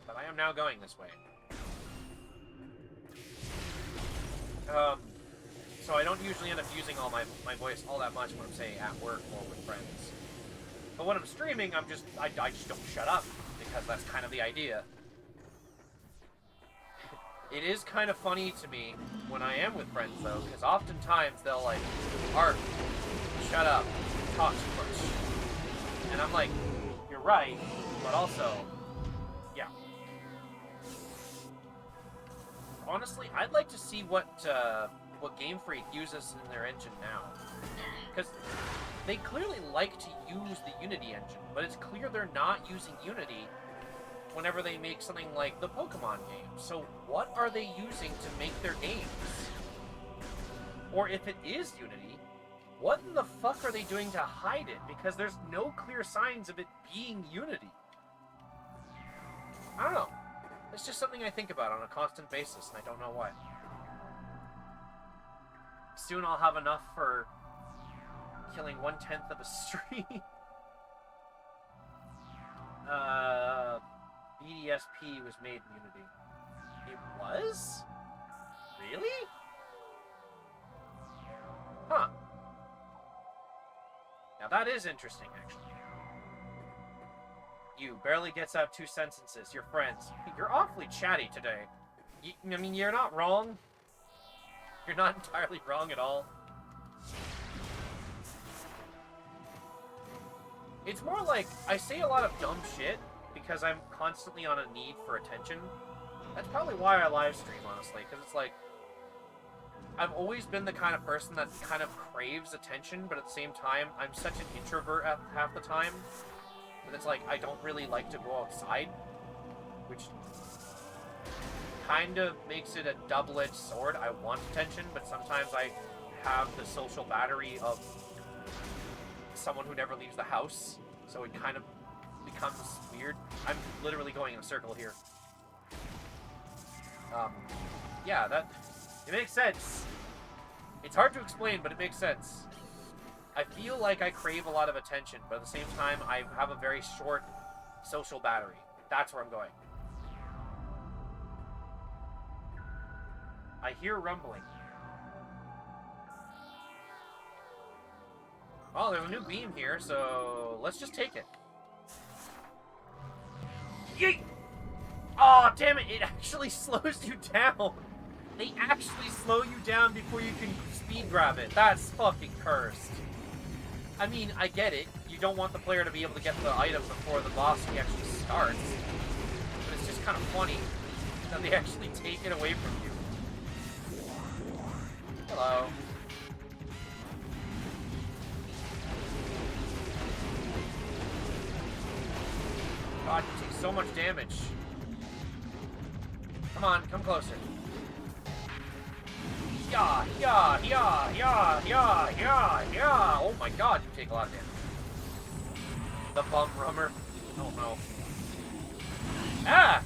But I am now going this way. So I don't usually end up using all my voice all that much when I'm, say, at work or with friends. But when I'm streaming, I just don't shut up, because that's kind of the idea. It is kind of funny to me when I am with friends, though, because oftentimes they'll, like, Art, shut up, you talk too much. And I'm like, you're right, but also, yeah. Honestly, I'd like to see what Game Freak uses in their engine now. Because they clearly like to use the Unity engine, but it's clear they're not using Unity whenever they make something like the Pokemon game. So what are they using to make their games? Or if it is Unity, what in the fuck are they doing to hide it? Because there's no clear signs of it being Unity. I don't know. It's just something I think about on a constant basis, and I don't know why. soon I'll have enough for killing 1/10 of a stream. BDSP was made in Unity. It was? Really? Huh. Now that is interesting, actually. You barely gets out 2 sentences. Your friends. You're awfully chatty today. I mean, you're not wrong. You're not entirely wrong at all. It's more like I say a lot of dumb shit because I'm constantly on a need for attention. That's probably why I live stream, honestly, because it's like I've always been the kind of person that kind of craves attention, but at the same time, I'm such an introvert at half the time that it's like I don't really like to go outside, which kind of makes it a double-edged sword. I want attention, but sometimes I have the social battery of someone who never leaves the house, so it kind of becomes weird. I'm literally going in a circle here. Yeah, it makes sense. It's hard to explain, but it makes sense. I feel like I crave a lot of attention, but at the same time, I have a very short social battery. That's where I'm going. I hear rumbling. Oh, there's a new beam here, so let's just take it. Yeet! Oh, damn it, it actually slows you down. They actually slow you down before you can speed grab it. That's fucking cursed. I mean, I get it. You don't want the player to be able to get the item before the boss actually starts. But it's just kind of funny that they actually take it away from you. Hello. God, you take so much damage. Come on, come closer. Yeah, yeah, yeah, yeah, yeah, yeah, yeah. Oh my god, you take a lot of damage. The bum rummer. Oh no. Ah!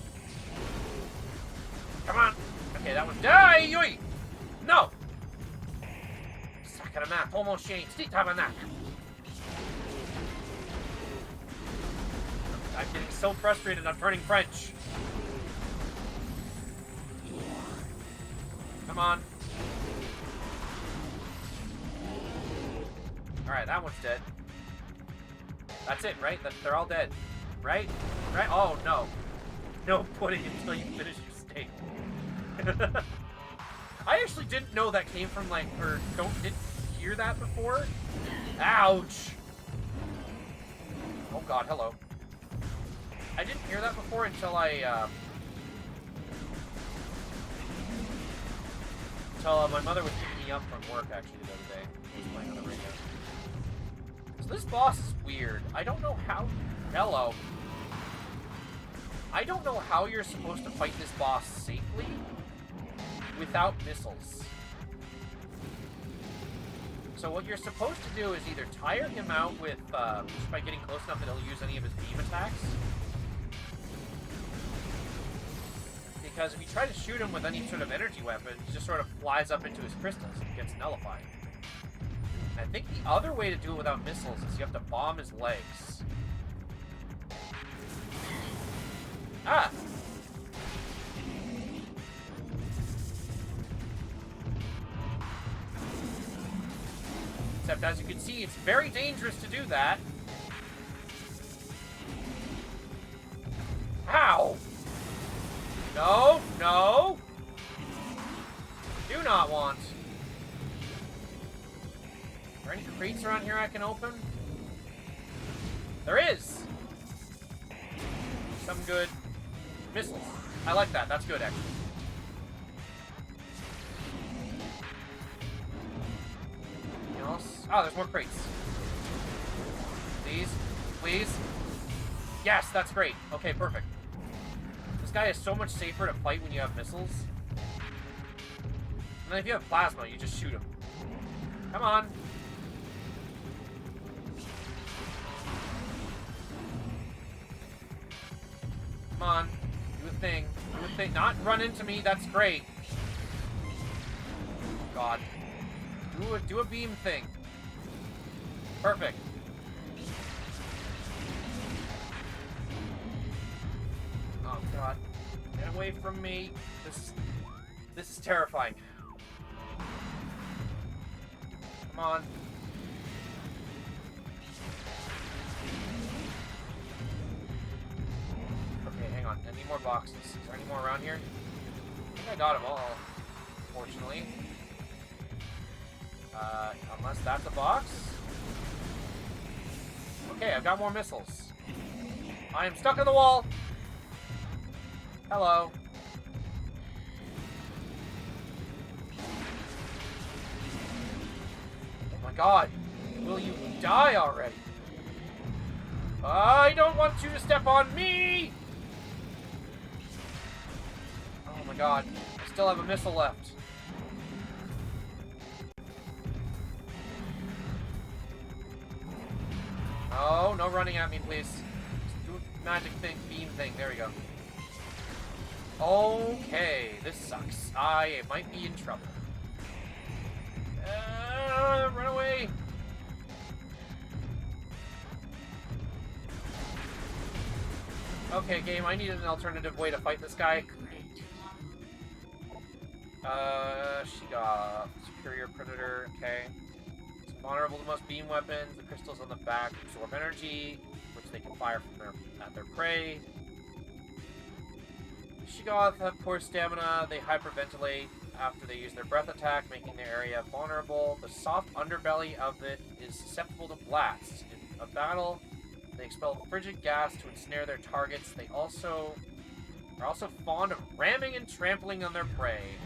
Come on. Okay, that one. Die! No! Sack of the map. Almost changed. Stick time on that. I'm getting so frustrated, I'm turning French. Come on. Alright, that one's dead. That's it, right? They're all dead. Right? Right? Oh, no. No pudding until you finish your steak. I actually didn't know that came from, like, or didn't hear that before. Ouch! Oh god, hello. I didn't hear that before until my mother was picking me up from work, actually, the other day. She was playing on the radio. So this boss is weird. I don't know how... Hello. I don't know how you're supposed to fight this boss safely without missiles. So what you're supposed to do is either tire him out with, just by getting close enough that he'll use any of his beam attacks. Because if you try to shoot him with any sort of energy weapon, he just sort of flies up into his crystals and gets nullified. I think the other way to do it without missiles is you have to bomb his legs. Ah! Except, as you can see, it's very dangerous to do that. Ow! No, no! Do not want. Are there any crates around here I can open? There is! Some good missiles. I like that. That's good, actually. Anything else? Oh, there's more crates. Please. Please. Yes, that's great. Okay, perfect. This guy is so much safer to fight when you have missiles. And then if you have plasma, you just shoot him. Come on. Come on. Do a thing. Do a thing. Not run into me. That's great. Oh, God. Do a beam thing. Perfect. Oh god. Get away from me. This is terrifying. Come on. Okay, hang on. I need more boxes. Is there any more around here? I think I got them all, fortunately. Unless that's a box. Okay, I've got more missiles. I am stuck in the wall. Hello. Oh my god. Will you die already? I don't want you to step on me! Oh my god. I still have a missile left. Oh, no running at me, please. Just do a magic thing, beam thing. There we go. Okay, this sucks. I might be in trouble. Run away! Okay, game, I need an alternative way to fight this guy. She got superior predator, okay. It's vulnerable to most beam weapons. The crystals on the back absorb energy, which they can fire from their prey. Shiggoth have poor stamina. They hyperventilate after they use their breath attack, making their area vulnerable. The soft underbelly of it is susceptible to blasts. In a battle, they expel frigid gas to ensnare their targets. They are also fond of ramming and trampling on their prey.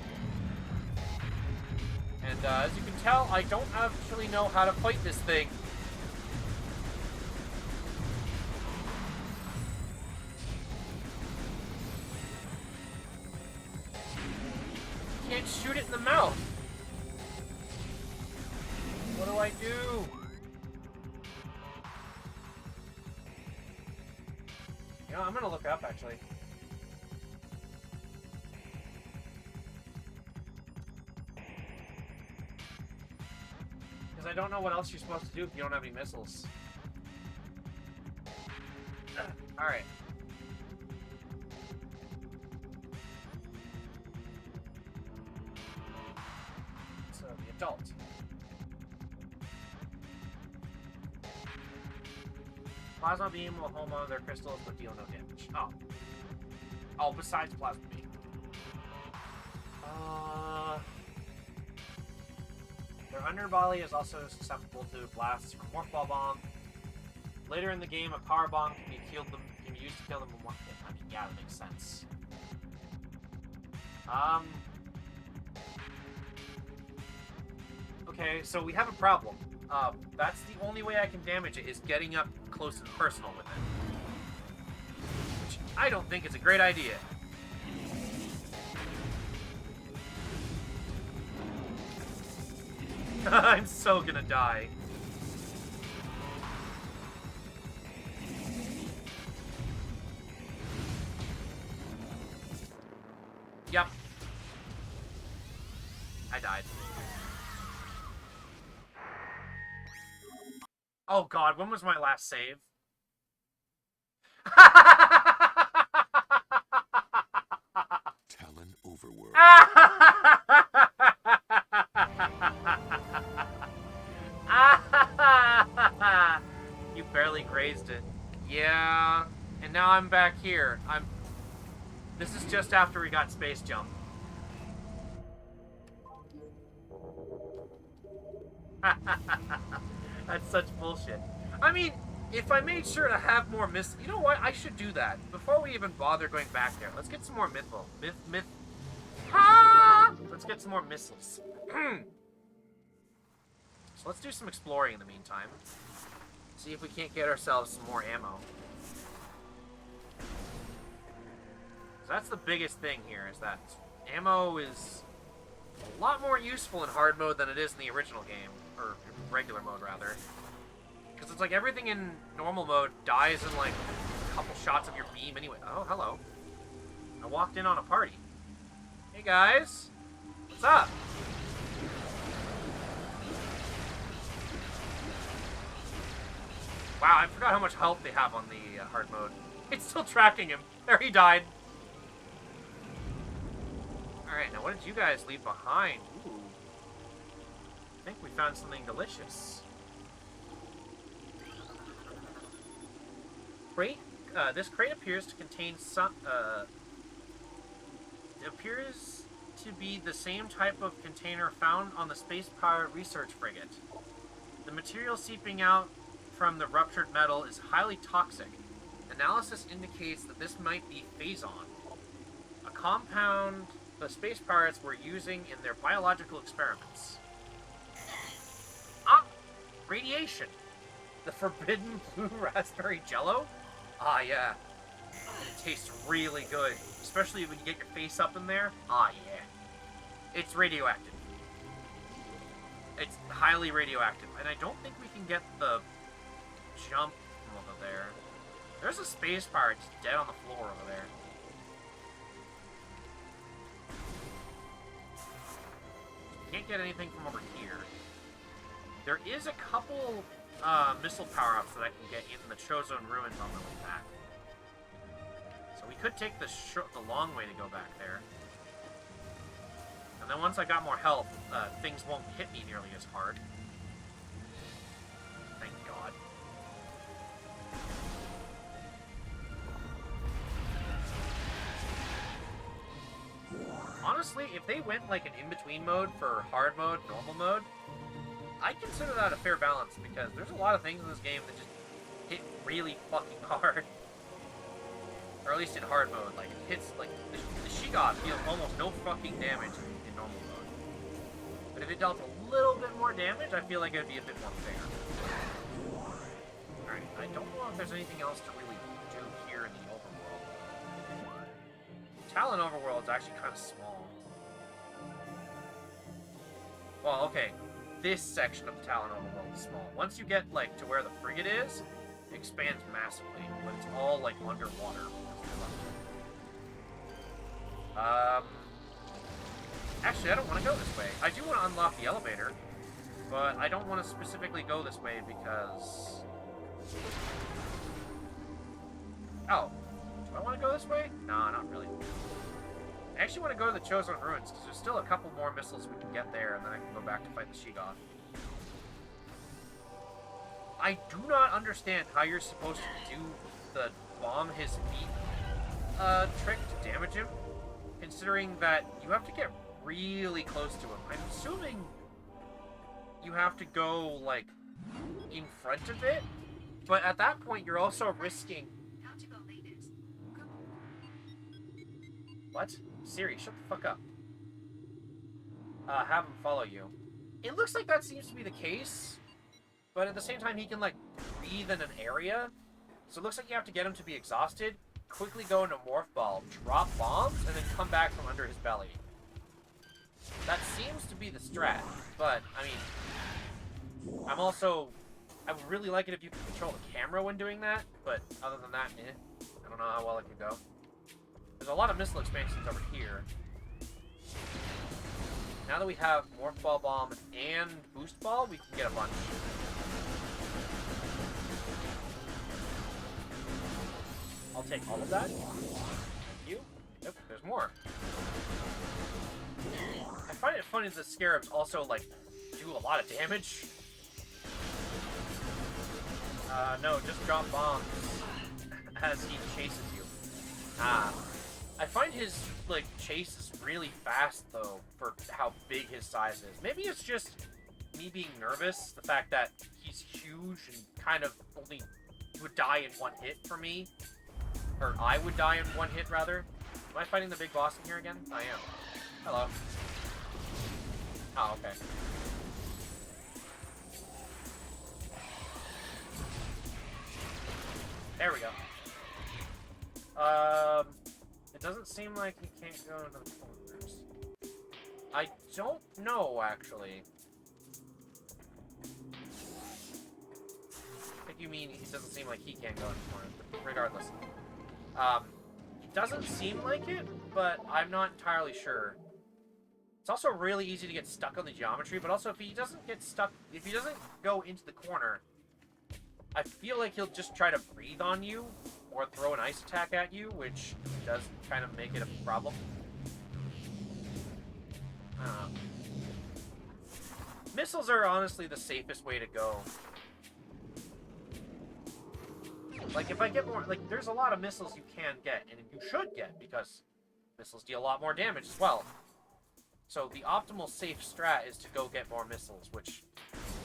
And as you can tell, I don't actually know how to fight this thing. Can't shoot it in the mouth. What do I do? You know, I'm gonna look up actually. Because I don't know what else you're supposed to do if you don't have any missiles. Alright. So, the adult. Plasma beam will home on their crystals but deal no damage. Oh. Oh, besides plasma beam. Their underbelly is also susceptible to blasts from Morph Ball Bomb. Later in the game, a power bomb can be used to kill them in one hit. I mean, yeah, that makes sense. Okay, so we have a problem. That's the only way I can damage it, is getting up close and personal with it. Which I don't think is a great idea. I'm so gonna die. Yep. I died. Oh god, when was my last save? Talon Overworld. You barely grazed it. Yeah. And now I'm back here. This is just after we got space jump. That's such bullshit. I mean, if I made sure to have more missiles... You know what? I should do that. Before we even bother going back there, let's get some more Let's get some more missiles. So let's do some exploring in the meantime. See if we can't get ourselves some more ammo. So that's the biggest thing here, is that ammo is a lot more useful in hard mode than it is in the original game. Or regular mode, rather. Because it's like everything in normal mode dies in like a couple shots of your beam anyway. Oh, hello. I walked in on a party. Hey guys. What's up? Wow, I forgot how much health they have on the hard mode. It's still tracking him. There, he died. Alright, now what did you guys leave behind? Ooh. I think we found something delicious. Crate. This crate appears to contain some. It appears to be the same type of container found on the Space Pirate Research Frigate. The material seeping out from the ruptured metal is highly toxic. Analysis indicates that this might be phazon, a compound the Space Pirates were using in their biological experiments. Ah! Radiation! The forbidden blue raspberry jello? Ah, yeah. It tastes really good. Especially when you get your face up in there. Ah, yeah. It's radioactive. It's highly radioactive. And I don't think we can get the jump from over there. There's a space pirate just dead on the floor over there. Can't get anything from over here. There is a couple missile power-ups that I can get in the Chosen Ruins on the way back. So we could take the long way to go back there. And then once I got more health, things won't hit me nearly as hard. Thank God. Honestly, if they went like an in-between mode for hard mode, normal mode, I'd consider that a fair balance, because there's a lot of things in this game that just hit really fucking hard. Or at least in hard mode, like, it hits, like, the She-God deals almost no fucking damage in normal mode. But if it dealt a little bit more damage, I feel like it would be a bit more fair. Alright, I don't know if there's anything else to really do here in the overworld. Talon overworld is actually kind of small. Well, okay. This section of the Talon overworld is small. Once you get, like, to where the frigate is, it expands massively, but it's all, like, underwater. Actually, I don't want to go this way. I do want to unlock the elevator, but I don't want to specifically go this way because... Oh. Do I want to go this way? Nah, not really. I actually want to go to the Chosen Ruins, because there's still a couple more missiles we can get there, and then I can go back to fight the She-God. I do not understand how you're supposed to do the bomb his feet trick to damage him, considering that you have to get really close to him. I'm assuming you have to go, like, in front of it, but at that point you're also risking... What? Siri, shut the fuck up. Have him follow you. It looks like that seems to be the case, but at the same time he can, like, breathe in an area. So it looks like you have to get him to be exhausted, quickly go into Morph Ball, drop bombs, and then come back from under his belly. That seems to be the strat, but, I mean, I would really like it if you could control the camera when doing that, but other than that, I don't know how well it could go. There's a lot of missile expansions over here. Now that we have Morph Ball Bomb and Boost Ball, we can get a bunch. I'll take all of that. Thank you. Yep, there's more. I find it funny that the Scarabs also, like, do a lot of damage. No, just drop bombs as he chases you. I find his, like, chase is really fast, though, for how big his size is. Maybe it's just me being nervous, the fact that he's huge and kind of only would die in one hit for me. Or I would die in one hit, rather. Am I fighting the big boss in here again? I am. Hello. Oh, okay. There we go. It doesn't seem like he can't go into the corners. I don't know, actually. I think you mean it doesn't seem like he can't go in the corners, but regardless. It doesn't seem like it, but I'm not entirely sure. It's also really easy to get stuck on the geometry, but also if he doesn't get stuck, if he doesn't go into the corner, I feel like he'll just try to breathe on you or throw an ice attack at you, which does kind of make it a problem. Missiles are honestly the safest way to go. Like, if I get more... Like, there's a lot of missiles you can get, and you should get, because missiles deal a lot more damage as well. So the optimal safe strat is to go get more missiles, which,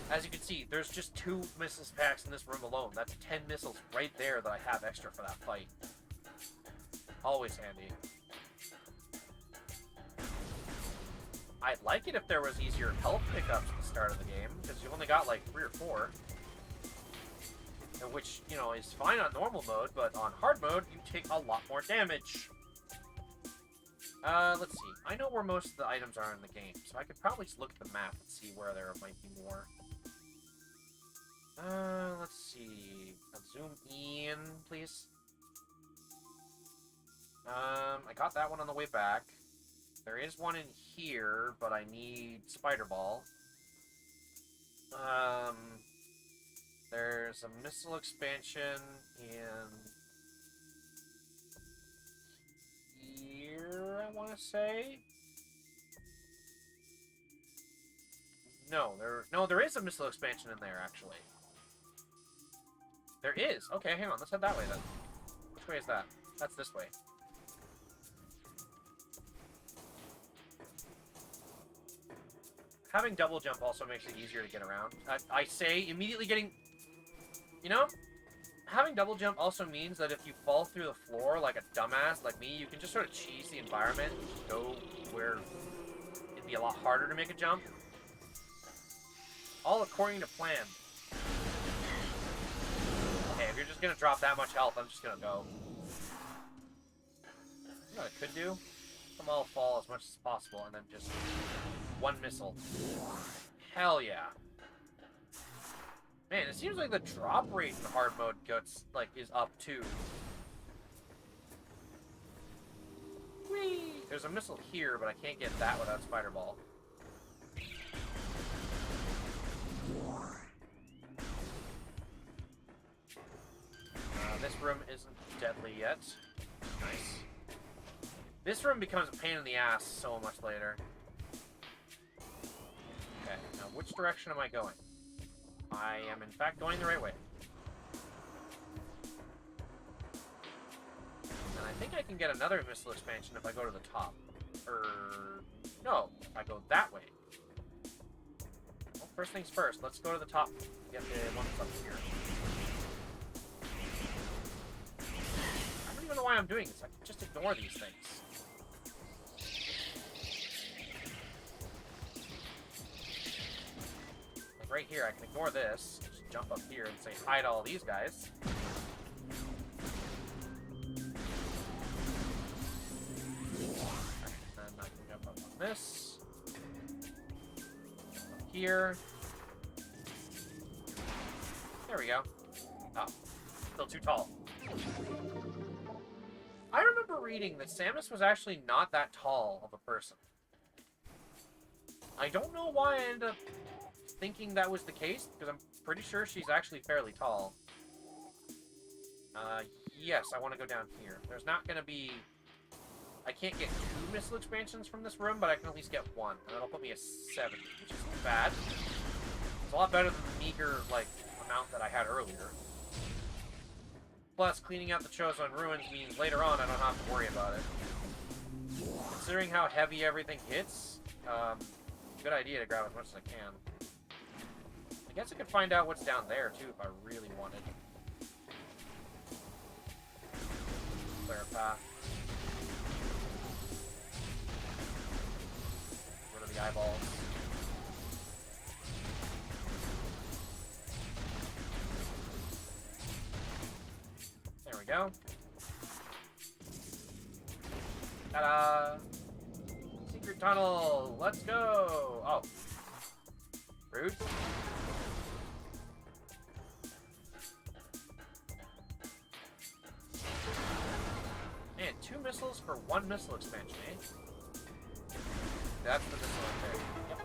as you can see, there's just 2 missiles packs in this room alone. That's 10 missiles right there that I have extra for that fight. Always handy. I'd like it if there was easier health pickups at the start of the game, because you only got like 3 or 4. Which, you know, is fine on normal mode, but on hard mode, you take a lot more damage. Let's see. I know where most of the items are in the game, so I could probably just look at the map and see where there might be more. Let's see. I'll zoom in, please. I got that one on the way back. There is one in here, but I need Spider Ball. There's a missile expansion in here, I want to say. No, there is a missile expansion in there, actually. There is. Okay, hang on. Let's head that way, then. Which way is that? That's this way. Having double jump also makes it easier to get around. I say immediately getting... You know, having double jump also means that if you fall through the floor like a dumbass like me, you can just sort of cheese the environment and go where it'd be a lot harder to make a jump. All according to plan. Okay, if you're just going to drop that much health, I'm just going to go. You know what I could do? Let them all fall as much as possible and then just one missile. Hell yeah. Man, it seems like the drop rate in hard mode is up too. Whee! There's a missile here, but I can't get that without Spider Ball. This room isn't deadly yet. Nice. This room becomes a pain in the ass so much later. Okay, now which direction am I going? I am, in fact, going the right way. And I think I can get another missile expansion if I go to the top. No, I go that way. Well, first things first, let's go to the top. Get the one that's up here. I don't even know why I'm doing this. I can just ignore these things. Right here, I can ignore this, just jump up here and say hi to all these guys. And I can jump up on this. Jump up here. There we go. Oh, still too tall. I remember reading that Samus was actually not that tall of a person. I don't know why I ended up thinking that was the case, because I'm pretty sure she's actually fairly tall. Yes, I want to go down here. There's not going to be... I can't get 2 missile expansions from this room, but I can at least get 1. And that'll put me at 70, which isn't bad. It's a lot better than the meager, amount that I had earlier. Plus, cleaning out the Chozo ruins means later on I don't have to worry about it. Considering how heavy everything hits, good idea to grab as much as I can. I guess I could find out what's down there, too, if I really wanted. Clear a path. Rid of the eyeballs. There we go. Ta-da! Secret tunnel! Let's go! Oh. Rude. Man, 2 missiles for 1 missile expansion, eh? That's the missile right there. Yep.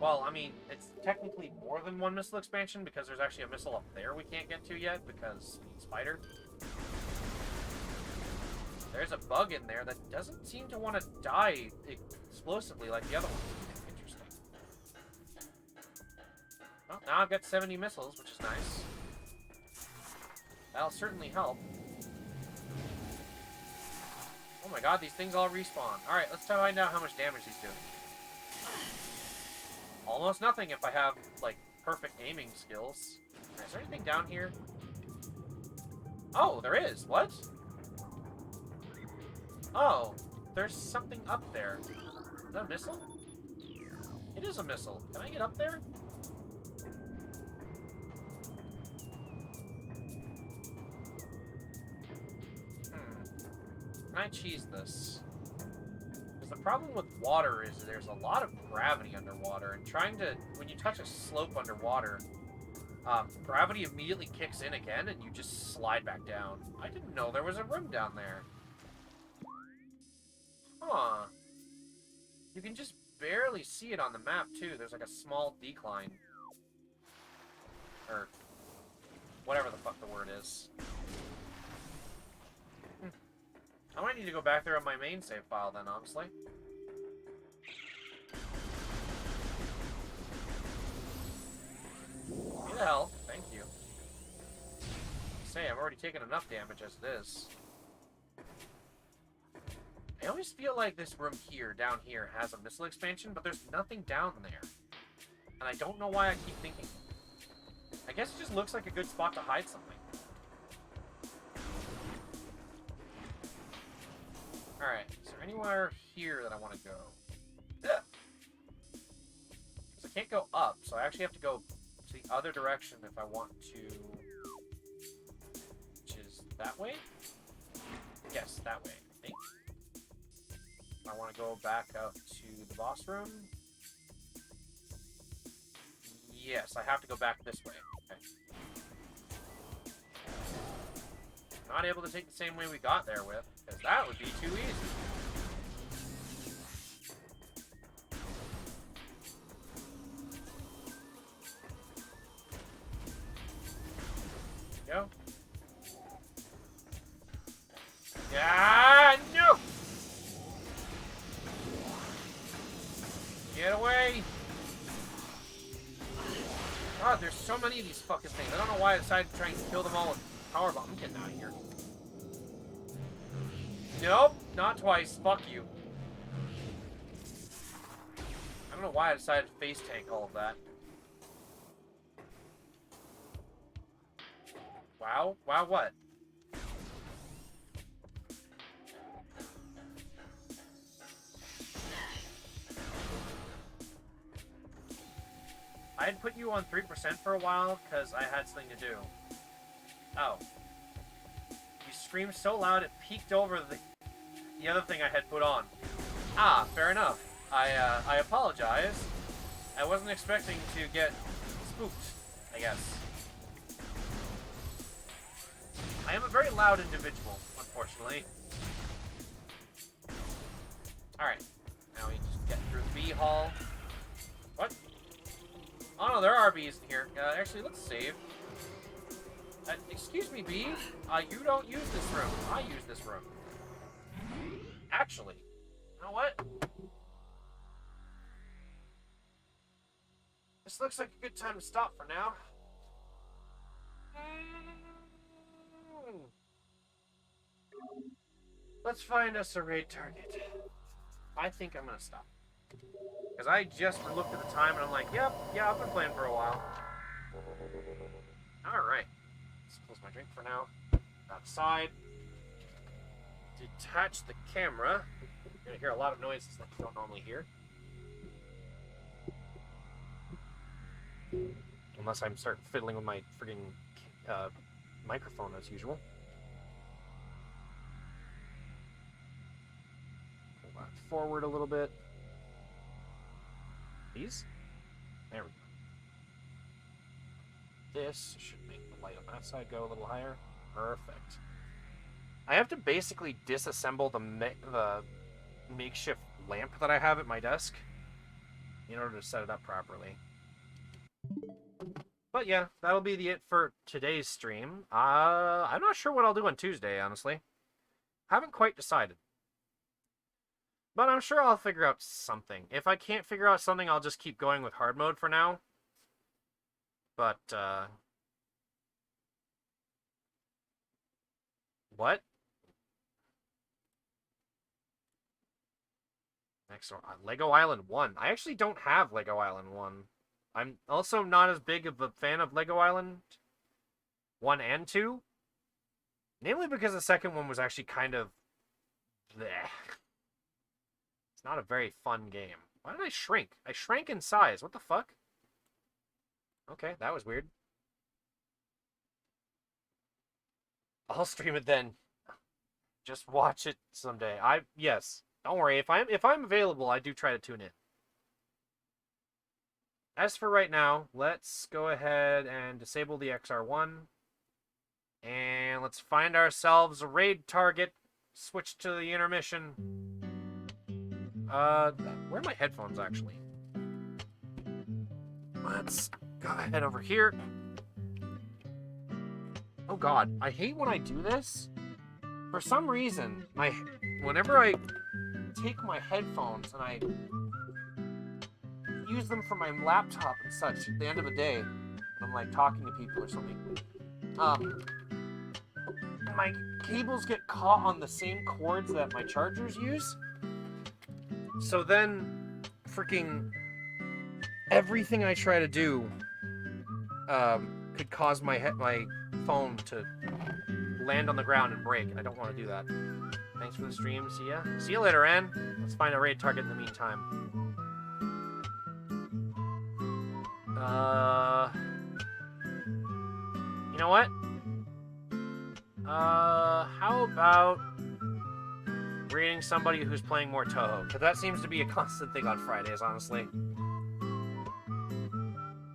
Well, I mean, it's technically more than one missile expansion because there's actually a missile up there we can't get to yet because spider. There's a bug in there that doesn't seem to want to die explosively like the other one. Interesting. Well, now I've got 70 missiles, which is nice. That'll certainly help. Oh my god, these things all respawn. Alright, let's find out how much damage he's doing. Almost nothing if I have, like, perfect aiming skills. Is there anything down here? Oh, there is. What? Oh, there's something up there. Is that a missile? It is a missile. Can I get up there? Can I cheese this? Because the problem with water is there's a lot of gravity underwater, and trying to... When you touch a slope underwater, gravity immediately kicks in again, and you just slide back down. I didn't know there was a room down there. Huh. You can just barely see it on the map, too. There's like a small decline. Or whatever the fuck the word is. I might need to go back there on my main save file then, honestly. Need the health. Thank you. Say, I've already taken enough damage as it is. I always feel like this room here, down here, has a missile expansion, but there's nothing down there. And I don't know why I keep thinking. I guess it just looks like a good spot to hide something. Alright, is there anywhere here that I want to go? Because I can't go up, so I actually have to go to the other direction if I want to... Which is that way? Yes, that way, I think. I want to go back up to the boss room. Yes, I have to go back this way. Okay. Not able to take the same way we got there with, because that would be too easy. Go. Yeah, no! Get away! God, there's so many of these fucking things. I don't know why I decided to try and kill them all with power bomb. I'm getting out of here. Nope, not twice. Fuck you. I don't know why I decided to face tank all of that. Wow? Wow what? I had put you on 3% for a while because I had something to do. Oh. You screamed so loud it peeked over the other thing I had put on. Ah, fair enough. I apologize. I wasn't expecting to get spooked, I guess. I am a very loud individual, unfortunately. Alright. Now we just get through the bee hall. What? Oh no, there are bees in here. Actually, let's save. Excuse me, bee. You don't use this room. I use this room. Actually, you know what? This looks like a good time to stop for now. Let's find us a raid target. I think I'm gonna stop. Because I just looked at the time and I'm like, yep, yeah, I've been playing for a while. Alright. Let's close my drink for now. Outside. Detach the camera. You're gonna hear a lot of noises that you don't normally hear. Unless I'm starting fiddling with my friggin' microphone as usual. Pull that forward a little bit. These? There we go. This should make the light on that side go a little higher. Perfect. I have to basically disassemble the makeshift lamp that I have at my desk. in order to set it up properly. But yeah, that'll be it for today's stream. I'm not sure what I'll do on Tuesday, honestly. Haven't quite decided. But I'm sure I'll figure out something. If I can't figure out something, I'll just keep going with hard mode for now. But, what? Next one, Lego Island 1. I actually don't have Lego Island 1. I'm also not as big of a fan of Lego Island 1 and 2. Namely because the second one was actually kind of... bleh. It's not a very fun game. Why did I shrink? I shrank in size. What the fuck? Okay, that was weird. I'll stream it then. Just watch it someday. Yes. Don't worry. If I'm available, I do try to tune in. As for right now, let's go ahead and disable the XR1. And let's find ourselves a raid target. Switch to the intermission. Where are my headphones, actually? Let's go ahead over here. Oh god, I hate when I do this. For some reason, whenever I take my headphones and I use them for my laptop and such at the end of the day, when I'm like talking to people or something, my cables get caught on the same cords that my chargers use. So then, freaking everything I try to do could cause my phone to land on the ground and break, and I don't want to do that. Thanks for the stream. See ya. See you later, Ann. Let's find a raid target in the meantime. You know what? How about raiding somebody who's playing more Toho? Because that seems to be a constant thing on Fridays, honestly.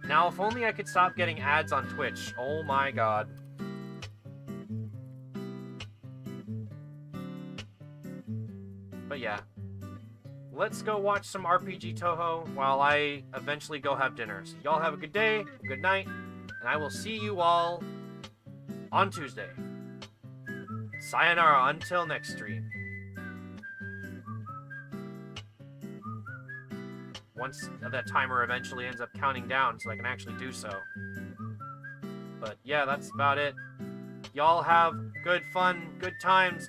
Now, if only I could stop getting ads on Twitch. Oh my god. But yeah. Let's go watch some RPG Toho while I eventually go have dinner. So y'all have a good day, a good night, and I will see you all on Tuesday. Sayonara until next stream. Once that timer eventually ends up counting down so I can actually do so. But yeah, that's about it. Y'all have good fun, good times.